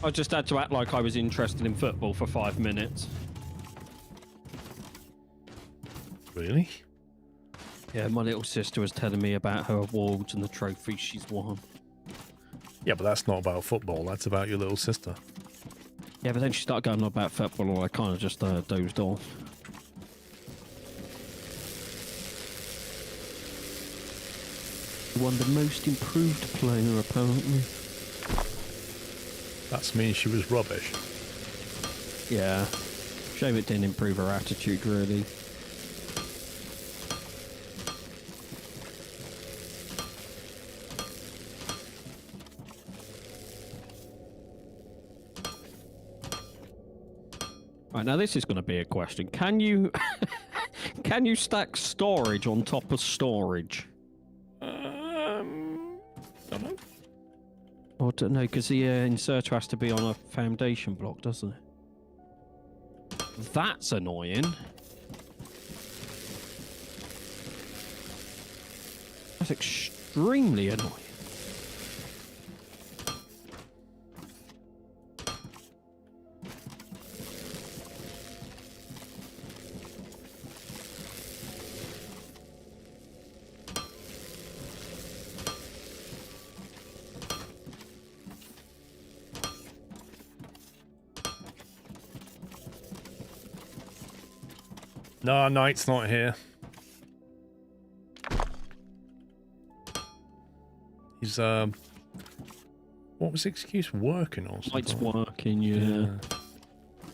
I just had to act like I was interested in football for 5 minutes. Really? Yeah, my little sister was telling me about her awards and the trophies she's won. Yeah, but that's not about football. That's about your little sister. Yeah, but then she started going on about football and I kind of just dozed off. Won the most improved player, apparently. That means she was rubbish. Yeah. Shame it didn't improve her attitude, really. Right, now this is going to be a question. Can you can you stack storage on top of storage? Don't know. I don't know, because the inserter has to be on a foundation block, doesn't it? That's annoying. That's extremely annoying. No, Knight's not here. He's, what was the excuse? Working or something? Knight's working, yeah.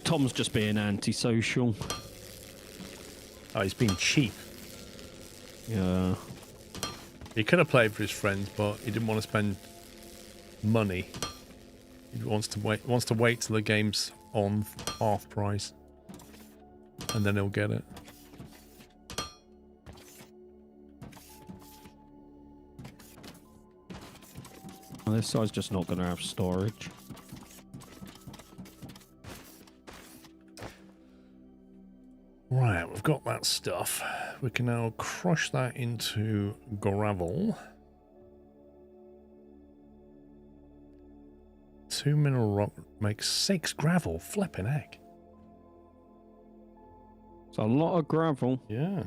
Tom's just being antisocial. Oh, he's being cheap. Yeah. He could have played for his friends, but he didn't want to spend money. He wants to wait till the game's on half price. And then he'll get it. Well, this side's just not going to have storage. got that stuff, we can now crush that into gravel. 2 mineral rock makes 6 gravel. Flipping heck. It's a lot of gravel. Yeah.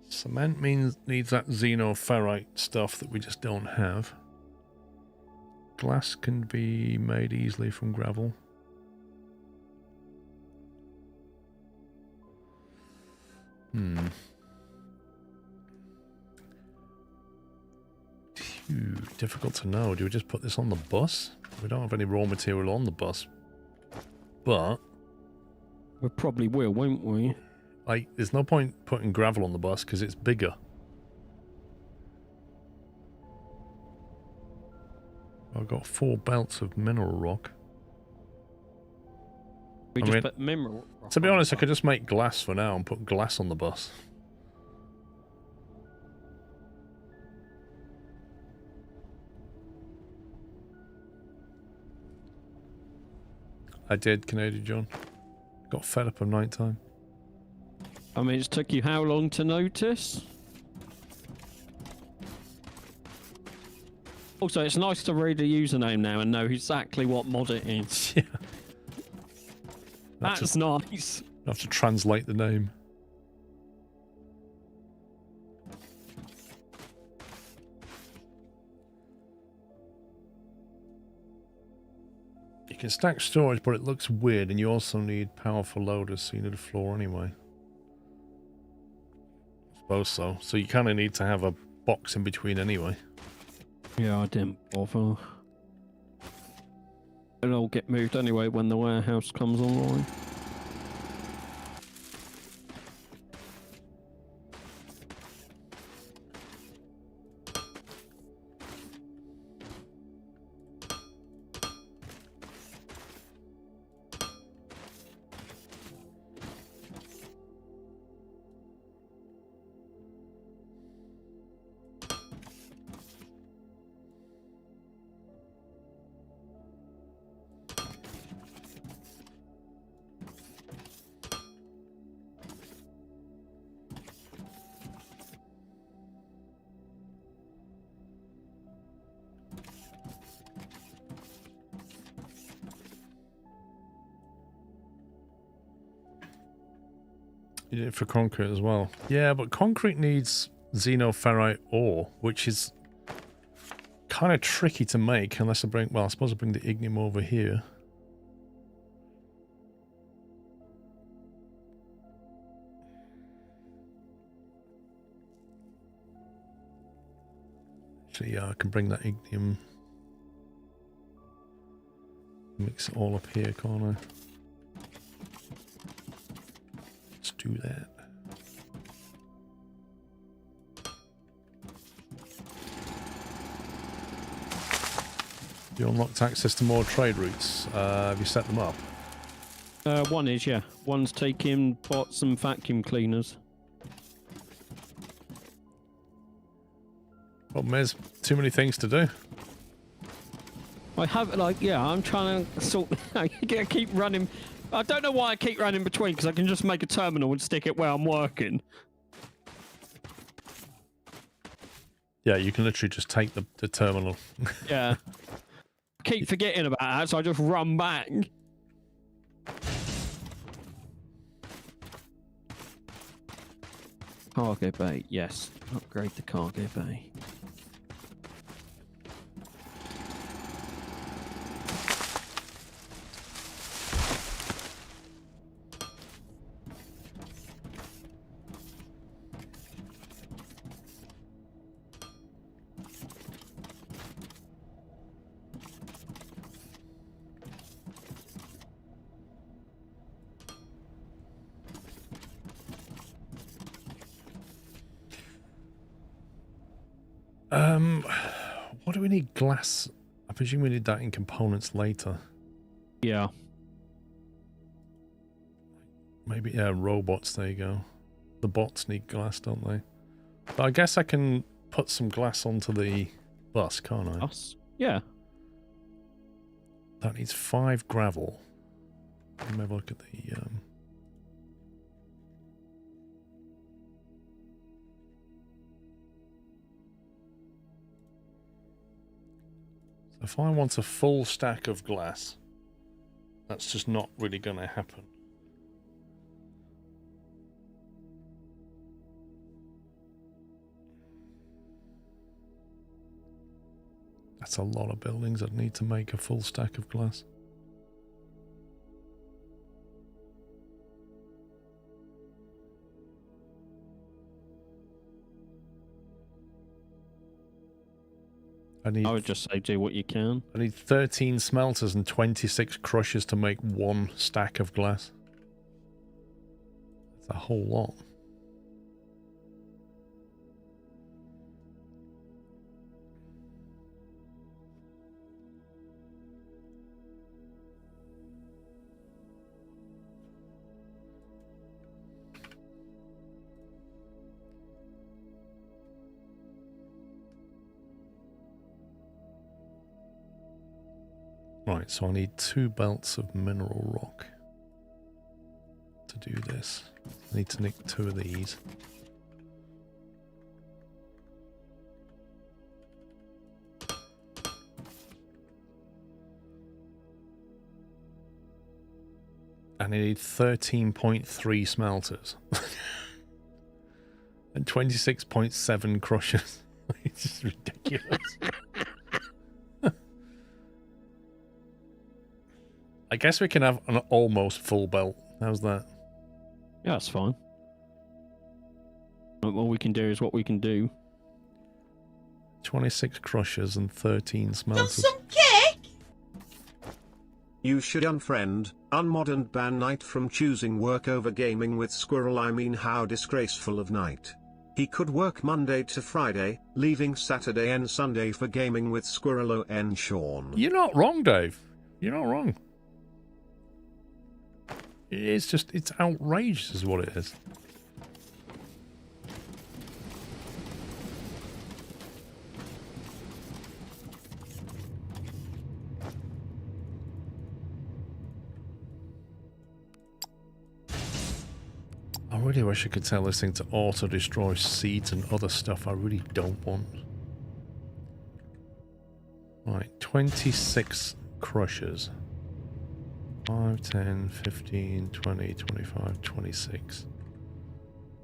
Cement needs that xenoferrite stuff that we just don't have. Glass can be made easily from gravel. Difficult to know. Do we just put this on the bus? We don't have any raw material on the bus. But We probably will, won't we? like, there's no point putting gravel on the bus because it's bigger. I've got 4 belts of mineral rock. We I just mean, put mineral. To be honest, I could just make glass for now and put glass on the bus. I did, Canadian John. Got fed up of night time. I mean, it took you how long to notice? Also, it's nice to read a username now and know exactly what mod it is. Yeah. That's nice. I have to translate the name. You can stack storage, but it looks weird, and you also need powerful loaders, so you need a floor anyway. I suppose so. So you kind of need to have a box in between anyway. Yeah, I didn't bother. It'll all get moved anyway when the warehouse comes online. You did it for concrete as well. Yeah, but concrete needs xenoferrite ore, which is kind of tricky to make unless I bring... Well, I suppose I bring the ignium over here. So yeah, I can bring that ignium. Mix it all up here, can't I? Let's do that. You unlocked access to more trade routes. Have you set them up? One is, yeah. One's taking bots and vacuum cleaners. Problem is, too many things to do. I have, like, yeah, I'm trying to sort... I keep running... I don't know why I keep running between, because I can just make a terminal and stick it where I'm working. Yeah, you can literally just take the terminal. Yeah. Keep forgetting about that, so I just run back. Cargo bay, yes. Upgrade the cargo bay. What do we need? Glass? I presume we need that in components later. Yeah. Maybe, yeah, robots, there you go. The bots need glass, don't they? But I guess I can put some glass onto the bus, can't I? Us? Yeah. That needs 5 gravel. Let me have a look at the If I want a full stack of glass, that's just not really going to happen. That's a lot of buildings I'd need to make a full stack of glass. I would just say do what you can. I need 13 smelters and 26 crushers to make one stack of glass. That's a whole lot. Right, so I need 2 belts of mineral rock to do this. I need to nick 2 of these. And I need 13.3 smelters. And 26.7 crushers. It's just ridiculous. I guess we can have an almost full belt. How's that? Yeah, that's fine. All we can do is what we can do. 26 crushers and 13 smelters. Some cake? You should unfriend, unmod and ban Knight from choosing work over gaming with Squirrel. I mean, how disgraceful of Knight. He could work Monday to Friday, leaving Saturday and Sunday for gaming with Squirrel and Sean. You're not wrong, Dave. You're not wrong. It's just, it's outrageous is what it is. I really wish I could tell this thing to auto-destroy seeds and other stuff I really don't want. Right, 26 crushers. 5, 10, 15, 20, 25, 26.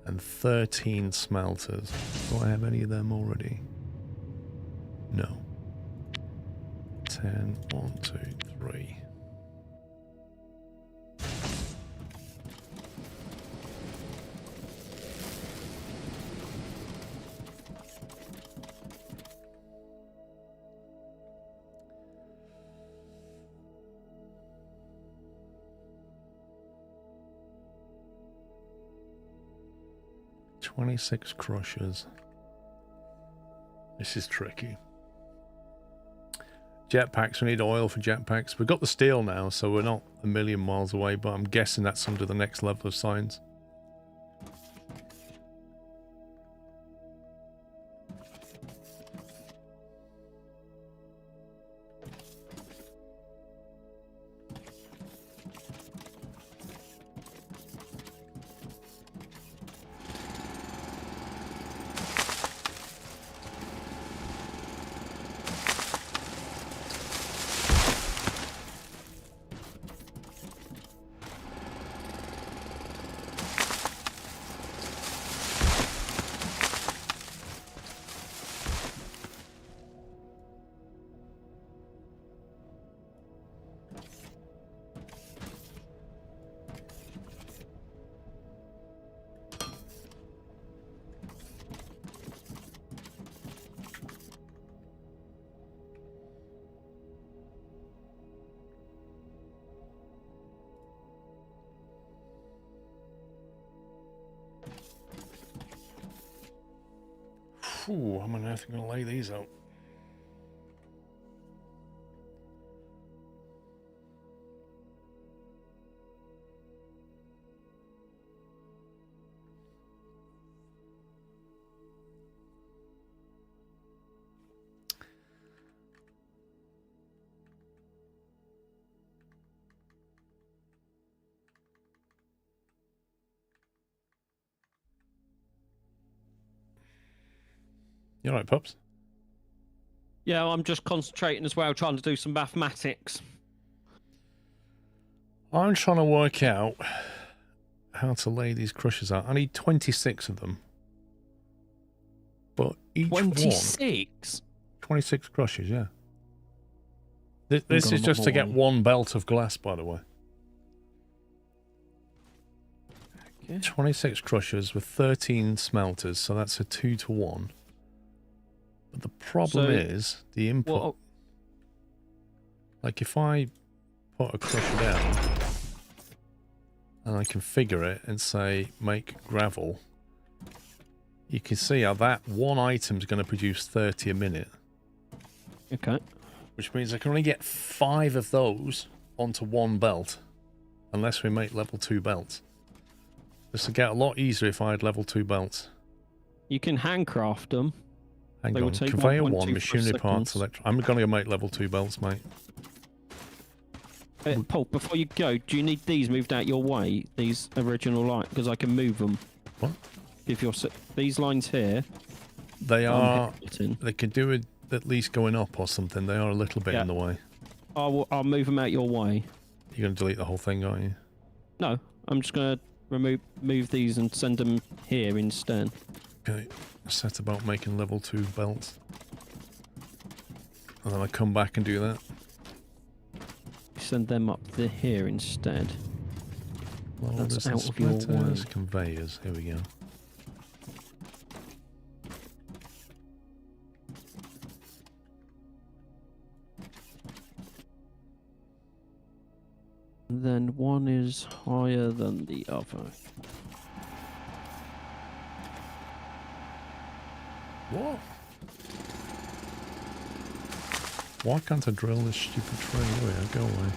And 13 smelters. Do I have any of them already? No. 10, 1, 2, 3. Six crushers. This is tricky. Jetpacks, we need oil for jetpacks. We've got the steel now, so we're not a million miles away, but I'm guessing that's under the next level of science. Ooh, I'm gonna have to lay these out. You alright, pups? Yeah, I'm just concentrating as well, trying to do some mathematics. I'm trying to work out how to lay these crushers out. I need 26 of them. But each 26? 26 crushers, yeah. This is just to get one belt of glass, by the way. Okay. 26 crushers with 13 smelters, so that's a 2-to-1. But the problem is the input. What? Like if I put a crusher down and I configure it and say make gravel, you can see how that one item is going to produce 30 a minute. Okay. Which means I can only get 5 of those onto one belt unless we make level 2 belts. This would get a lot easier if I had level 2 belts. You can handcraft them. Hang on, conveyor 1, machinery parts, I'm going to make level 2 belts, mate. Paul, before you go, do you need these moved out your way? These original lines, because I can move them. What? If you're these lines here, they are. They could do it at least going up or something. They are a little bit in the way. I'll move them out your way. You're going to delete the whole thing, aren't you? No, I'm just going to move these and send them here instead. Okay, set about making level 2 belts. And then I come back and do that. Send them up here instead. Loaders That's out of your way. Conveyors, here we go. And then one is higher than the other. What? Why can't I drill this stupid train away? Go away.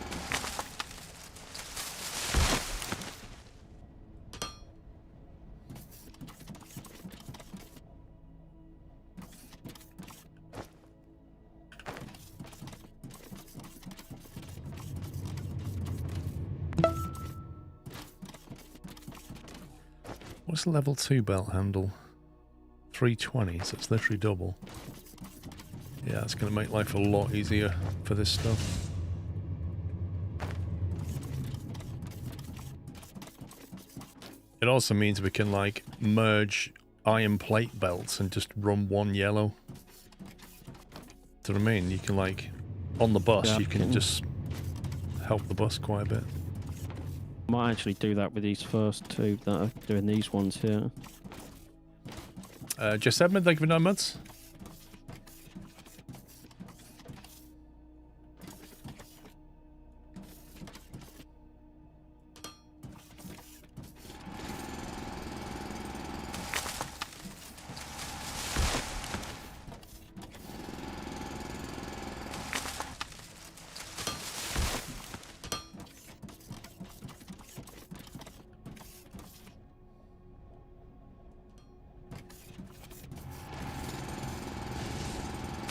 What's the level 2 belt handle? 320, so it's literally double. Yeah, it's going to make life a lot easier for this stuff. It also means we can, like, merge iron plate belts and just run one yellow. Do you know what I mean? You can, like, on the bus, you can just help the bus quite a bit. Might actually do that with these first two that are doing these ones here. Just Edmund, thank you for 9 months.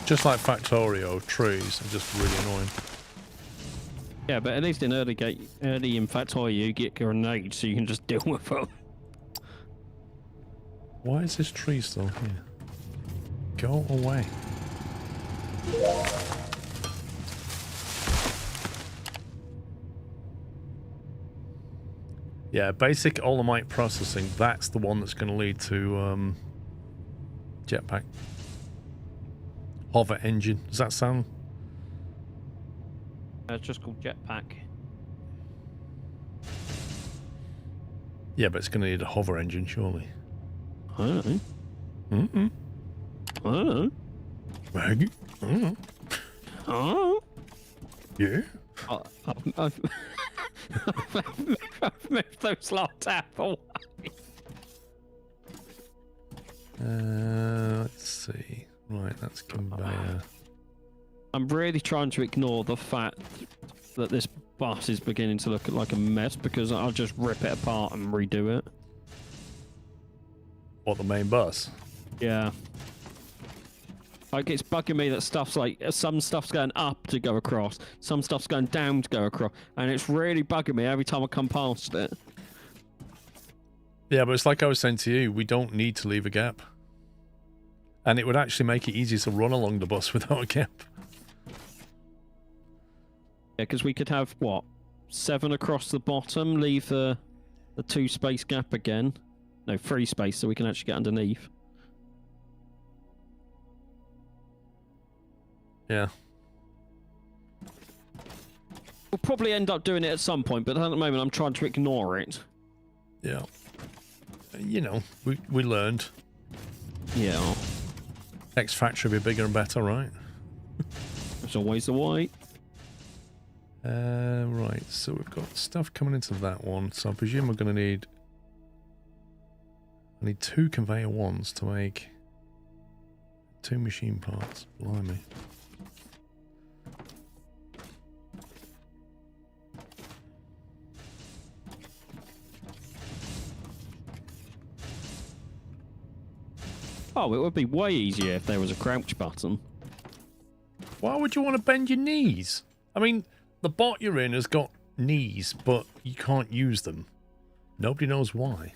Just like Factorio, trees are just really annoying. Yeah, but at least in early in Factorio you get grenades so you can just deal with them. Why is this tree still here? Go away. Yeah, basic Olamite processing, that's the one that's going to lead to jetpack. Hover engine. Does that sound? It's just called jetpack. Yeah, but it's going to need a hover engine, surely. I don't know. Mm-mm. I don't know. Maggie? I don't know. Oh. Yeah? I've moved those lots out away. Let's see. Right, that's conveyor. I'm really trying to ignore the fact that this bus is beginning to look like a mess because I'll just rip it apart and redo it. What, the main bus? Yeah. Like, it's bugging me that stuff's like, some stuff's going up to go across, some stuff's going down to go across, and it's really bugging me every time I come past it. Yeah, but it's like I was saying to you, we don't need to leave a gap. And it would actually make it easier to run along the bus without a gap. Yeah, because we could have, what, 7 across the bottom, leave the 2 space gap again. No, 3 space, so we can actually get underneath. Yeah. We'll probably end up doing it at some point, but at the moment I'm trying to ignore it. Yeah. You know, we learned. Yeah. Next factory will be bigger and better, right? There's always the way. Right, so we've got stuff coming into that one, so I presume we're going to need... I need 2 conveyor ones to make 2 machine parts. Blimey. Oh, it would be way easier if there was a crouch button. Why would you want to bend your knees? I mean, the bot you're in has got knees, but you can't use them. Nobody knows why.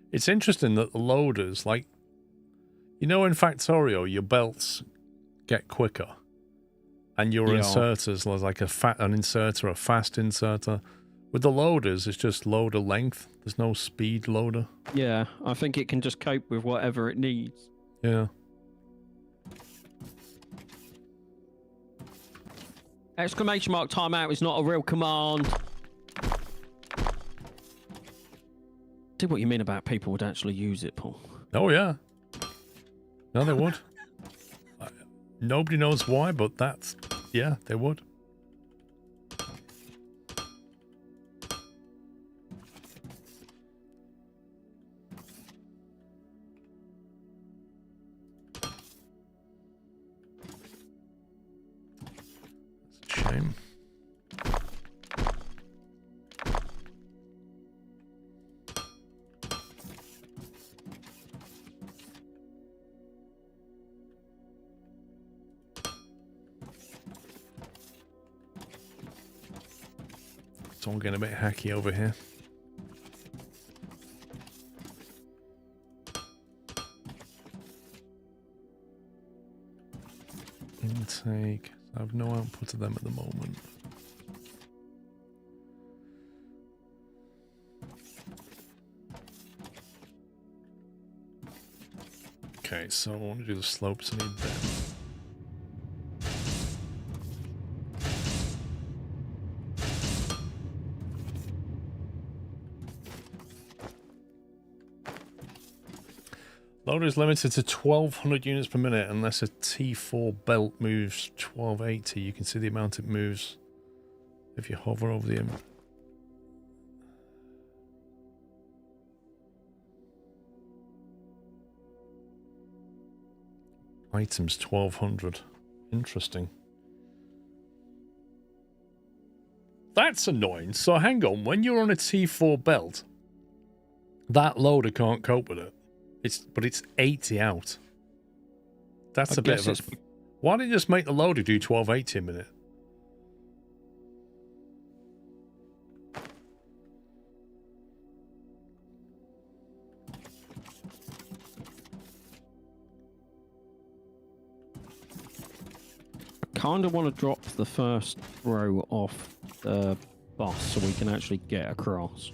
It's interesting that the loaders, like, you know, in Factorio, your belts get quicker, and your inserters, like an inserter, a fast inserter. With the loaders, it's just loader length. There's no speed loader. Yeah, I think it can just cope with whatever it needs. Yeah. Exclamation mark timeout is not a real command. See what you mean about people would actually use it, Paul. Oh, yeah. No, they would. Nobody knows why, but that's... Yeah, they would. It's a shame. It's all getting a bit hacky over here. Intake. I have no output of them at the moment. Okay, so I want to do the slopes. I need them. Loader is limited to 1200 units per minute unless a T4 belt moves 1280. You can see the amount it moves if you hover over the items 1200. Interesting. That's annoying. So hang on, when you're on a T4 belt, that loader can't cope with it. But it's 80 out. That's a bit of a... Why don't you just make the loader do 1280 a minute? I kind of want to drop the first row off the bus so we can actually get across.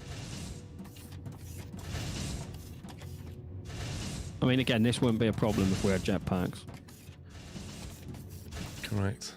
I mean, again, this wouldn't be a problem if we had jetpacks. Correct.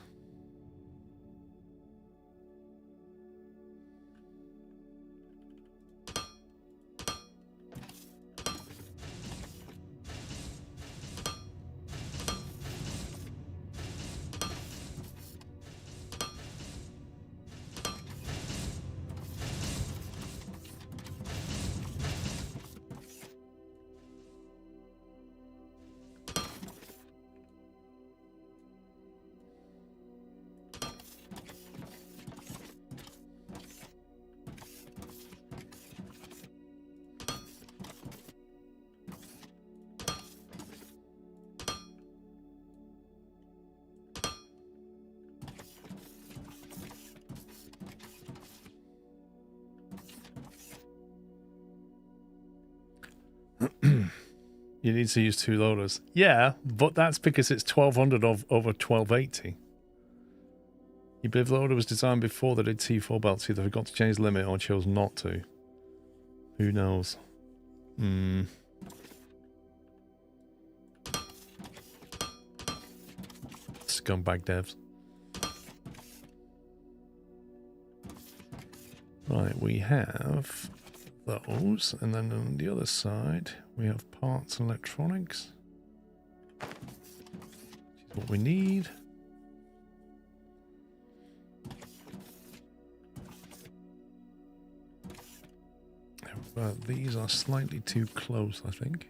You need to use 2 loaders. Yeah, but that's because it's 1200 over 1280. You believe the loader was designed before they did T4 belts, either forgot to change the limit or chose not to. Who knows? Scumbag devs. Right, we have those, and then on the other side we have parts and electronics, which is what we need. These are slightly too close, I think.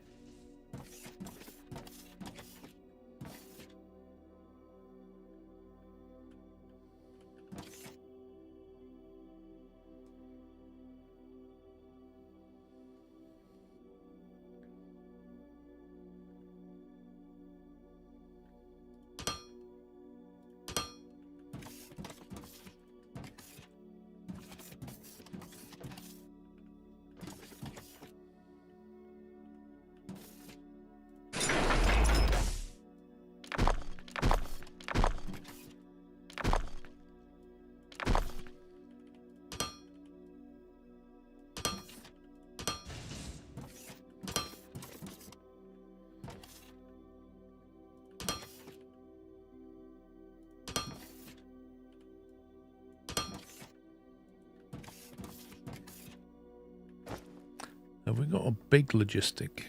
Have we got a big logistic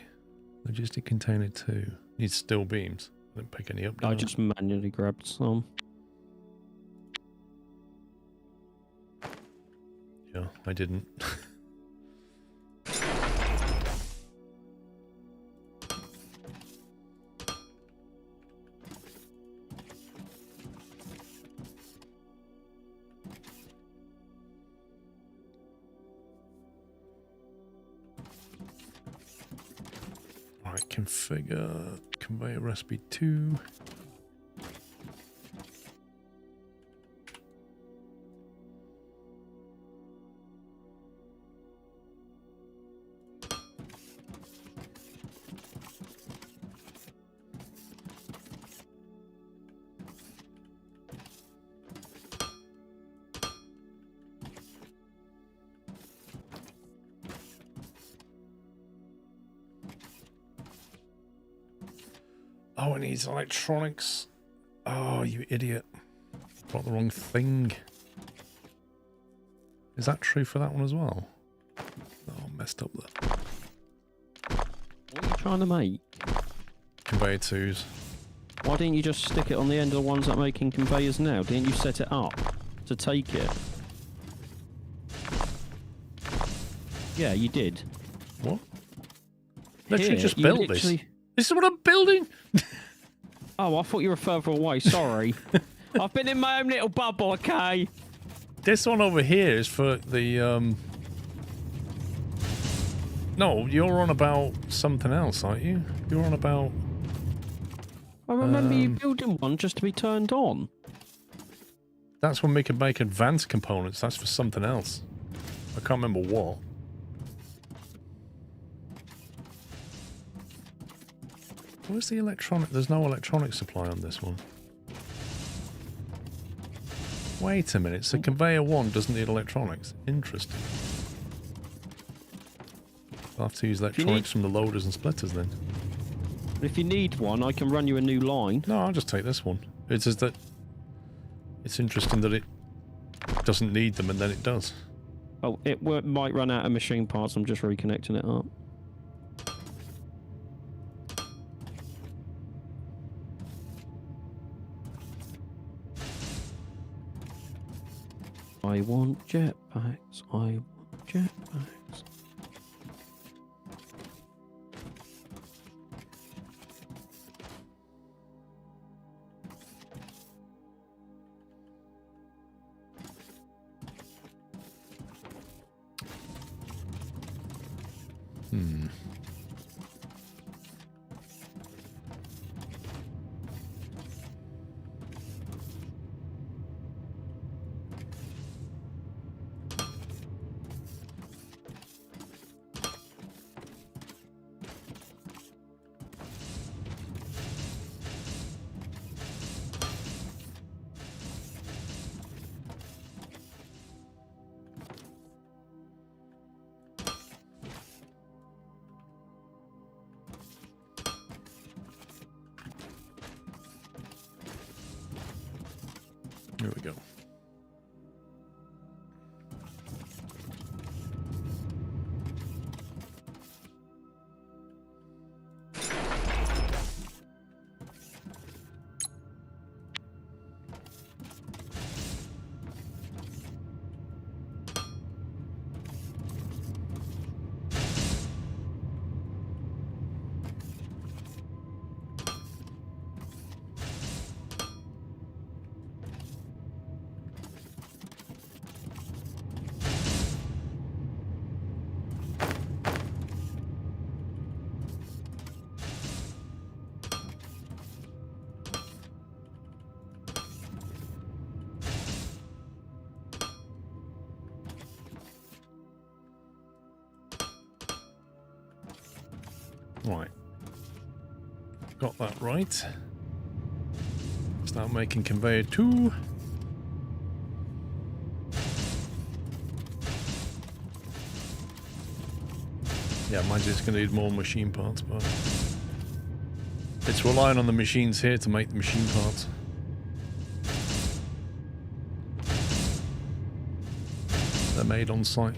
container too? Needs steel beams. I didn't pick any up. I just manually grabbed some. Yeah, I didn't. Configure conveyor recipe 2. Oh, it needs electronics. Oh, you idiot. Bought the wrong thing. Is that true for that one as well? Oh, messed up there. What are you trying to make? Conveyor 2s. Why didn't you just stick it on the end of the ones that are making conveyors now? Didn't you set it up to take it? Yeah, you did. What? Literally Here, just you built literally... this. This is what I'm building. Oh, I thought you were further away. Sorry. I've been in my own little bubble, okay? This one over here is for the, No, you're on about something else, aren't you? You're on about... I remember you building one just to be turned on. That's when we can make advanced components. That's for something else. I can't remember what. Where's the electronic? There's no electronic supply on this one. Wait a minute. So conveyor 1 doesn't need electronics. Interesting. I'll have to use electronics from the loaders and splitters then. If you need one, I can run you a new line. No, I'll just take this one. It's just that it's interesting that it doesn't need them and then it does. Oh, it might run out of machine parts. I'm just reconnecting it up. I want jetpacks. I want jetpacks. Right. Got that right. Start making conveyor 2. Yeah, imagine it's going to need more machine parts, but it's relying on the machines here to make the machine parts. They're made on site.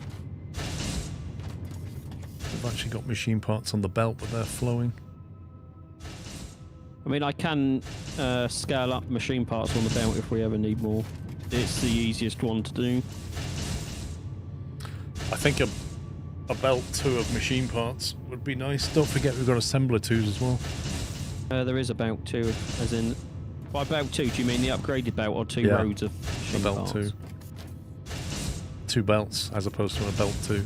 They've actually got machine parts on the belt, but they're flowing. I mean, I can scale up machine parts on the belt if we ever need more. It's the easiest one to do. I think a belt 2 of machine parts would be nice. Don't forget we've got assembler 2s as well. There is a belt 2, as in... By belt 2, do you mean the upgraded belt or 2 rows of machine a belt parts? 2. 2 belts as opposed to a belt 2.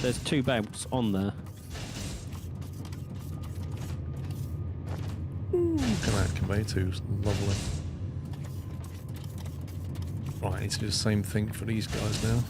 There's 2 belts on there. Ooh, look at that conveyor 2's lovely. Right, I need to do the same thing for these guys now.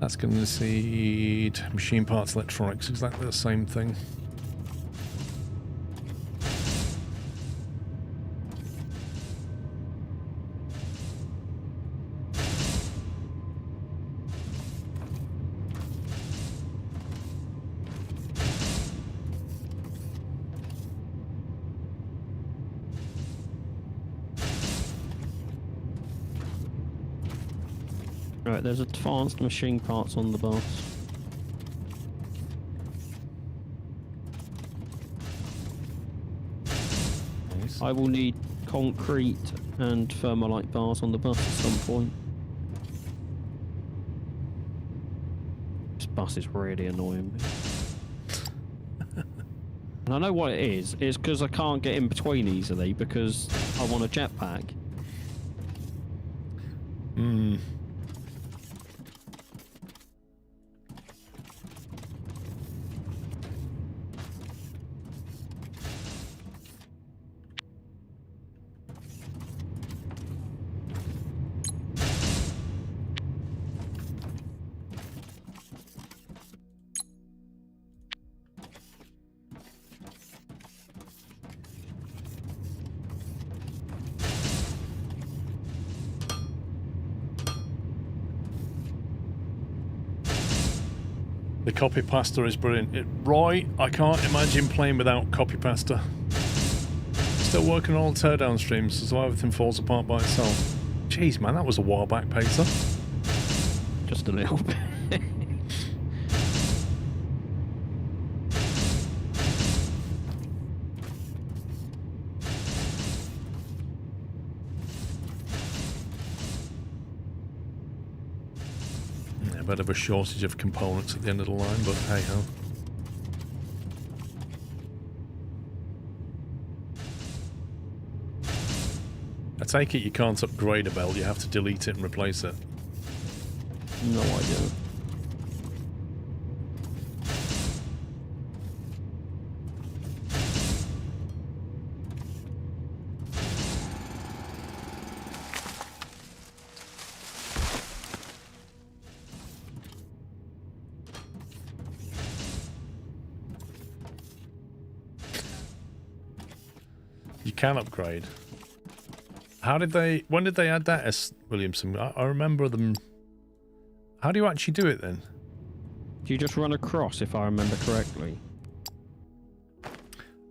That's going to need machine parts, electronics, exactly the same thing. Right, there's advanced machine parts on the bus. Nice. I will need concrete and thermalite bars on the bus at some point. This bus is really annoying me. And I know what it is. It's because I can't get in between easily because I want a jetpack. Hmm. The copy pasta is brilliant. Roy, I can't imagine playing without copy pasta. Still working on all the teardown streams, so everything falls apart by itself. Jeez, man, that was a while back, Pacer. Just a little bit. A bit of a shortage of components at the end of the line, but hey ho. I take it you can't upgrade a belt, you have to delete it and replace it. No idea. You can upgrade. How did they... When did they add that as Williamson? I remember them... How do you actually do it then? Do you just run across, if I remember correctly?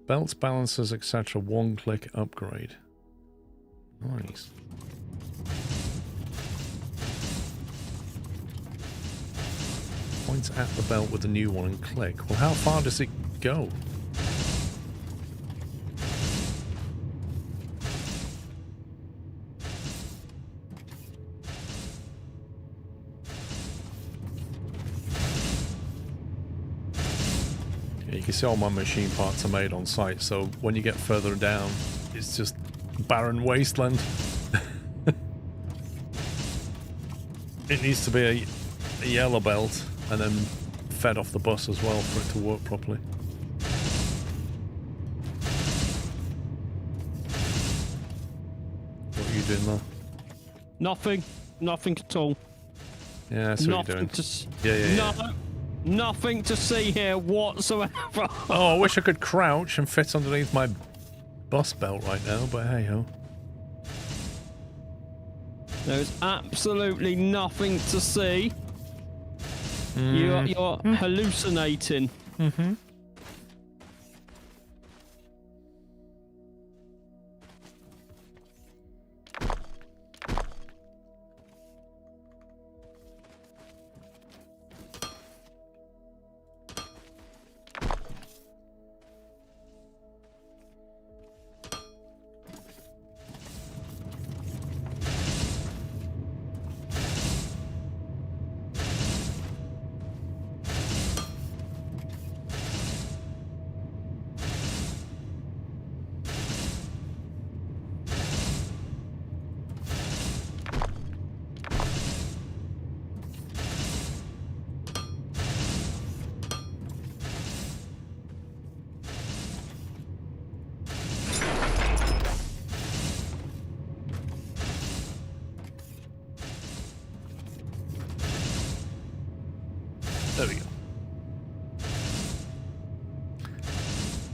Belts, balancers, etc. One-click upgrade. Nice. Point at the belt with the new one and click. Well, how far does it go? You can see all my machine parts are made on site, so when you get further down, it's just barren wasteland. It needs to be a yellow belt, and then fed off the bus as well for it to work properly. What are you doing there? Nothing. Nothing at all. Yeah, that's what you're doing. No, nothing to see here whatsoever. Oh, I wish I could crouch and fit underneath my bus belt right now, but hey ho. There's absolutely nothing to see. You're hallucinating. Mm-hmm. There we go.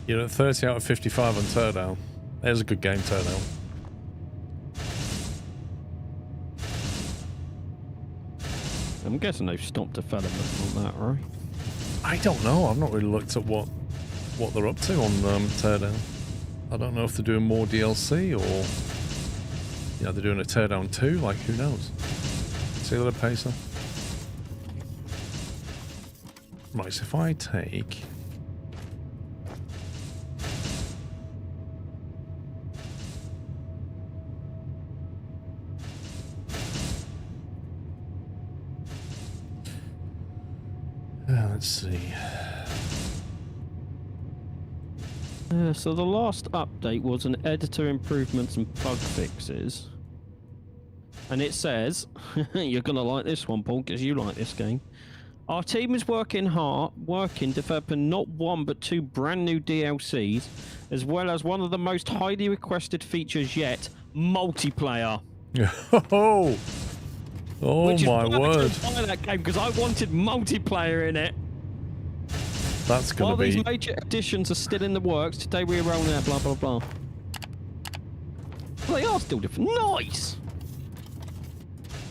You're at 30 out of 55 on teardown. There's a good game, teardown. I'm guessing they've stopped development on that, right? I don't know. I've not really looked at what they're up to on teardown. I don't know if they're doing more DLC or they're doing a teardown 2. Like, who knows? See you later, Pacer. Right, so if I take... let's see. So the last update was an editor improvements and bug fixes. And it says, you're going to like this one, Paul, because you like this game. Our team is working developing not one but 2 brand new DLCs, as well as one of the most highly requested features yet, multiplayer. Oh Which my word! Buy that game because I wanted multiplayer in it. That's gonna be. While these major additions are still in the works, today we're rolling out blah blah blah. Well, they are still different. Nice.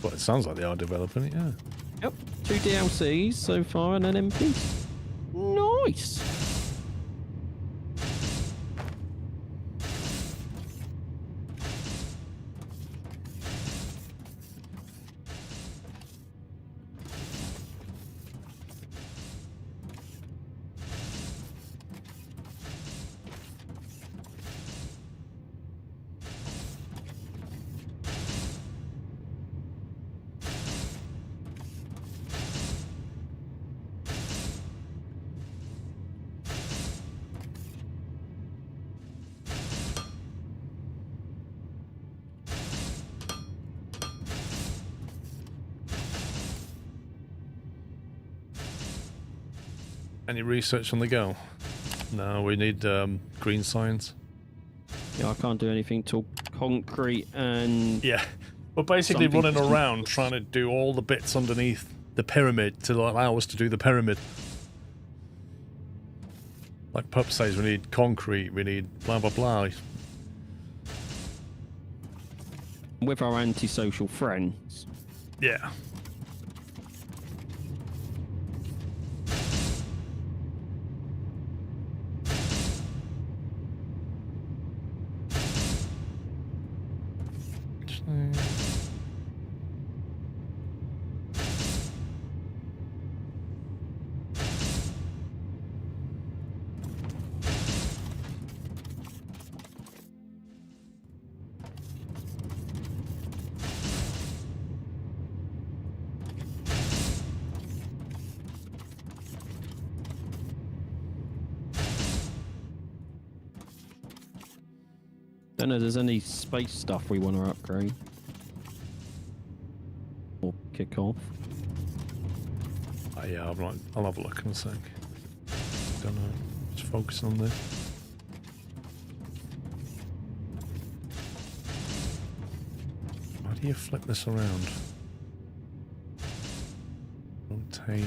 Well, it sounds like they are developing it. Yeah. Yep, 2 DLCs so far and an MP. Nice. Any research on the go? No, we need green signs. Yeah, I can't do anything till concrete and... Yeah, we're basically running Something- around trying to do all the bits underneath the pyramid to allow us to do the pyramid. Like Pup says, we need concrete, we need blah blah blah. with our antisocial friends. Yeah. Don't know if there's any space stuff we want to upgrade or kick off. Yeah, I'll have a look in a sec. Don't know. Just focus on this. How do you flip this around? Rotate.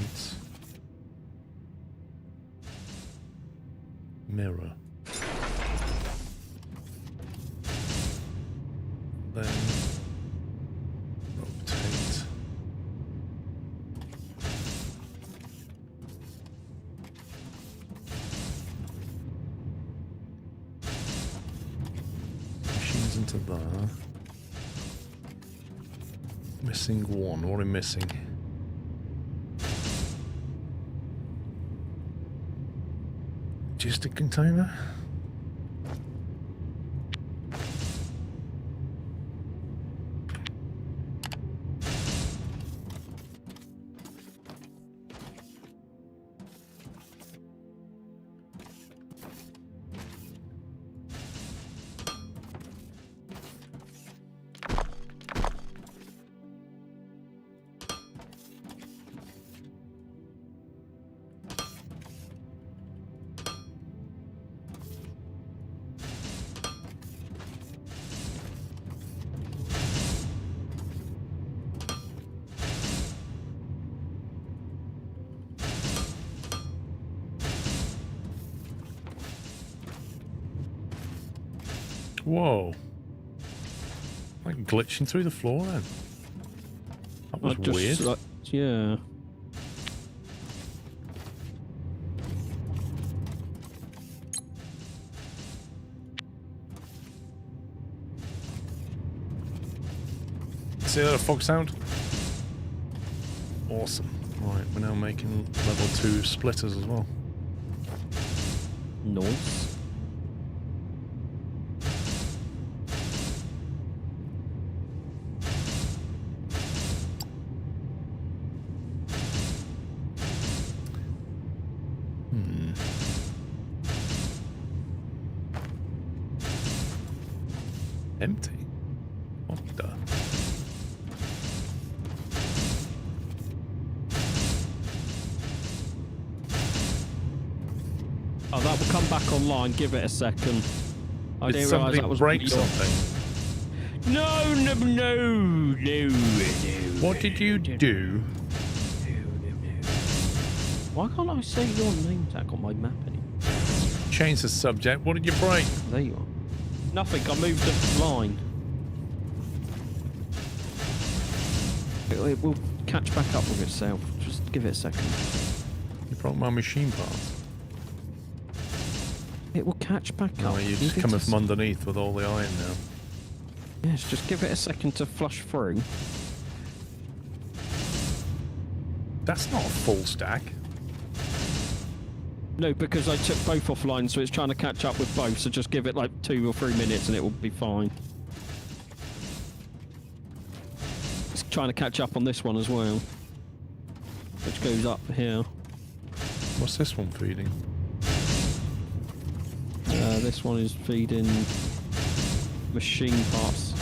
Mirror. Then rotate. Machines into there. Missing one. What am I missing? Just a container? Whoa. Like glitching through the floor then. That was weird. Like, yeah. See that fog sound? Awesome. Right, we're now making level 2 splitters as well. Nice. Empty? What the? Oh, that will come back online. Give it a second. I Did didn't realise somebody that was break really off. something? No. What did you do? Why can't I see your name tag on my map anymore? Change the subject. What did you break? There you are. Nothing. I moved the line. It will catch back up with itself. Just give it a second. You broke my machine parts. It will catch back up. No, you're just coming from underneath with all the iron now. Yes, just give it a second to flush through. That's not a full stack. No, because I took both offline, so it's trying to catch up with both. So just give it like 2 or 3 minutes, and it will be fine. It's trying to catch up on this one as well, which goes up here. What's this one feeding? This one is feeding machine parts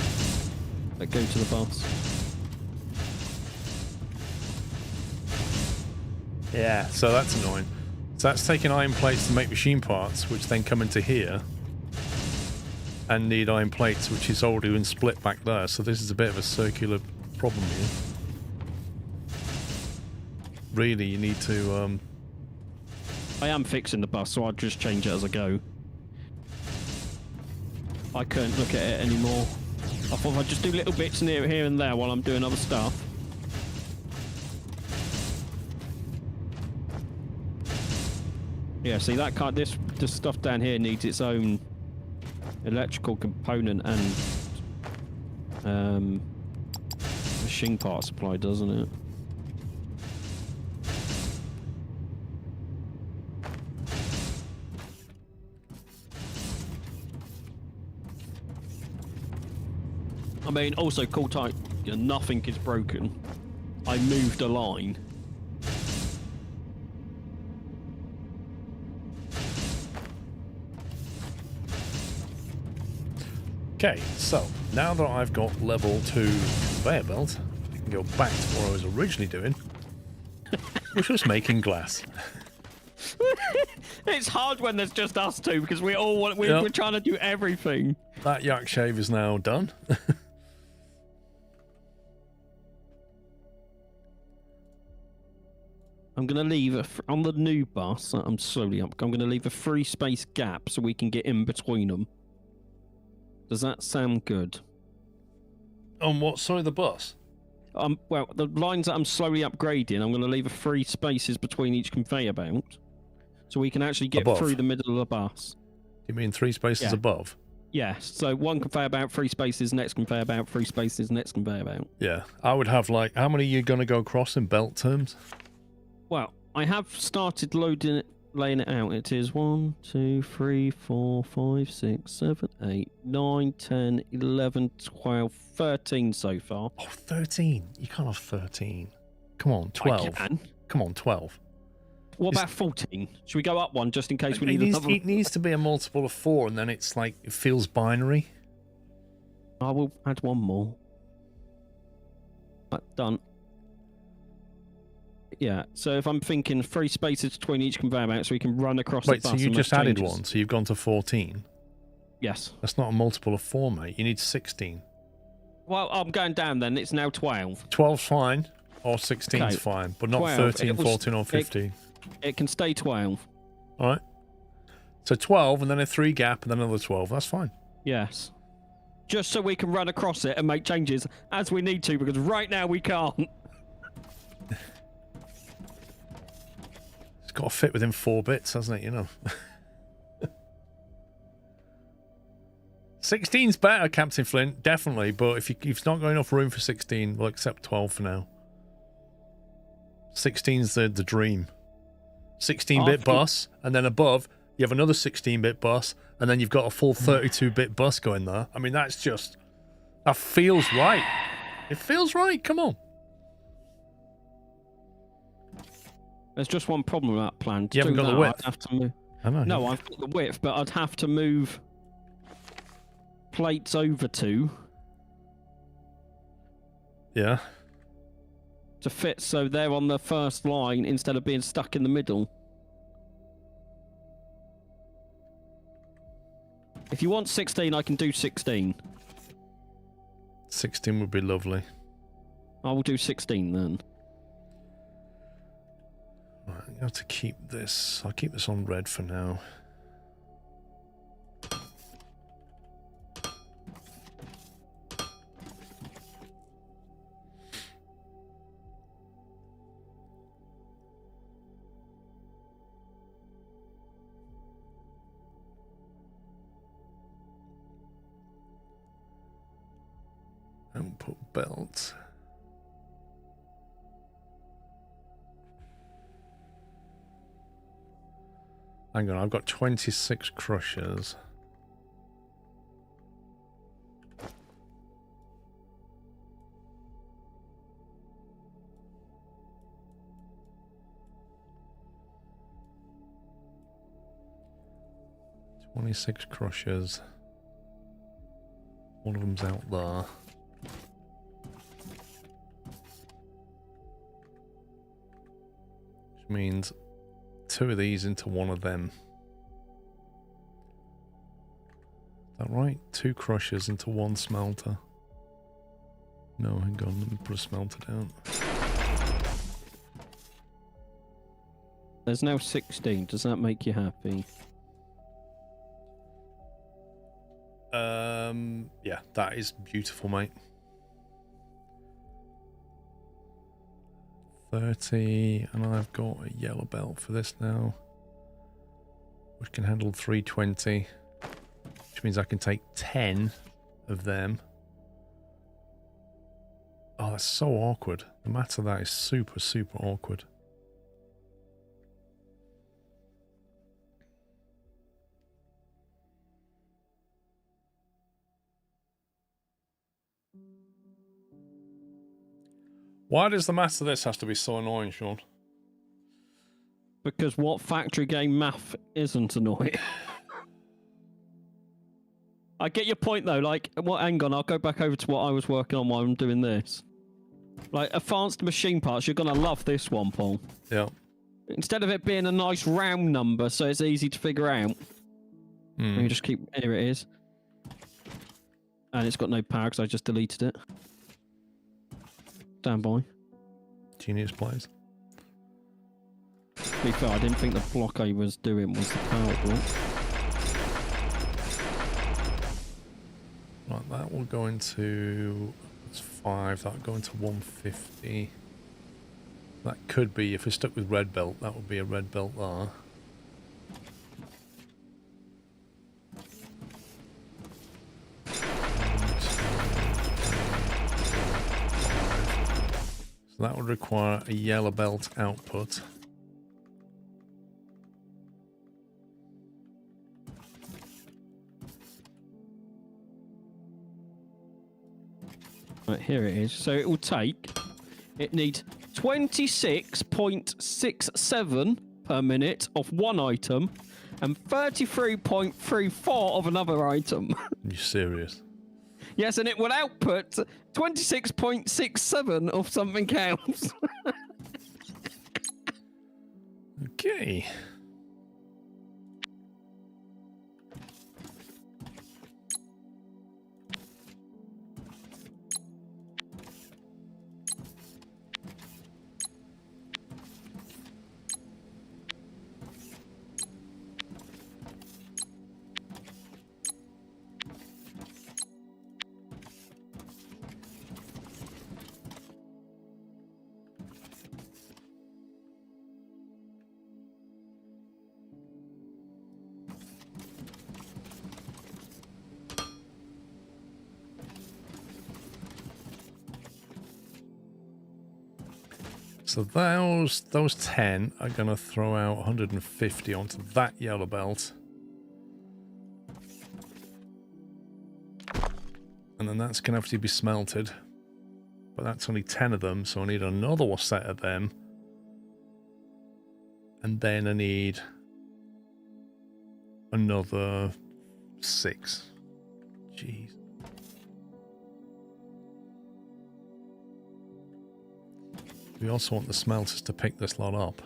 that go to the bus. Yeah, so that's annoying. So that's taking iron plates to make machine parts, which then come into here and need iron plates, which is already been split back there. So this is a bit of a circular problem here. Really, you need to... I am fixing the bus, so I'll just change it as I go. I couldn't look at it anymore. I thought I'd just do little bits near here and there while I'm doing other stuff. Yeah, see that can't. This stuff down here needs its own electrical component and machine part supply, doesn't it? I mean, also cool tight. You know, nothing is broken. I moved a line. Okay, so now that I've got level 2 conveyor belt, I can go back to what I was originally doing We're just making glass. It's hard when there's just us two because we all want, we're trying to do everything. That yak shave is now done. I'm going to leave on the new bus that I'm slowly up. I'm going to leave a free space gap so we can get in between them. Does that sound good? On what side of the bus? Well, the lines that I'm slowly upgrading, I'm going to leave a free spaces between each conveyor belt, so we can actually get Above. through the middle of the bus. You mean 3 spaces Yeah. above? Yes. So one conveyor belt, 3 spaces. Next conveyor belt, 3 spaces. Next conveyor belt. Yeah. I would have like, how many are you going to go across in belt terms? Well, I have started laying it out. It is 1, 2, 3, 4, 5, 6, 7, 8, 9, 10, 11, 12, 13 so far. Oh, 13. You can't have 13. Come on, 12. I can. Come on, 12. What about 14? Should we go up one just in case we It need needs, another? it needs to be a multiple of 4, and then it's like, it feels binary. I will add one more. Done. Yeah, so if I'm thinking 3 spaces between each conveyor belt so we can run across Wait, the bus. so you and just that added changes. one, so you've gone to 14? Yes. That's not a multiple of 4, mate. You need 16. Well, I'm going down then. It's now 12. 12's fine, or 16's Okay, fine, but not 12. 13, It was- 14, or 15. It can stay 12. All right. So 12, and then a 3 gap, and then another 12. That's fine. Yes. Just so we can run across it and make changes as we need to, because right now we can't. It's got to fit within 4 bits, hasn't it? You know. 16's better, Captain Flint, definitely. But if you've not got enough room for 16, we'll accept 12 for now. 16's the dream. 16-bit bus, and then above you have another 16-bit bus, and then you've got a full 32-bit bus going there. I mean, that feels right. It feels right. Come on. There's just one problem with that plan. To You haven't do got the that, width. I'd have to move. I know. No, I've got the width, but I'd have to move plates over to fit so they're on the first line instead of being stuck in the middle. If you want 16, I can do 16. 16 would be lovely. I will do 16 then. Right, I have to keep this. I'll keep this on red for now. Output belt. Hang on, I've got 26 crushers. One of them's out there. Which means 2 of these into one of them. Is that right? 2 crushers into 1 smelter. No, hang on, let me put a smelter down. There's now 16. Does that make you happy? Yeah, that is beautiful, mate. 30, and I've got a yellow belt for this now, which can handle 320, which means I can take 10 of them. Oh, that's so awkward. The matter of that is super, super awkward. Why does the math of this have to be so annoying, Sean? Because what factory game math isn't annoying? I get your point though. Like, hang on, I'll go back over to what I was working on while I'm doing this. Like advanced machine parts, you're gonna love this one, Paul. Yeah. Instead of it being a nice round number, so it's easy to figure out. You just keep. Here it is. And it's got no power because I just deleted it. Stand by. Genius plays. To be fair, I didn't think the block I was doing was the power block. Right, that will go into... It's 5, that'll go into 150. That could be, if we're stuck with red belt, that would be a red belt there. So that would require a yellow belt output. Right, here it is. So it will take... It needs 26.67 per minute of one item and 33.34 of another item. You serious? Yes, and it will output 26.67 of something else. Okay. So those 10 are going to throw out 150 onto that yellow belt. And then that's going to have to be smelted. But that's only 10 of them, so I need another set of them. And then I need another 6. Jeez. We also want the smelters to pick this lot up.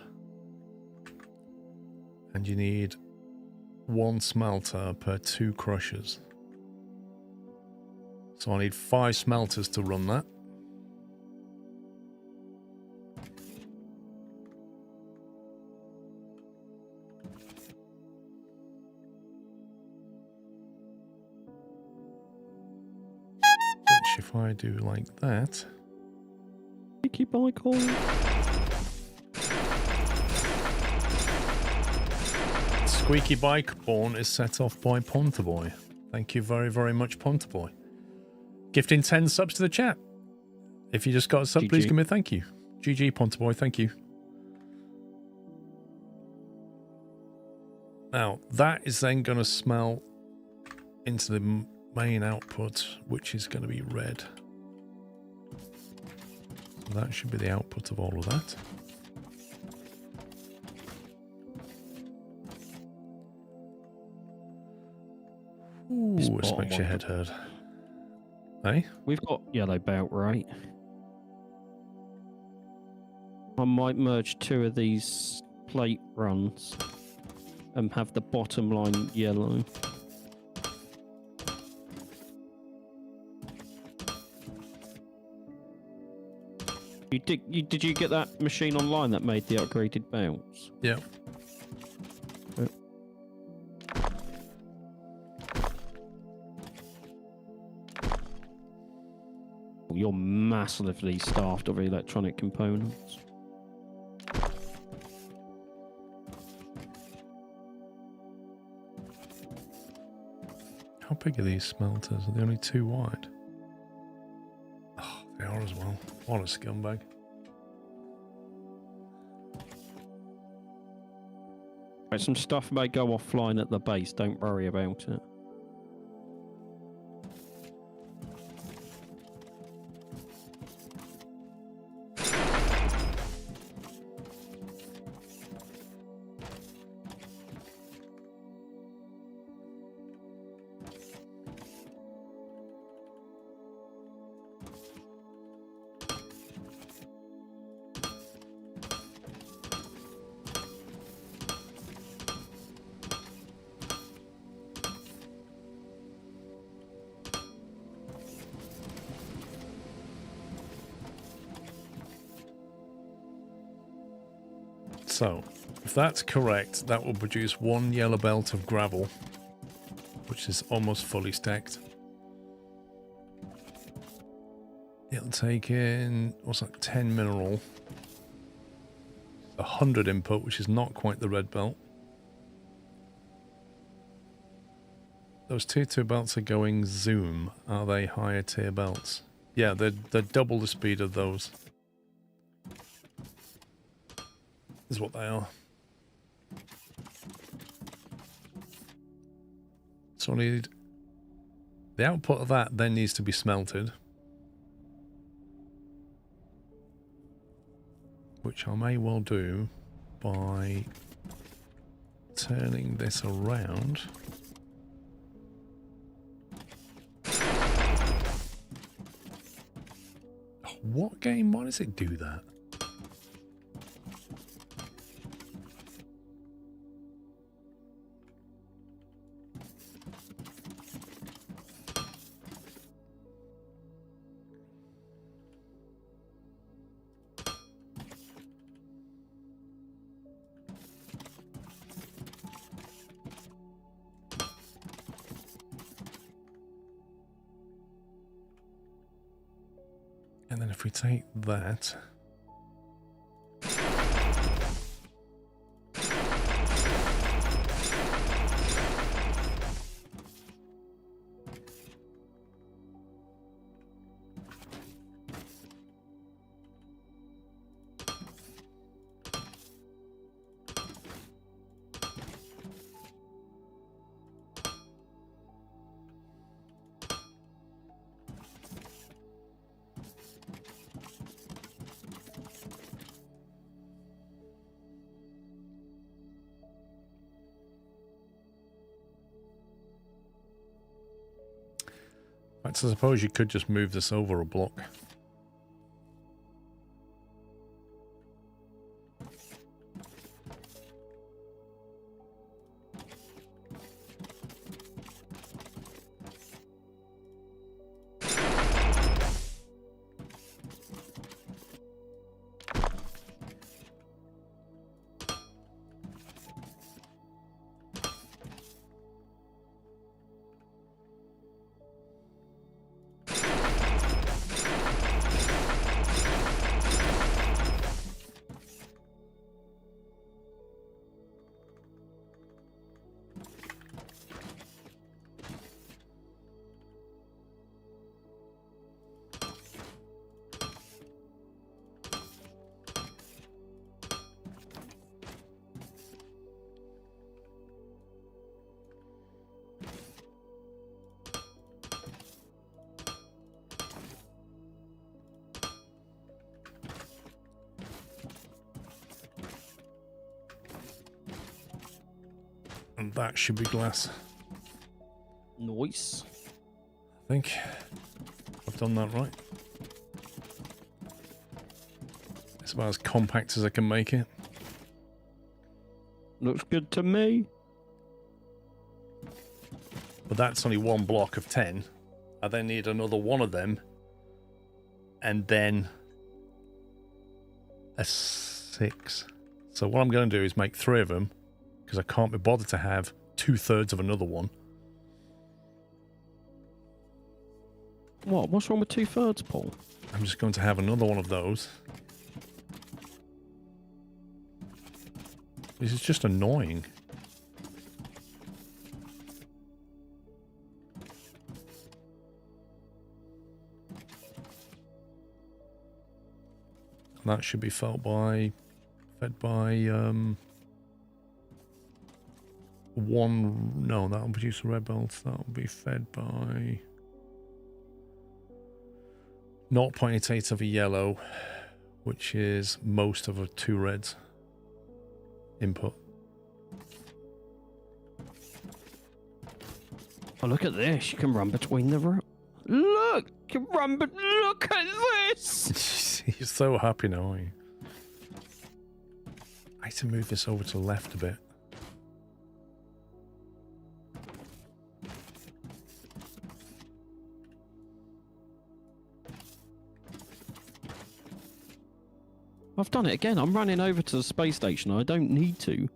And you need 1 smelter per 2 crushers. So I need 5 smelters to run that. Which if I do like that... Keep on calling. Squeaky Bike Born is set off by Ponterboy. Thank you very, very much, Ponterboy. Gifting 10 subs to the chat. If you just got a sub, GG. please give me a thank you. GG, Ponterboy, thank you. Now, that is then going to smell into the main output, which is going to be red. That should be the output of all of that. Ooh, this makes your head hurt. Hey? We've got yellow belt, right? I might merge 2 of these plate runs and have the bottom line yellow. Did you get that machine online that made the upgraded belts? Yeah. You're massively staffed of electronic components. How big are these smelters? Are they only 2 wide? Oh, they are as well. What a scumbag. Right, some stuff may go offline at the base, don't worry about it. So, if that's correct, that will produce 1 yellow belt of gravel, which is almost fully stacked. It'll take in, what's that, 10 mineral, 100 input, which is not quite the red belt. Those 2 belts are going zoom. Are they higher tier belts? Yeah, they're double the speed of those. Is what they are. So I need... The output of that then needs to be smelted. Which I may well do by turning this around. What game? Why does it do that? And then if we take that... I suppose you could just move this over a block. And that should be glass. Nice. I think I've done that right. It's about as compact as I can make it. Looks good to me. But that's only 1 block of 10. I then need another 1 of them. And then a 6. So what I'm going to do is make 3 of them. Because I can't be bothered to have 2/3 of another one. What? What's wrong with 2/3, Paul? I'm just going to have another one of those. This is just annoying. That should be fed by 1, no, that'll produce a red belt. That'll be fed by 0.88 of a yellow, which is most of a 2 reds input. Oh, look at this. You can run between the rows. Look! You can run, but look at this! You're so happy now, aren't you? I need to move this over to the left a bit. I've done it again. I'm running over to the space station. I don't need to.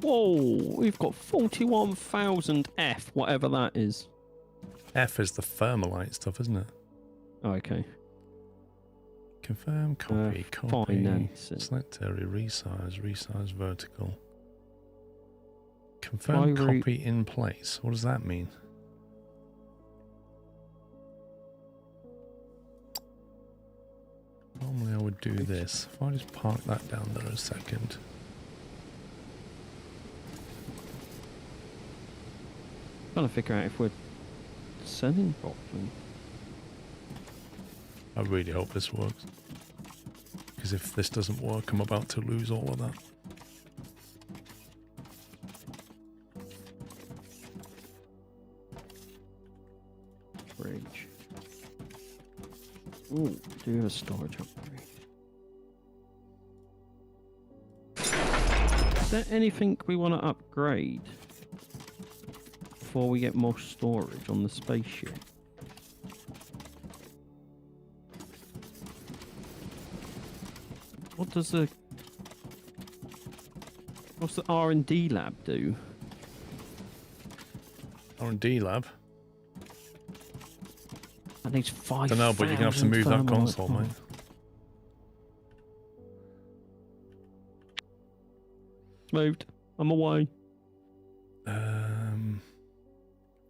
Whoa, we've got 41,000 F, whatever that is. F is the thermalite stuff, isn't it? Oh, okay. Confirm, copy, copy. Financing. Select area, resize vertical. Confirm Primary- copy in place. What does that mean? Normally I would do this. If I just park that down there a second. Trying to figure out if we're sending properly. I really hope this works. Because if this doesn't work, I'm about to lose all of that. Bridge. Ooh, do a storage upgrade. Is there anything we want to upgrade before we get more storage on the spaceship? What does the... What's the R&D lab do? R&D lab. That needs 5,000 Don't know, but you're going to have to move that thermalite console, parts. mate. It's moved. I'm away.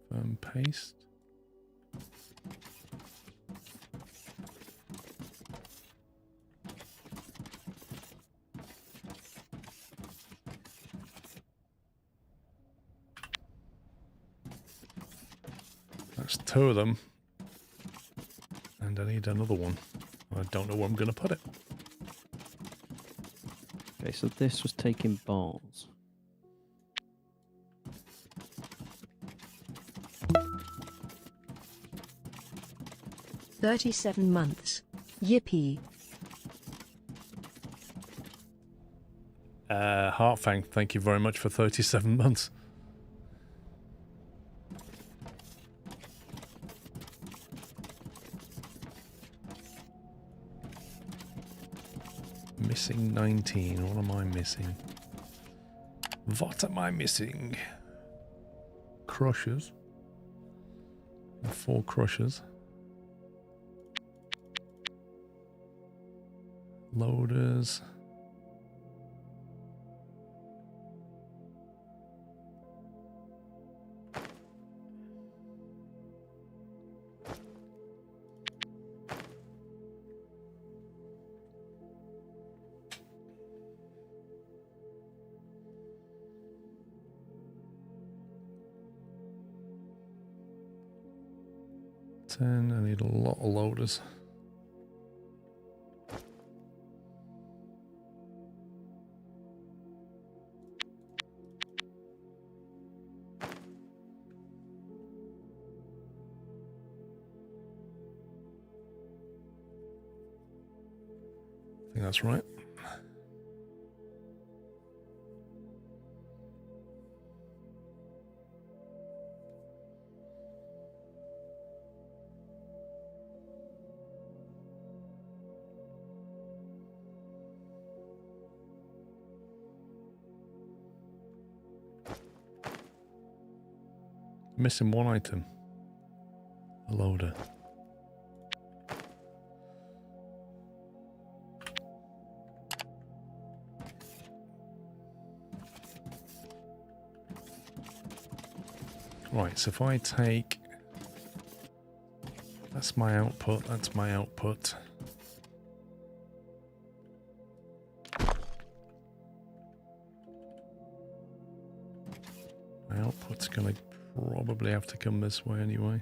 Firm paste. That's 2 of them. And I need another one. I don't know where I'm going to put it. Okay, so this was taking balls. "37 months. Yippee." Heartfang, thank you very much for 37 months. Missing 19. What am I missing? What am I missing? Crushers. 4 crushers. Loaders. I need a lot of loaders. I think that's right. Missing 1 item. A loader. Right, so if I take... That's my output, that's my output. My output's gonna probably have to come this way anyway.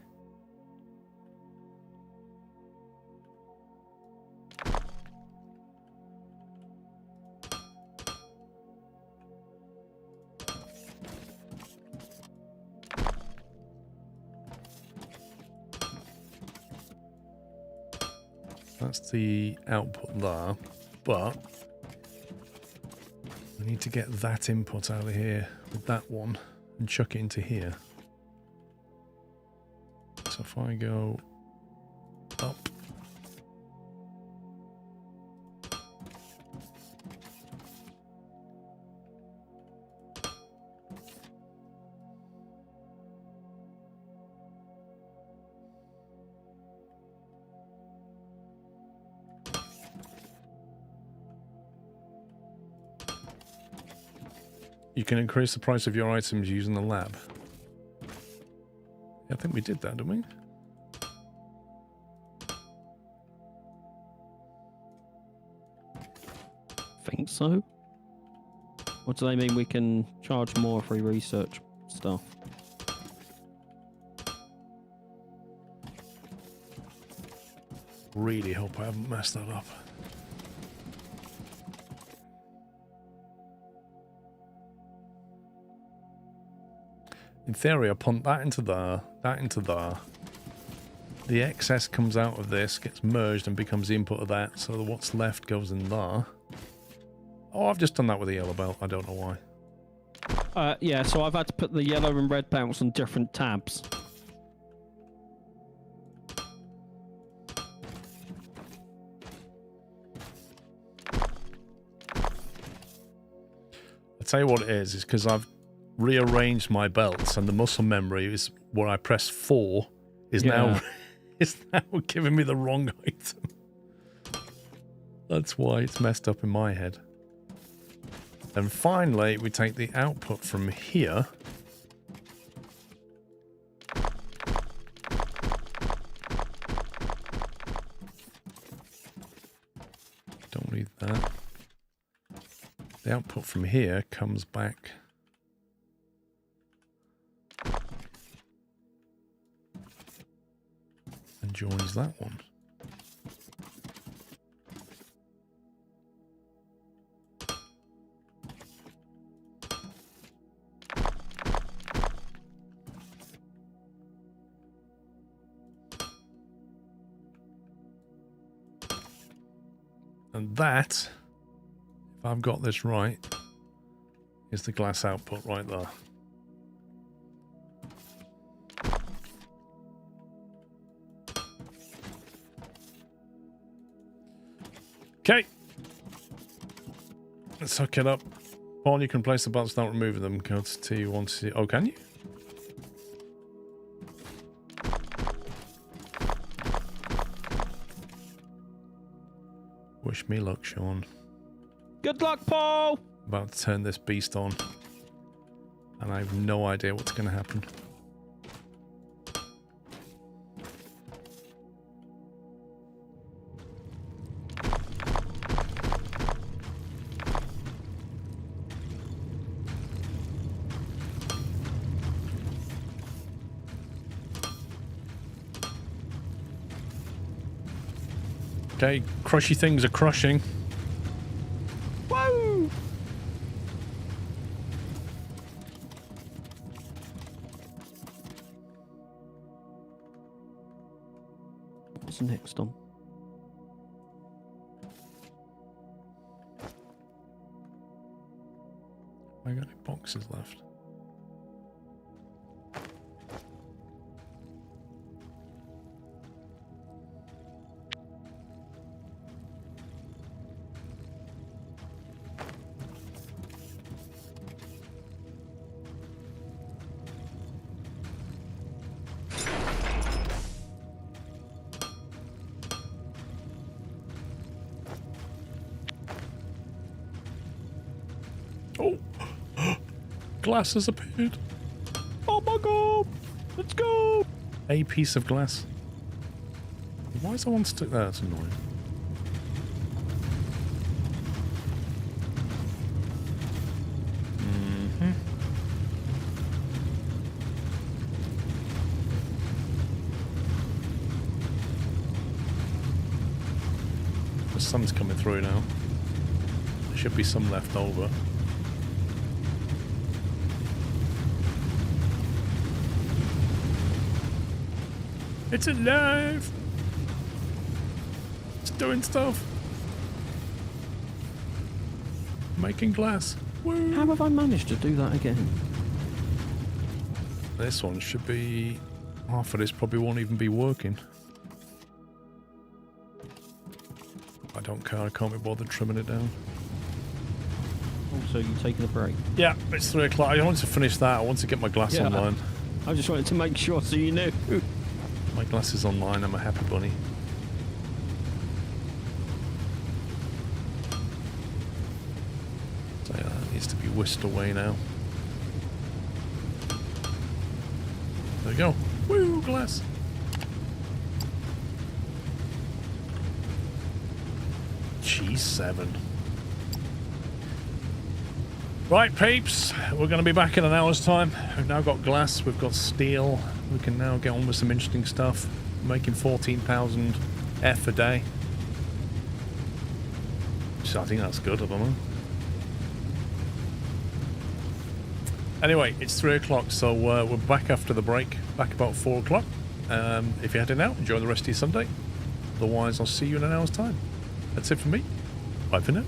that's the output there. But I need to get that input out of here with that one and chuck it into here. So if I go up, you can increase the price of your items using the lab. Yeah, I think we did that, didn't we? Think so. What do they mean? We can charge more for research stuff. Really hope I haven't messed that up. In theory, I punt that into there, that into there. The excess comes out of this, gets merged and becomes the input of that, so what's left goes in there. Oh, I've just done that with the yellow belt. I don't know why. Yeah, so I've had to put the yellow and red belts on different tabs. I'll tell you what it is because I've rearranged my belts and the muscle memory is where I press 4 is now is now giving me the wrong item. That's why it's messed up in my head. And finally, we take the output from here. Don't need that. The output from here comes back. And joins that one. And that, if I've got this right, is the glass output right there. Okay. Let's hook it up. Paul, you can place the buttons without removing them. Go to T1. Oh, can you? Wish me luck, Sean. Good luck, Paul! About to turn this beast on. And I have no idea what's going to happen. Okay, crushy things are crushing. Woo! What's next on? I got any boxes left? Oh, glass has appeared. Oh my god! Let's go! A piece of glass. Why is that one stuck there? That's annoying. The sun's coming through now. There should be some left over. It's alive! It's doing stuff. Making glass. Woo. How have I managed to do that again? This one should be... half of this probably won't even be working. I don't care, I can't be bothered trimming it down. Also, you taking a break? Yeah, it's 3 o'clock. I want to finish that. I want to get my glass online. I just wanted to make sure so you knew. My glass is online. I'm a happy bunny. So yeah, that needs to be whisked away now. There we go. Woo, glass. G7. Right, peeps, we're going to be back in an hour's time. We've now got glass, we've got steel. We can now get on with some interesting stuff. Making 14,000 F a day. So I think that's good, I don't know. Anyway, it's 3 o'clock, so we're back after the break. Back about 4 o'clock. If you're heading out, enjoy the rest of your Sunday. Otherwise, I'll see you in an hour's time. That's it from me. Bye for now.